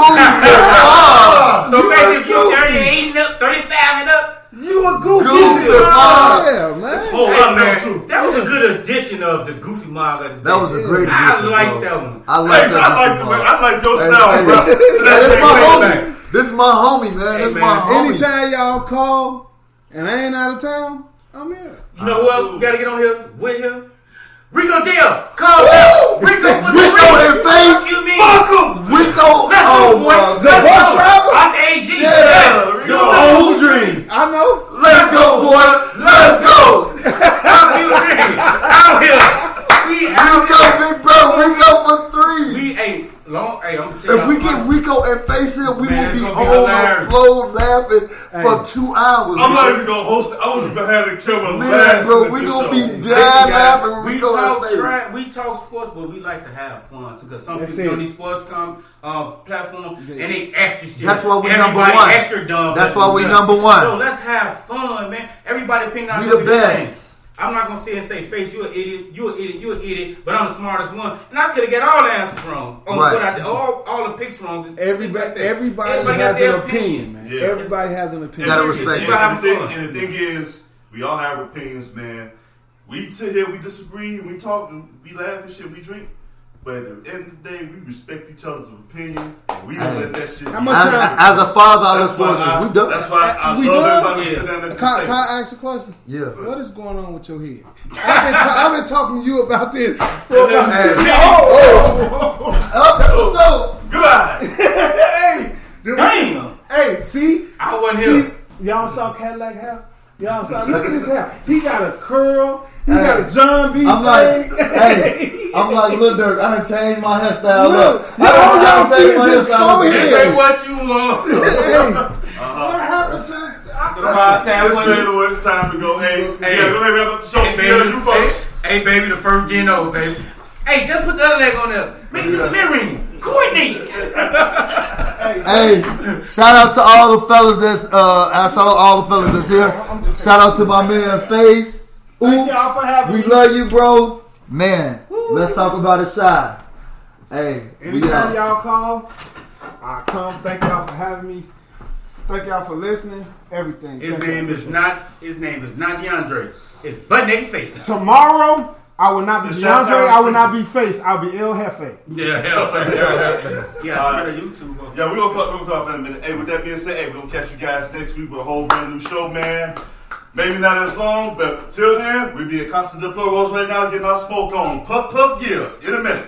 Speaker 1: So basically, if you 38 and up, 35 and up,
Speaker 2: You a goofy.
Speaker 3: Goofy mob.
Speaker 2: Yeah, man.
Speaker 4: Whole
Speaker 1: hey,
Speaker 4: lot of them
Speaker 1: man,
Speaker 4: too.
Speaker 1: that was a good addition of the goofy mog of the day.
Speaker 3: That was a great
Speaker 1: I
Speaker 3: addition,
Speaker 1: like
Speaker 3: bro.
Speaker 1: that one.
Speaker 3: I like
Speaker 4: Hey,
Speaker 3: that.
Speaker 4: I like
Speaker 3: goofy
Speaker 4: the
Speaker 3: mob.
Speaker 4: way. I like your
Speaker 3: Hey,
Speaker 4: style,
Speaker 3: hey,
Speaker 4: bro.
Speaker 3: hey, this my
Speaker 1: Hey,
Speaker 3: homie. This is my homie, man.
Speaker 1: Hey,
Speaker 3: This
Speaker 1: man.
Speaker 3: my homie.
Speaker 2: Anytime y'all call and I ain't out of town, I'm here.
Speaker 1: You know who else we got to get on here with him? Rico Dale. Call out. Rico for the
Speaker 3: Rico
Speaker 1: win.
Speaker 3: in face.
Speaker 1: Fuck you, mean?
Speaker 3: Fuck him. Rico.
Speaker 1: Let's
Speaker 3: Oh
Speaker 1: go, boy.
Speaker 3: my
Speaker 1: Let's
Speaker 3: God.
Speaker 2: bus
Speaker 1: go.
Speaker 2: driver?
Speaker 1: Out the AG.
Speaker 3: Yeah.
Speaker 1: Yes.
Speaker 3: Your
Speaker 1: Yo,
Speaker 3: old dreams.
Speaker 2: I know.
Speaker 3: Let's go, boy. Let's go.
Speaker 1: Fuck you, mean? Out here. We out
Speaker 3: Rico,
Speaker 1: here.
Speaker 3: big bro. Rico for three.
Speaker 1: We ain't long. Hey, I'm gonna tell
Speaker 3: If we
Speaker 1: y'all
Speaker 3: get
Speaker 1: something.
Speaker 3: Rico and face him, we
Speaker 1: Man,
Speaker 3: will
Speaker 1: it's
Speaker 3: be
Speaker 1: gonna be
Speaker 3: on the
Speaker 1: hilarious.
Speaker 3: floor laughing for 2 hours.
Speaker 4: I'm
Speaker 3: bro.
Speaker 4: not even gonna host it. I want to behind the camera
Speaker 3: Man,
Speaker 4: laughing
Speaker 3: bro,
Speaker 4: at
Speaker 3: we
Speaker 4: this
Speaker 3: gonna
Speaker 4: show.
Speaker 3: be
Speaker 1: Listen,
Speaker 3: dying
Speaker 1: guys,
Speaker 3: laughing.
Speaker 1: we
Speaker 3: Rico
Speaker 1: talk
Speaker 3: and face.
Speaker 1: track, we talk sports, but we like to have fun too. Because some
Speaker 2: That's
Speaker 1: people
Speaker 2: it.
Speaker 1: on these sports platform and they extra shit.
Speaker 3: That's why we
Speaker 1: Everybody
Speaker 3: number one.
Speaker 1: Extra dumb.
Speaker 3: That's why we number one.
Speaker 1: So let's have fun, man. Everybody picking out
Speaker 3: We
Speaker 1: do
Speaker 3: the
Speaker 1: your
Speaker 3: best.
Speaker 1: thing. I'm not gonna sit and say, Face, you an idiot, you an idiot, but I'm the smartest one. And I could have got all the answers wrong. On
Speaker 3: Right.
Speaker 1: what I did, all the picks wrong.
Speaker 2: Everybody
Speaker 1: got
Speaker 2: has
Speaker 1: their
Speaker 2: an opinion, man.
Speaker 4: Yeah.
Speaker 2: Everybody has an opinion.
Speaker 3: Gotta respect
Speaker 1: You
Speaker 3: it.
Speaker 1: gotta have fun.
Speaker 4: And the thing is, we all have opinions, man. We sit here, we disagree, we talk, and we laugh and shit, we drink. But at the end of the day, we respect each other's opinion, and we don't let that shit.
Speaker 2: How much time?
Speaker 3: As a father, I look
Speaker 4: That's
Speaker 3: forward
Speaker 4: why
Speaker 3: to it. We done.
Speaker 4: That's why I
Speaker 2: We
Speaker 4: love
Speaker 2: done?
Speaker 4: everybody to sit down at the
Speaker 2: Can
Speaker 4: table.
Speaker 2: I ask a question?
Speaker 3: Yeah.
Speaker 2: What is going on with your head? I've been talking to you about this for about
Speaker 3: Hey.
Speaker 2: 2
Speaker 3: That's what's up.
Speaker 4: Goodbye.
Speaker 2: Hey,
Speaker 1: Damn.
Speaker 2: hey, see?
Speaker 1: I wasn't here.
Speaker 2: Y'all saw Cadillac hair? Y'all saw, look at his hair. He got a curl. He got a John B.
Speaker 3: I'm like,
Speaker 2: fade.
Speaker 3: hey, I'm like Lil Durk. I done changed my hairstyle
Speaker 2: Look,
Speaker 3: up.
Speaker 2: all y'all
Speaker 3: done
Speaker 2: see
Speaker 3: changed
Speaker 2: is
Speaker 3: my
Speaker 2: his
Speaker 3: hairstyle up.
Speaker 2: forehead.
Speaker 1: Say what you want.
Speaker 2: Hey, what happened to the...
Speaker 4: It's later, it's time to go. Hey,
Speaker 1: Hey.
Speaker 4: yeah, go ahead, wrap up the show.
Speaker 1: Hey,
Speaker 4: See you first.
Speaker 1: Hey, baby, the first getting old, baby. Hey, just put the other leg on there. Make this mirroring. Coordinate.
Speaker 3: Hey, shout out to all the fellas that's shout out all the fellas that's here. Shout out to my man Face.
Speaker 2: Thank y'all for having
Speaker 3: We
Speaker 2: me.
Speaker 3: love you, bro. Man, let's talk about it, Shy. Hey, we
Speaker 2: Anytime
Speaker 3: out.
Speaker 2: y'all call, I come. Thank y'all for having me. Thank y'all for listening. Everything.
Speaker 1: His
Speaker 2: Thank
Speaker 1: name
Speaker 2: y'all.
Speaker 1: is not DeAndre. It's butt naked face.
Speaker 2: Tomorrow, I will not be
Speaker 4: The shout's
Speaker 2: DeAndre.
Speaker 4: out
Speaker 2: I will not be Face. I'll be El Jefe.
Speaker 1: Yeah, hell. Yeah, Twitter, YouTube.
Speaker 4: Yeah, we're gonna call in a minute. Hey, with that being said, hey, we're gonna catch you guys next week with a whole brand new show, man. Maybe not as long, but till then, we'll be at Constant Deplorables right now getting our smoke on. Puff, puff, give. In a minute.